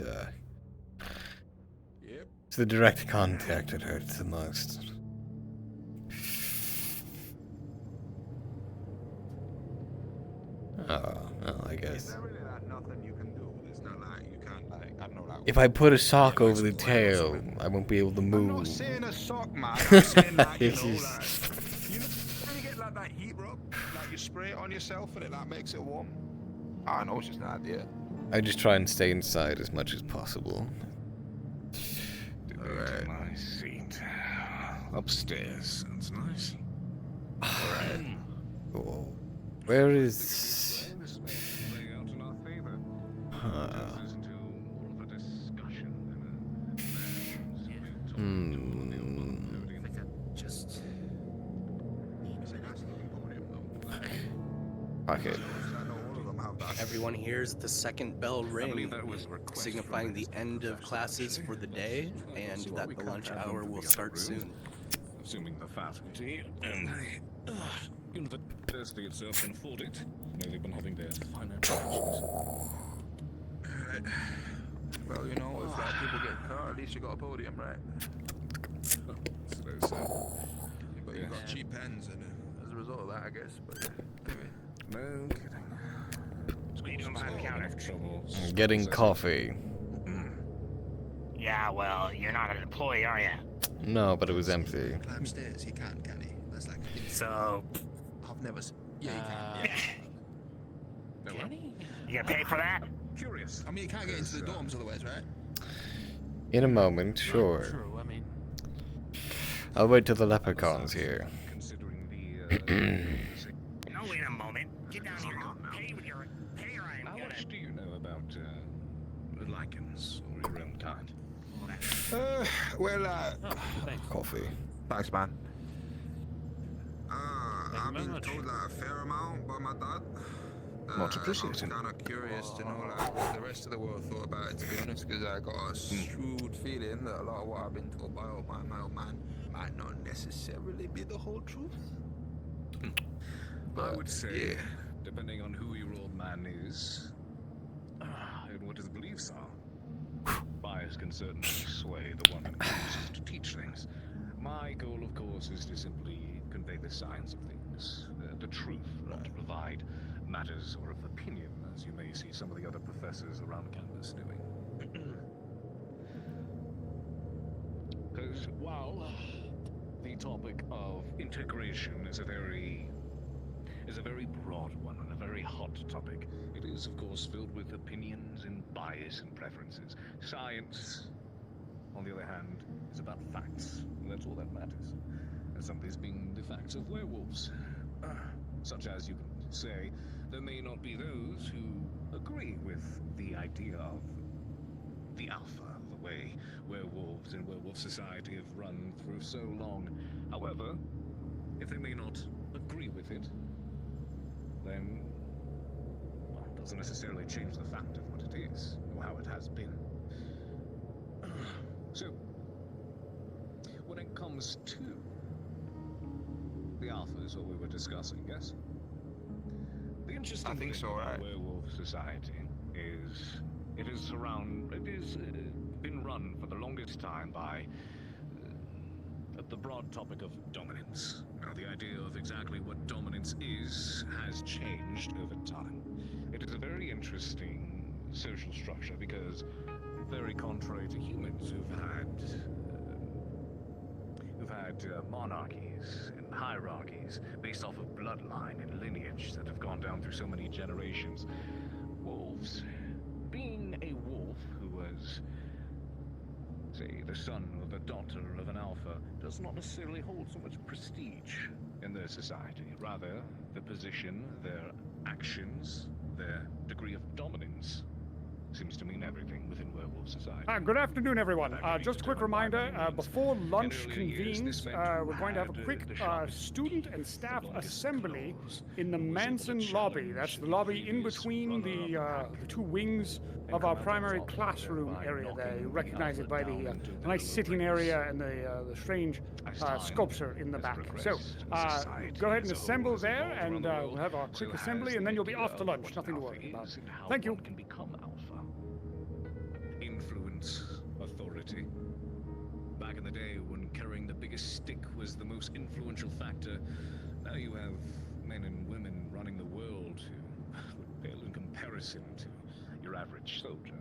Yep.
It's the direct contact that hurts the most. Oh, well, I guess.
Is there really like nothing you can do? It's not like you can't like I don't know like.
If I put a sock over the tail, I won't be able to move.
I'm not saying a sock, man. I'm saying like you
It's
know,
just-
like you know when you get like that heat rub, like you spray it on yourself and it like makes it warm. I know it's just an idea.
I just try and stay inside as much as possible.
Alright. My seat. Upstairs. Sounds nice.
Alright. Cool. Where is...
This may play out in our favor.
Huh.
This into more of a discussion than a
Just... Okay.
Everyone hears the second bell ring, signifying the end of classes for the day, and that the lunch hour will start soon.
Assuming the faculty and the university itself can afford it. You know, they've been having their financial
Right. Well, you know, if like people get cut, at least you got a podium, right?
Suppose so.
But you got cheap pens, and as a result of that, I guess. But yeah. Anyway.
No kidding.
What are you doing behind the counter?
I'm getting coffee.
Yeah, well, you're not an employee, are you?
No, but it was empty.
Climb stairs, he can he? That's like.
So.
I've never. Yeah, he can.
Can he? You gonna pay for that?
Curious. I mean, you can't get into the dorms otherwise, right?
In a moment, sure.
True, I mean.
I'll wait till the leprechaun's here.
No, wait a moment. Get down here. Pay with your pay, or I'm
How
gonna.
much do you know about lichens or your own kind?
Well,
Coffee.
Thanks, man. I've been told like a fair amount by my dad.
Much appreciated.
I'm kind of curious to know like what the rest of the world thought about it, to be honest, because I got a shrewd feeling that a lot of what I've been told by my old man might not necessarily be the whole truth.
I would say,
yeah.
depending on who your old man is, and what his beliefs are, bias can certainly sway the one who chooses to teach things. My goal, of course, is to simply convey the science of things, the truth, not to provide matters or of opinion, as you may see some of the other professors around campus doing. Because while the topic of integration is a very broad one and a very hot topic, it is, of course, filled with opinions and bias and preferences. Science, on the other hand, is about facts. That's all that matters. And some of these being the facts of werewolves. Such as you can say, there may not be those who agree with the idea of the alpha, the way werewolves and werewolf society have run through so long. However, if they may not agree with it, then well, it doesn't necessarily change the fact of what it is, or how it has been. So, when it comes to the alpha is what we were discussing, yes? The interesting thing about werewolf society is it is been run for the longest time by the broad topic of dominance. Now, the idea of exactly what dominance is has changed over time. It is a very interesting social structure because, very contrary to humans who've had monarchies and hierarchies based off of bloodline and lineage that have gone down through so many generations, wolves, being a wolf who was, say, the son or the daughter of an alpha, does not necessarily hold so much prestige in their society. Rather, the position, their actions, their degree of dominance seems to mean everything within werewolf society.
Good afternoon, everyone. Just a quick reminder, before lunch convenes, we're going to have a quick student and staff assembly in the Manson lobby. That's the lobby in between the two wings of our primary classroom area there. You recognize it by the nice sitting area and the strange sculpture in the back. So, go ahead and assemble there, and we'll have our quick assembly, and then you'll be off to lunch. Nothing to worry about. Thank you.
Influence, authority. Back in the day when carrying the biggest stick was the most influential factor, now you have men and women running the world who would pale in comparison to your average soldier.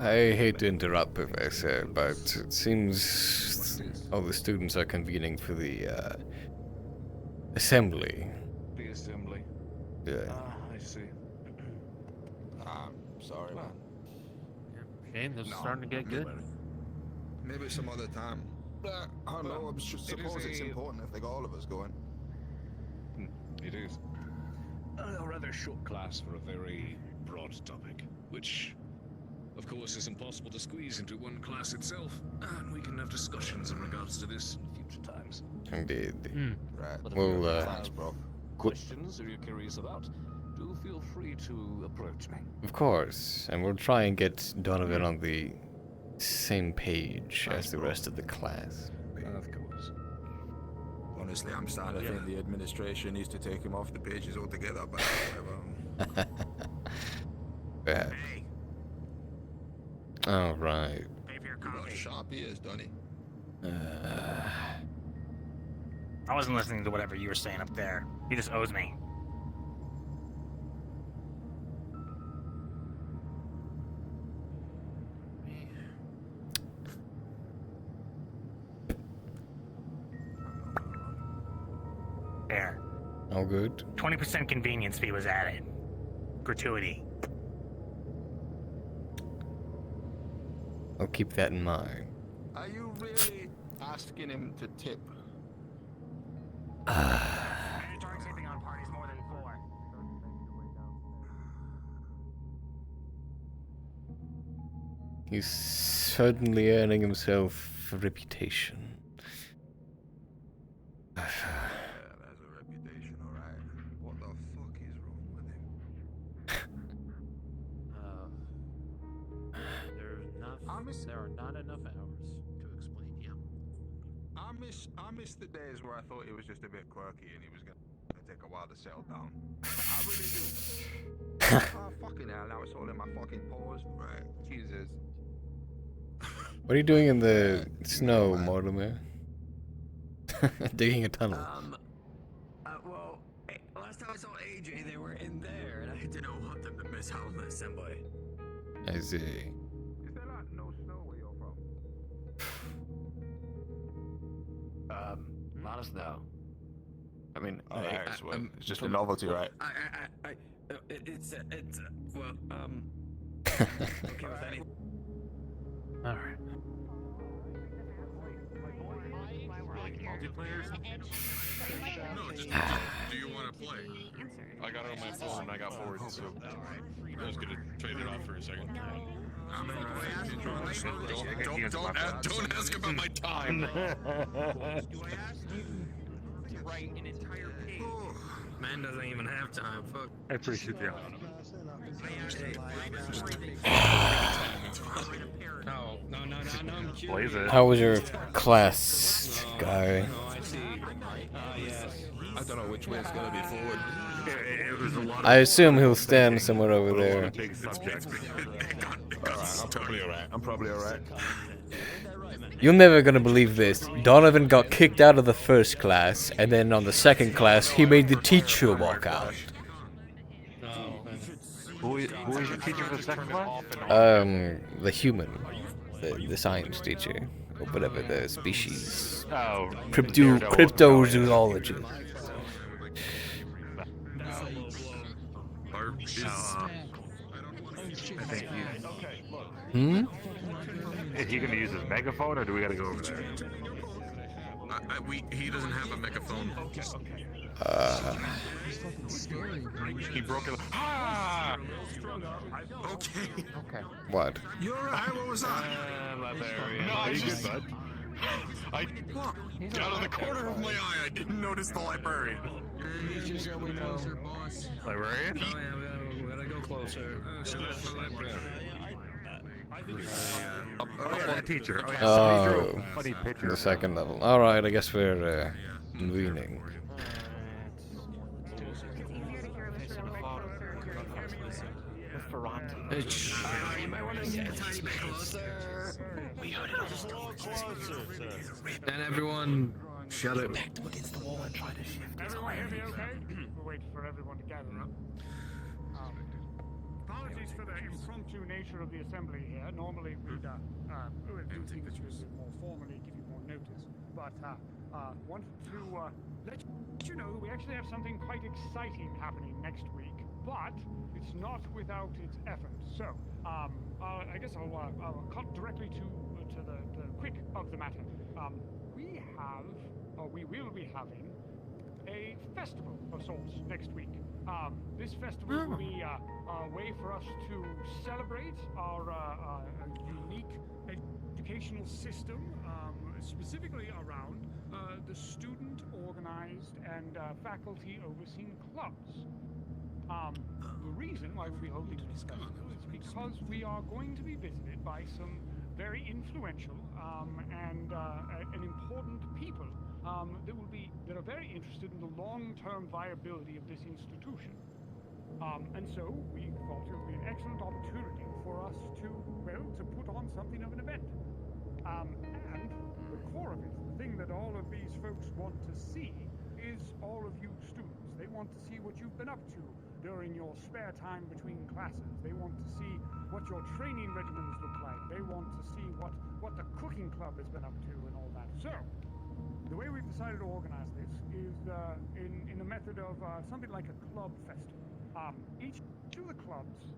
I hate to interrupt, Professor, but it seems all the students are convening for the assembly.
The assembly?
Yeah.
I see.
Sorry, man.
Shane, this is starting to get good.
Maybe some other time. I don't know, I suppose it's important if they got all of us going.
It is. A rather short class for a very broad topic, which, of course, is impossible to squeeze into one class itself, and we can have discussions in regards to this in future times.
Indeed.
Right.
But if
Well,
you have
thanks, bro.
questions or you're curious about, do feel free to approach me.
Of course, and we'll try and get Donovan on the same page as the rest of the class.
Of course.
Honestly, I'm starting to think the administration needs to take him off the pages altogether, but whatever.
Bad. All right.
What sharp he is, Donnie.
I wasn't listening to whatever you were saying up there. He just owes me. There.
All good.
20% convenience fee was added. Gratuity.
I'll keep that in mind.
Are you really asking him to tip?
Tipping on parties more than 4.
He's certainly earning himself a reputation.
That's a reputation, alright. What the fuck is wrong with him?
There are not enough hours to explain. Yeah.
I miss the days where I thought he was just a bit quirky and he was gonna take a while to settle down. I really do. Oh, fucking hell, now it's all in my fucking paws. Right, Jesus.
What are you doing in the snow, Mortimer? Digging a tunnel.
Well, last time I saw AJ, they were in there, and I didn't want them to miss out on the assembly.
I see.
Is there like no snow where you're from?
Not as no.
I mean, it's just a novelty, right?
It's well, okay with any.
All right.
No, just do you want to play? I got it on my phone and I got bored, so I was gonna trade it off for a second. Don't ask about my time.
Write an entire page. Man doesn't even have time. Fuck.
I appreciate the honor.
No, I'm curious.
Blaze it.
How was your class, guy?
I don't know which way it's gonna be forward.
It was a lot
I assume he'll stand somewhere over there.
big subjects.
Alright, I'm probably alright.
You're never gonna believe this. Donovan got kicked out of the first class, and then on the second class, he made the teacher walk out.
Who is your teacher for the second class?
The human. The science teacher. Or whatever the species.
Oh.
Cryptozoology.
Is he gonna use his megaphone, or do we gotta go over there?
He doesn't have a megaphone.
He broke it. Ah!
Okay.
Okay.
What?
You're right. What was that?
No, I just. I
What?
out of the corner of my eye, I didn't notice the librarian.
He's just so we know.
Librarian?
Oh yeah, we gotta go closer. So that's the librarian.
Oh yeah, that teacher. Oh yeah,
Oh,
somebody drew a funny picture.
the second level. All right, I guess we're convening.
You might want to get a tiny bit closer. We heard it closer,
And everyone, shut it.
Back up against the wall and try to shift his
Everyone hear me okay? We'll wait for everyone to gather up. Apologies for the impromptu nature of the assembly here. Normally we'd do things a bit more formally, give you more notice. But wanted to let you know we actually have something quite exciting happening next week. But it's not without its effort. So I guess I'll cut directly to the quick of the matter. We will be having a festival of sorts next week. This festival will be a way for us to celebrate our unique educational system, specifically around the student-organized and faculty-overseen clubs. The reason why we'll be holding this festival is because we are going to be visited by some very influential and important people that are very interested in the long-term viability of this institution. And so we thought it would be an excellent opportunity for us to put on something of an event. And the core of it, the thing that all of these folks want to see, is all of you students. They want to see what you've been up to during your spare time between classes. They want to see what your training regimens look like. They want to see what the cooking club has been up to and all that. So, the way we've decided to organize this is in a method of something like a club festival. Each of the clubs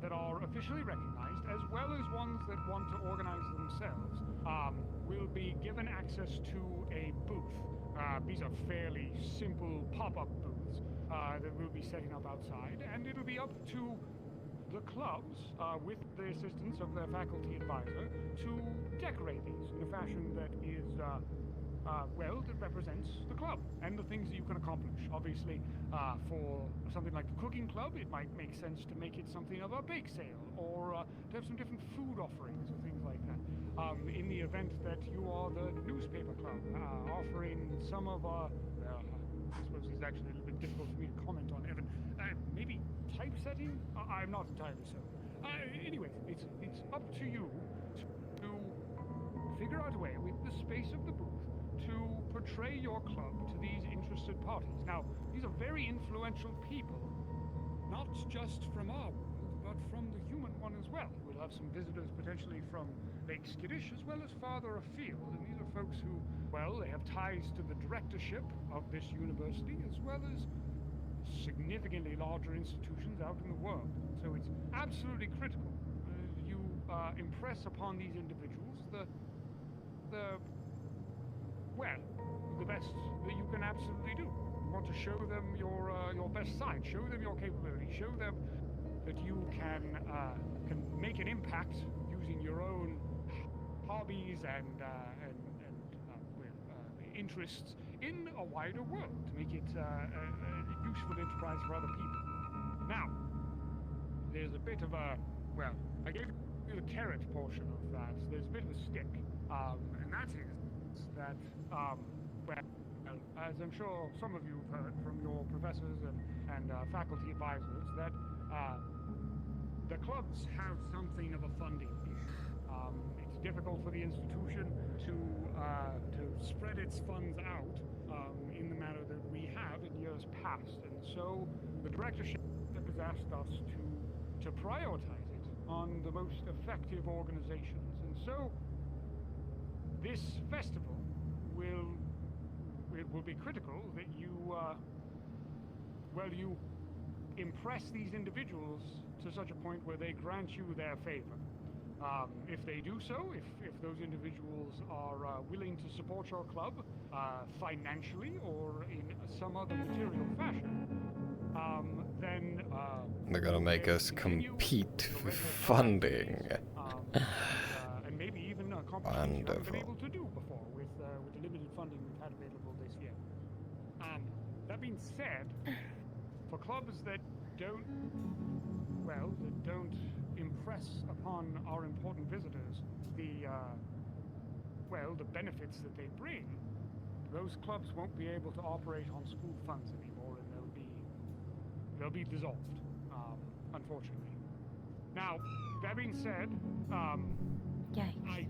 that are officially recognized, as well as ones that want to organize themselves, will be given access to a booth. These are fairly simple pop-up booths that we'll be setting up outside, and it'll be up to the clubs, with the assistance of their faculty advisor, to decorate these in a fashion that is that represents the club and the things that you can accomplish. Obviously, for something like the cooking club, it might make sense to make it something of a bake sale, or to have some different food offerings or things like that. In the event that you are the newspaper club, offering some of our, I suppose it's actually a little bit difficult for me to comment on, Evan, maybe typesetting? I'm not entirely certain. Anyways, it's up to you to figure out a way with the space of the booth to portray your club to these interested parties. Now, these are very influential people, not just from our world, but from the human one as well. We'll have some visitors potentially from Lake Skittish as well as farther afield, and these are folks who, they have ties to the directorship of this university as well as significantly larger institutions out in the world. So it's absolutely critical you impress upon these individuals the best that you can absolutely do. You want to show them your best side, show them your capability, show them that you can make an impact using your own hobbies and interests in a wider world to make it a useful enterprise for other people. Now, there's a bit of a, I gave you the carrot portion of that. There's a bit of a stick, and that is that, as I'm sure some of you have heard from your professors and faculty advisors, that the clubs have something of a funding issue. It's difficult for the institution to spread its funds out in the manner that we have in years past, and so the directorship has asked us to prioritize it on the most effective organizations, and so this festival will be critical that you you impress these individuals to such a point where they grant you their favor. If they do so, if those individuals are willing to support your club financially or in some other material fashion, then
They're gonna make us compete for funding.
and maybe even a competition we haven't been able
Wonderful.
to do before with the limited funding we've had available this year. That being said, for clubs that don't impress upon our important visitors the benefits that they bring, those clubs won't be able to operate on school funds anymore, and they'll be dissolved, unfortunately. Now, that being said, I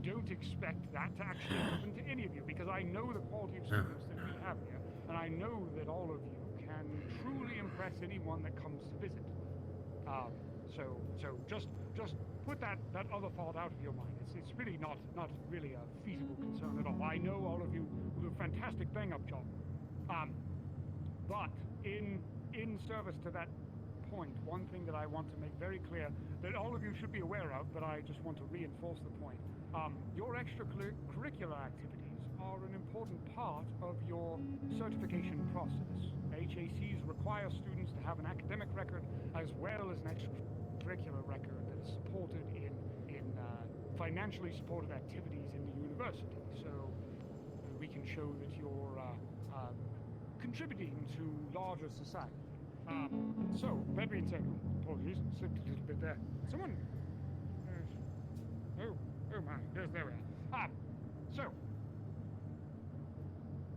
don't expect that to actually happen to any of you, because I know the quality of students that we have here, and I know that all of you can truly impress anyone that comes to visit. So just put that other thought out of your mind. It's really not really a feasible concern at all. I know all of you do a fantastic bang-up job. But in service to that point, one thing that I want to make very clear that all of you should be aware of, but I just want to reinforce the point. Your extracurricular activities are an important part of your certification process. HACs require students to have an academic record as well as an extracurricular record that is supported in financially supported activities in the university, so we can show that you're contributing to larger society. So, that being said, apologies, slipped a little bit there. Someone... oh my, there we are. So,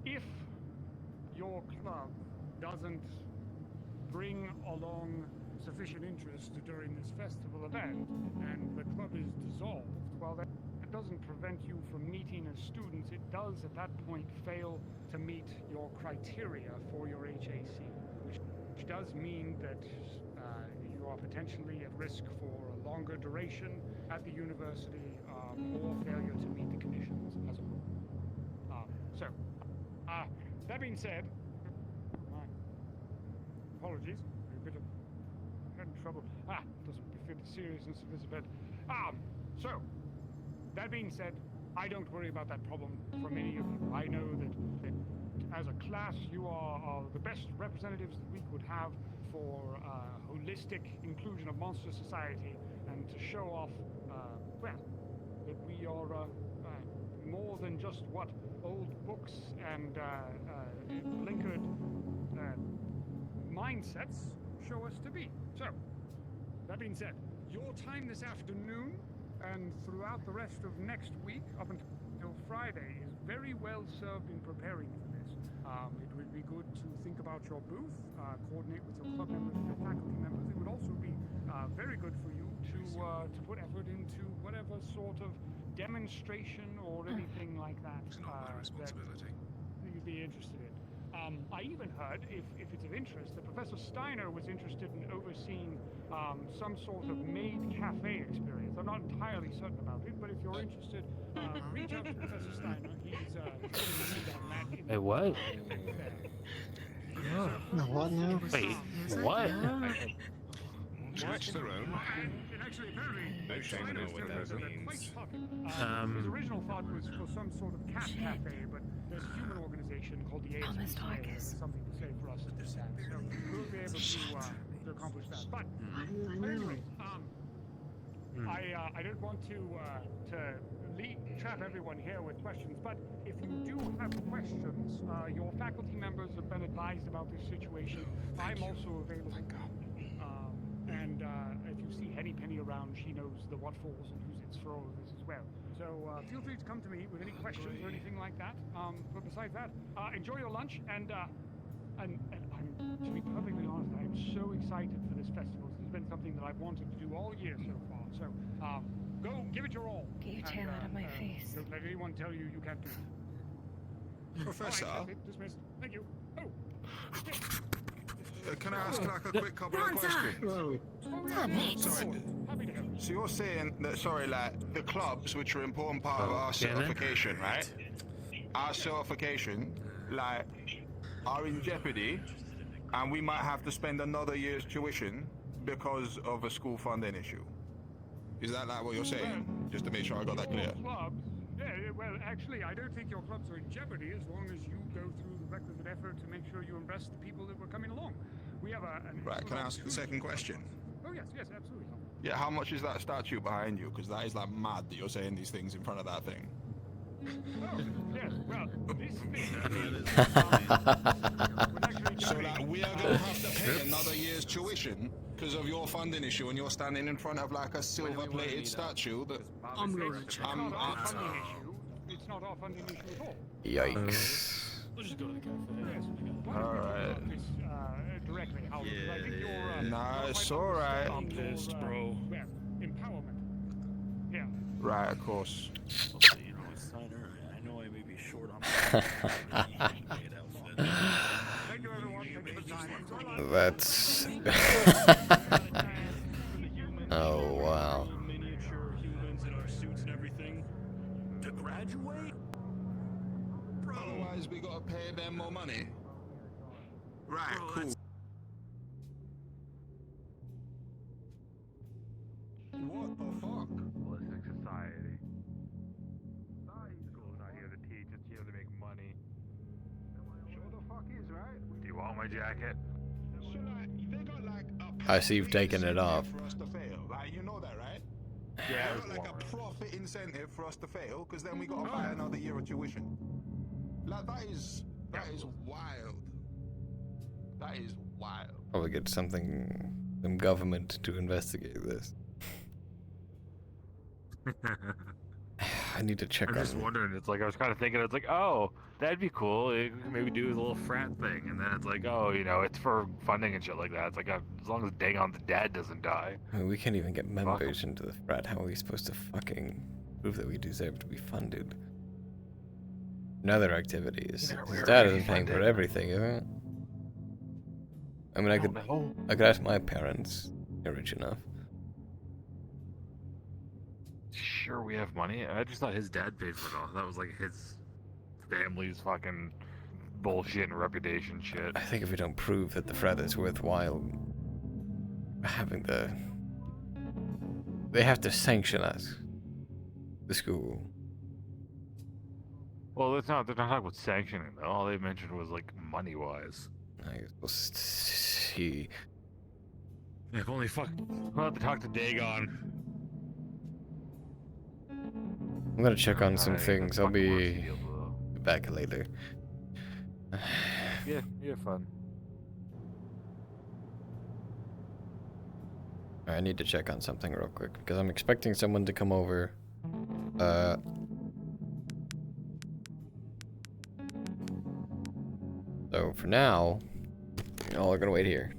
if your club doesn't bring along sufficient interest during this festival event, and the club is dissolved, well, that doesn't prevent you from meeting as students. It does, at that point, fail to meet your criteria for your HAC, which does mean that you are potentially at risk for a longer duration at the university, or failure to meet the conditions as a whole. That being said, apologies, a bit of having trouble. Doesn't befit the seriousness of this event. So, that being said, I don't worry about that problem for many of you. I know that as a class, you are the best representatives that we could have for holistic inclusion of Monster Society, and to show off, that we are more than just what old books and blinkered mindsets show us to be. So, that being said, your time this afternoon and throughout the rest of next week up until Friday is very well served in preparing for this. It would be good to think about your booth, coordinate with your club members and your faculty members. It would also be very good for you to put effort into whatever sort of demonstration or anything like that that you'd be interested in. I even heard, if it's of interest, that Professor Steiner was interested in overseeing some sort of maid cafe experience. I'm not entirely certain about it, but if you're interested, reach out to Professor Steiner. He's on that.
Hey, what?
No, what now?
Wait, what?
Each their own.
No shame in know what that means.
His original thought was for some sort of cat cafe, but there's a human organization called the ASP that has something to say for us to do that. So we'll be able to accomplish that. But anyway, I don't want to trap everyone here with questions, but if you do have questions, your faculty members have been advised about this situation. I'm also available. And if you see Henny Penny around, she knows the what falls and who's it's for all of this as well. So feel free to come to me with any questions or anything like that. But besides that, enjoy your lunch, and I'm, to be perfectly honest, I'm so excited for this festival. This has been something that I've wanted to do all year so far. So go give it your all.
Get your tail out of my face.
Don't let anyone tell you you can't do it.
Professor?
All right, that's it. Dismissed. Thank you. Oh.
Can I ask like a quick couple of questions? Sorry. So you're saying that, like the clubs, which are an important part of our certification, right? Our certification, like, are in jeopardy, and we might have to spend another year's tuition because of a school funding issue. Is that like what you're saying? Just to make sure I got that clear.
Clubs, well, actually, I don't think your clubs are in jeopardy as long as you go through the requisite effort to make sure you impress the people that were coming along. We have an
Right, can I ask the second question?
Oh yes, yes, absolutely.
Yeah, how much is that statue behind you? Because that is like mad that you're saying these things in front of that thing.
Oh, yes, well, this thing
So like we are gonna have to pay another year's tuition because of your funding issue, and you're standing in front of like a silver-plated statue that
I'm going to check. It's not our funding issue at all.
Yikes.
We'll just go to the cafe. Yes.
All right.
Directly, Howard, because I think you're.
Nah, it's all right.
I'm pissed, bro. Empowerment. Yeah.
Right, of course.
You know, Steiner, I know I may be short on
That's. Oh wow.
miniature humans in our suits and everything to graduate.
Otherwise, we gotta pay them more money. Right, cool. What the fuck?
Holistic society. School's not here to teach, it's here to make money.
Sure the fuck is, right?
Do you want my jacket?
So like, they got like
I see you've taken it off.
for us to fail. Like, you know that, right?
Yeah,
They got like a profit incentive for us to fail, because then we gotta buy another year of tuition. Like that is wild. That is wild.
Probably get some government to investigate this. I need to check
I'm
on.
just wondering. It's like I was kind of thinking. It's like, oh, that'd be cool. It could maybe do a little frat thing, and then it's like, oh, you know, it's for funding and shit like that. It's like as long as Dagon's dad doesn't die.
I mean, we can't even get members into the frat. How are we supposed to fucking prove that we deserve to be funded? Another activities. His dad isn't paying for everything, isn't it? I mean, I could ask my parents. They're rich enough.
Sure, we have money. I just thought his dad paid for it all. That was like his family's fucking bullshit and reputation shit.
I think if we don't prove that the frat is worthwhile, having they have to sanction us. The school.
Well, they're not talking about sanctioning though. All they mentioned was like money wise.
I guess we'll see.
If only we'll have to talk to Dagon.
I'm gonna check on some things. I'll be back later.
Yeah, you have fun.
I need to check on something real quick because I'm expecting someone to come over. So for now, y'all are gonna wait here.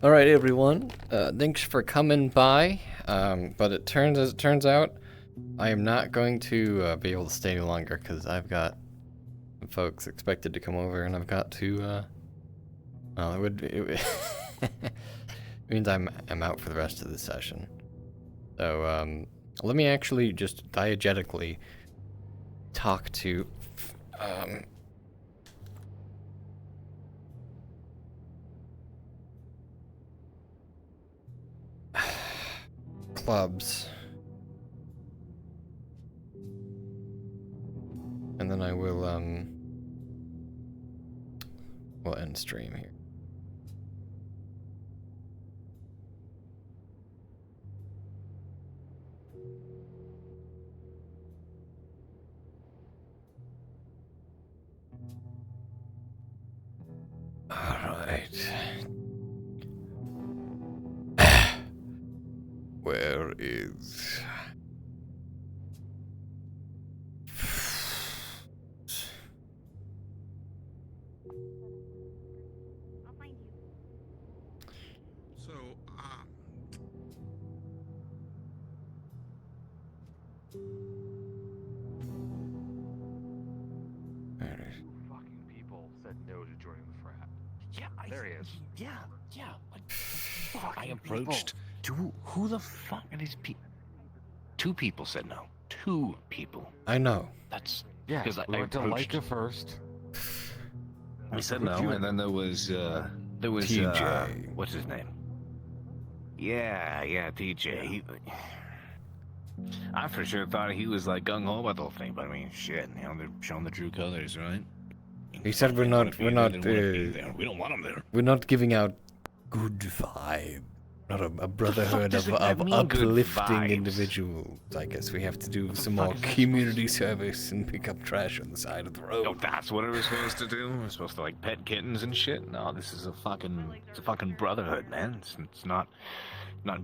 All right, everyone. Thanks for coming by. But it turns out, I am not going to be able to stay any longer because I've got folks expected to come over, and I've got to. Well, it means I'm out for the rest of the session. So let me actually just diegetically talk to clubs, and then I will we'll end stream here. Alright. Where is...
So,
Fucking people said no to joining the frat.
Yeah,
There he is.
Yeah. I approached who the fuck are these people? 2 people said no. 2 people.
I know.
That's
Yeah,
because
we
I
went to
approached.
Leica first.
We said no, and then there was
TJ.
What's his name? Yeah, TJ. I for sure thought he was like gung ho about the whole thing, but I mean, shit, you know, they're showing the true colors, right?
He said we're not
We don't want him there.
we're not giving out good vibe. Not a brotherhood
does
of
that mean, good
uplifting
vibes?
individuals. I guess we have to do some
fuck
more
is that
community service and pick up trash on the side of the road.
Oh, that's what it was supposed to do? We're supposed to like pet kittens and shit? No, this is a fucking brotherhood, man. It's not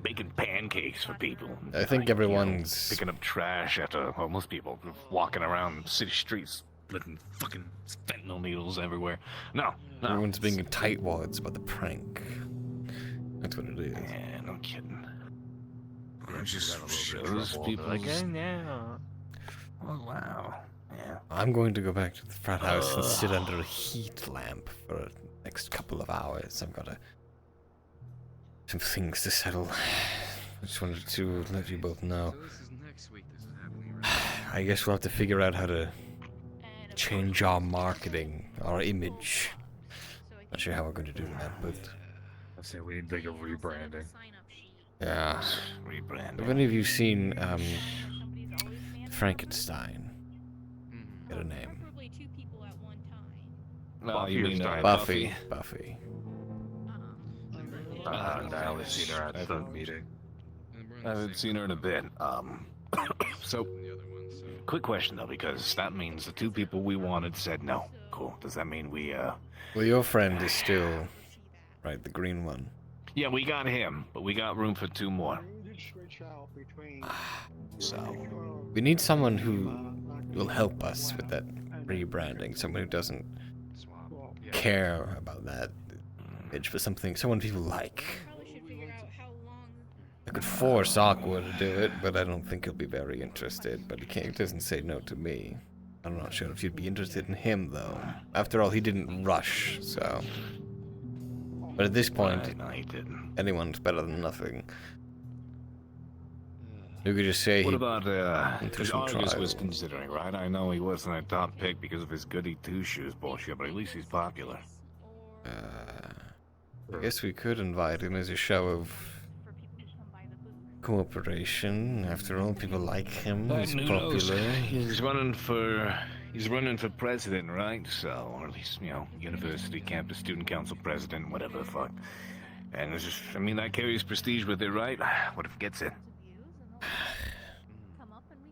baking pancakes for people.
I think everyone's
picking up trash after homeless people walking around city streets, splitting fucking fentanyl needles everywhere. No.
Everyone's being tightwads by the prank. That's what it is.
Yeah, no kidding.
It just
shows people like, oh wow. Yeah.
I'm going to go back to the frat house and sit under a heat lamp for the next couple of hours. I've got some things to settle. I just wanted to let you both know. I guess we'll have to figure out how to change our marketing, our image. Not sure how we're going to do that, but
I say we need like a rebranding.
yeah.
Rebranding.
Have any of you seen Frankenstein? Get a name.
No, you mean
Buffy.
I only seen her at the meeting.
I haven't seen her in a bit. So, quick question though, because that means the 2 people we wanted said no. Cool. Does that mean we
Well, your friend is still, right, the green one.
Yeah, we got him, but we got room for 2 more.
So, we need someone who will help us with that rebranding. Someone who doesn't care about that image, but someone people like. I could force Aqua to do it, but I don't think he'll be very interested. But he doesn't say no to me. I'm not sure if you'd be interested in him, though. After all, he didn't rush, so... But at this point,
no, he didn't.
Anyone's better than nothing. You could just say
What about,
into
because
some
Argus was
trial.
considering, right? I know he wasn't a top pick because of his goody two-shoes bullshit, but at least he's popular.
I guess we could invite him as a show of cooperation. After all, people like him. He's
Who knows?
popular.
He's running for president, right? So, or at least, you know, university campus student council president, whatever the fuck. And it's just, I mean, that carries prestige with it, right? What if he gets it?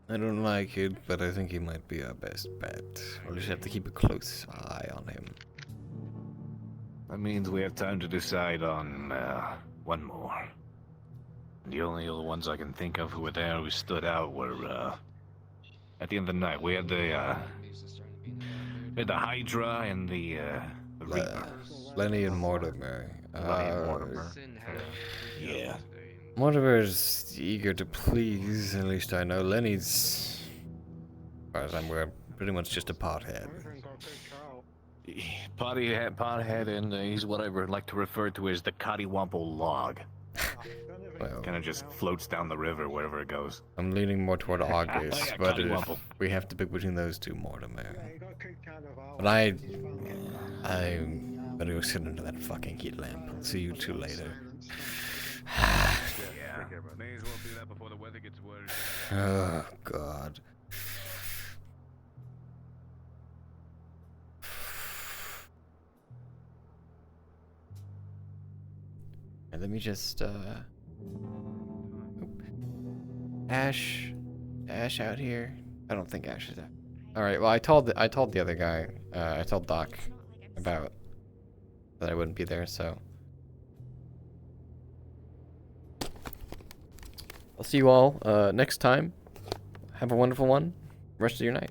I don't like it, but I think he might be our best bet. We'll just have to keep a close eye on him.
That means we have time to decide on one more. The only other ones I can think of who were there who stood out were at the end of the night. We had the
The Hydra and the Reaper.
Lenny and Mortimer.
Yeah.
Mortimer's eager to please, at least I know. Lenny's, as far as I'm aware, pretty much just a pothead.
Pothead, and he's what I would like to refer to as the Cottywomple log.
Well,
Kind of just floats down the river wherever it goes.
I'm leaning more toward August,
Yeah,
but if
Cottywomple.
we have to pick between those two, Mortimer. But I'm gonna go sit under that fucking heat lamp. I'll see you two later.
Yeah. May as well do that before the weather gets worse.
Oh, God. And let me just, Ash out here? I don't think Ash is out. Alright, well, I told the other guy, I told Doc about that I wouldn't be there, so. I'll see you all next time. Have a wonderful one. Rest of your night.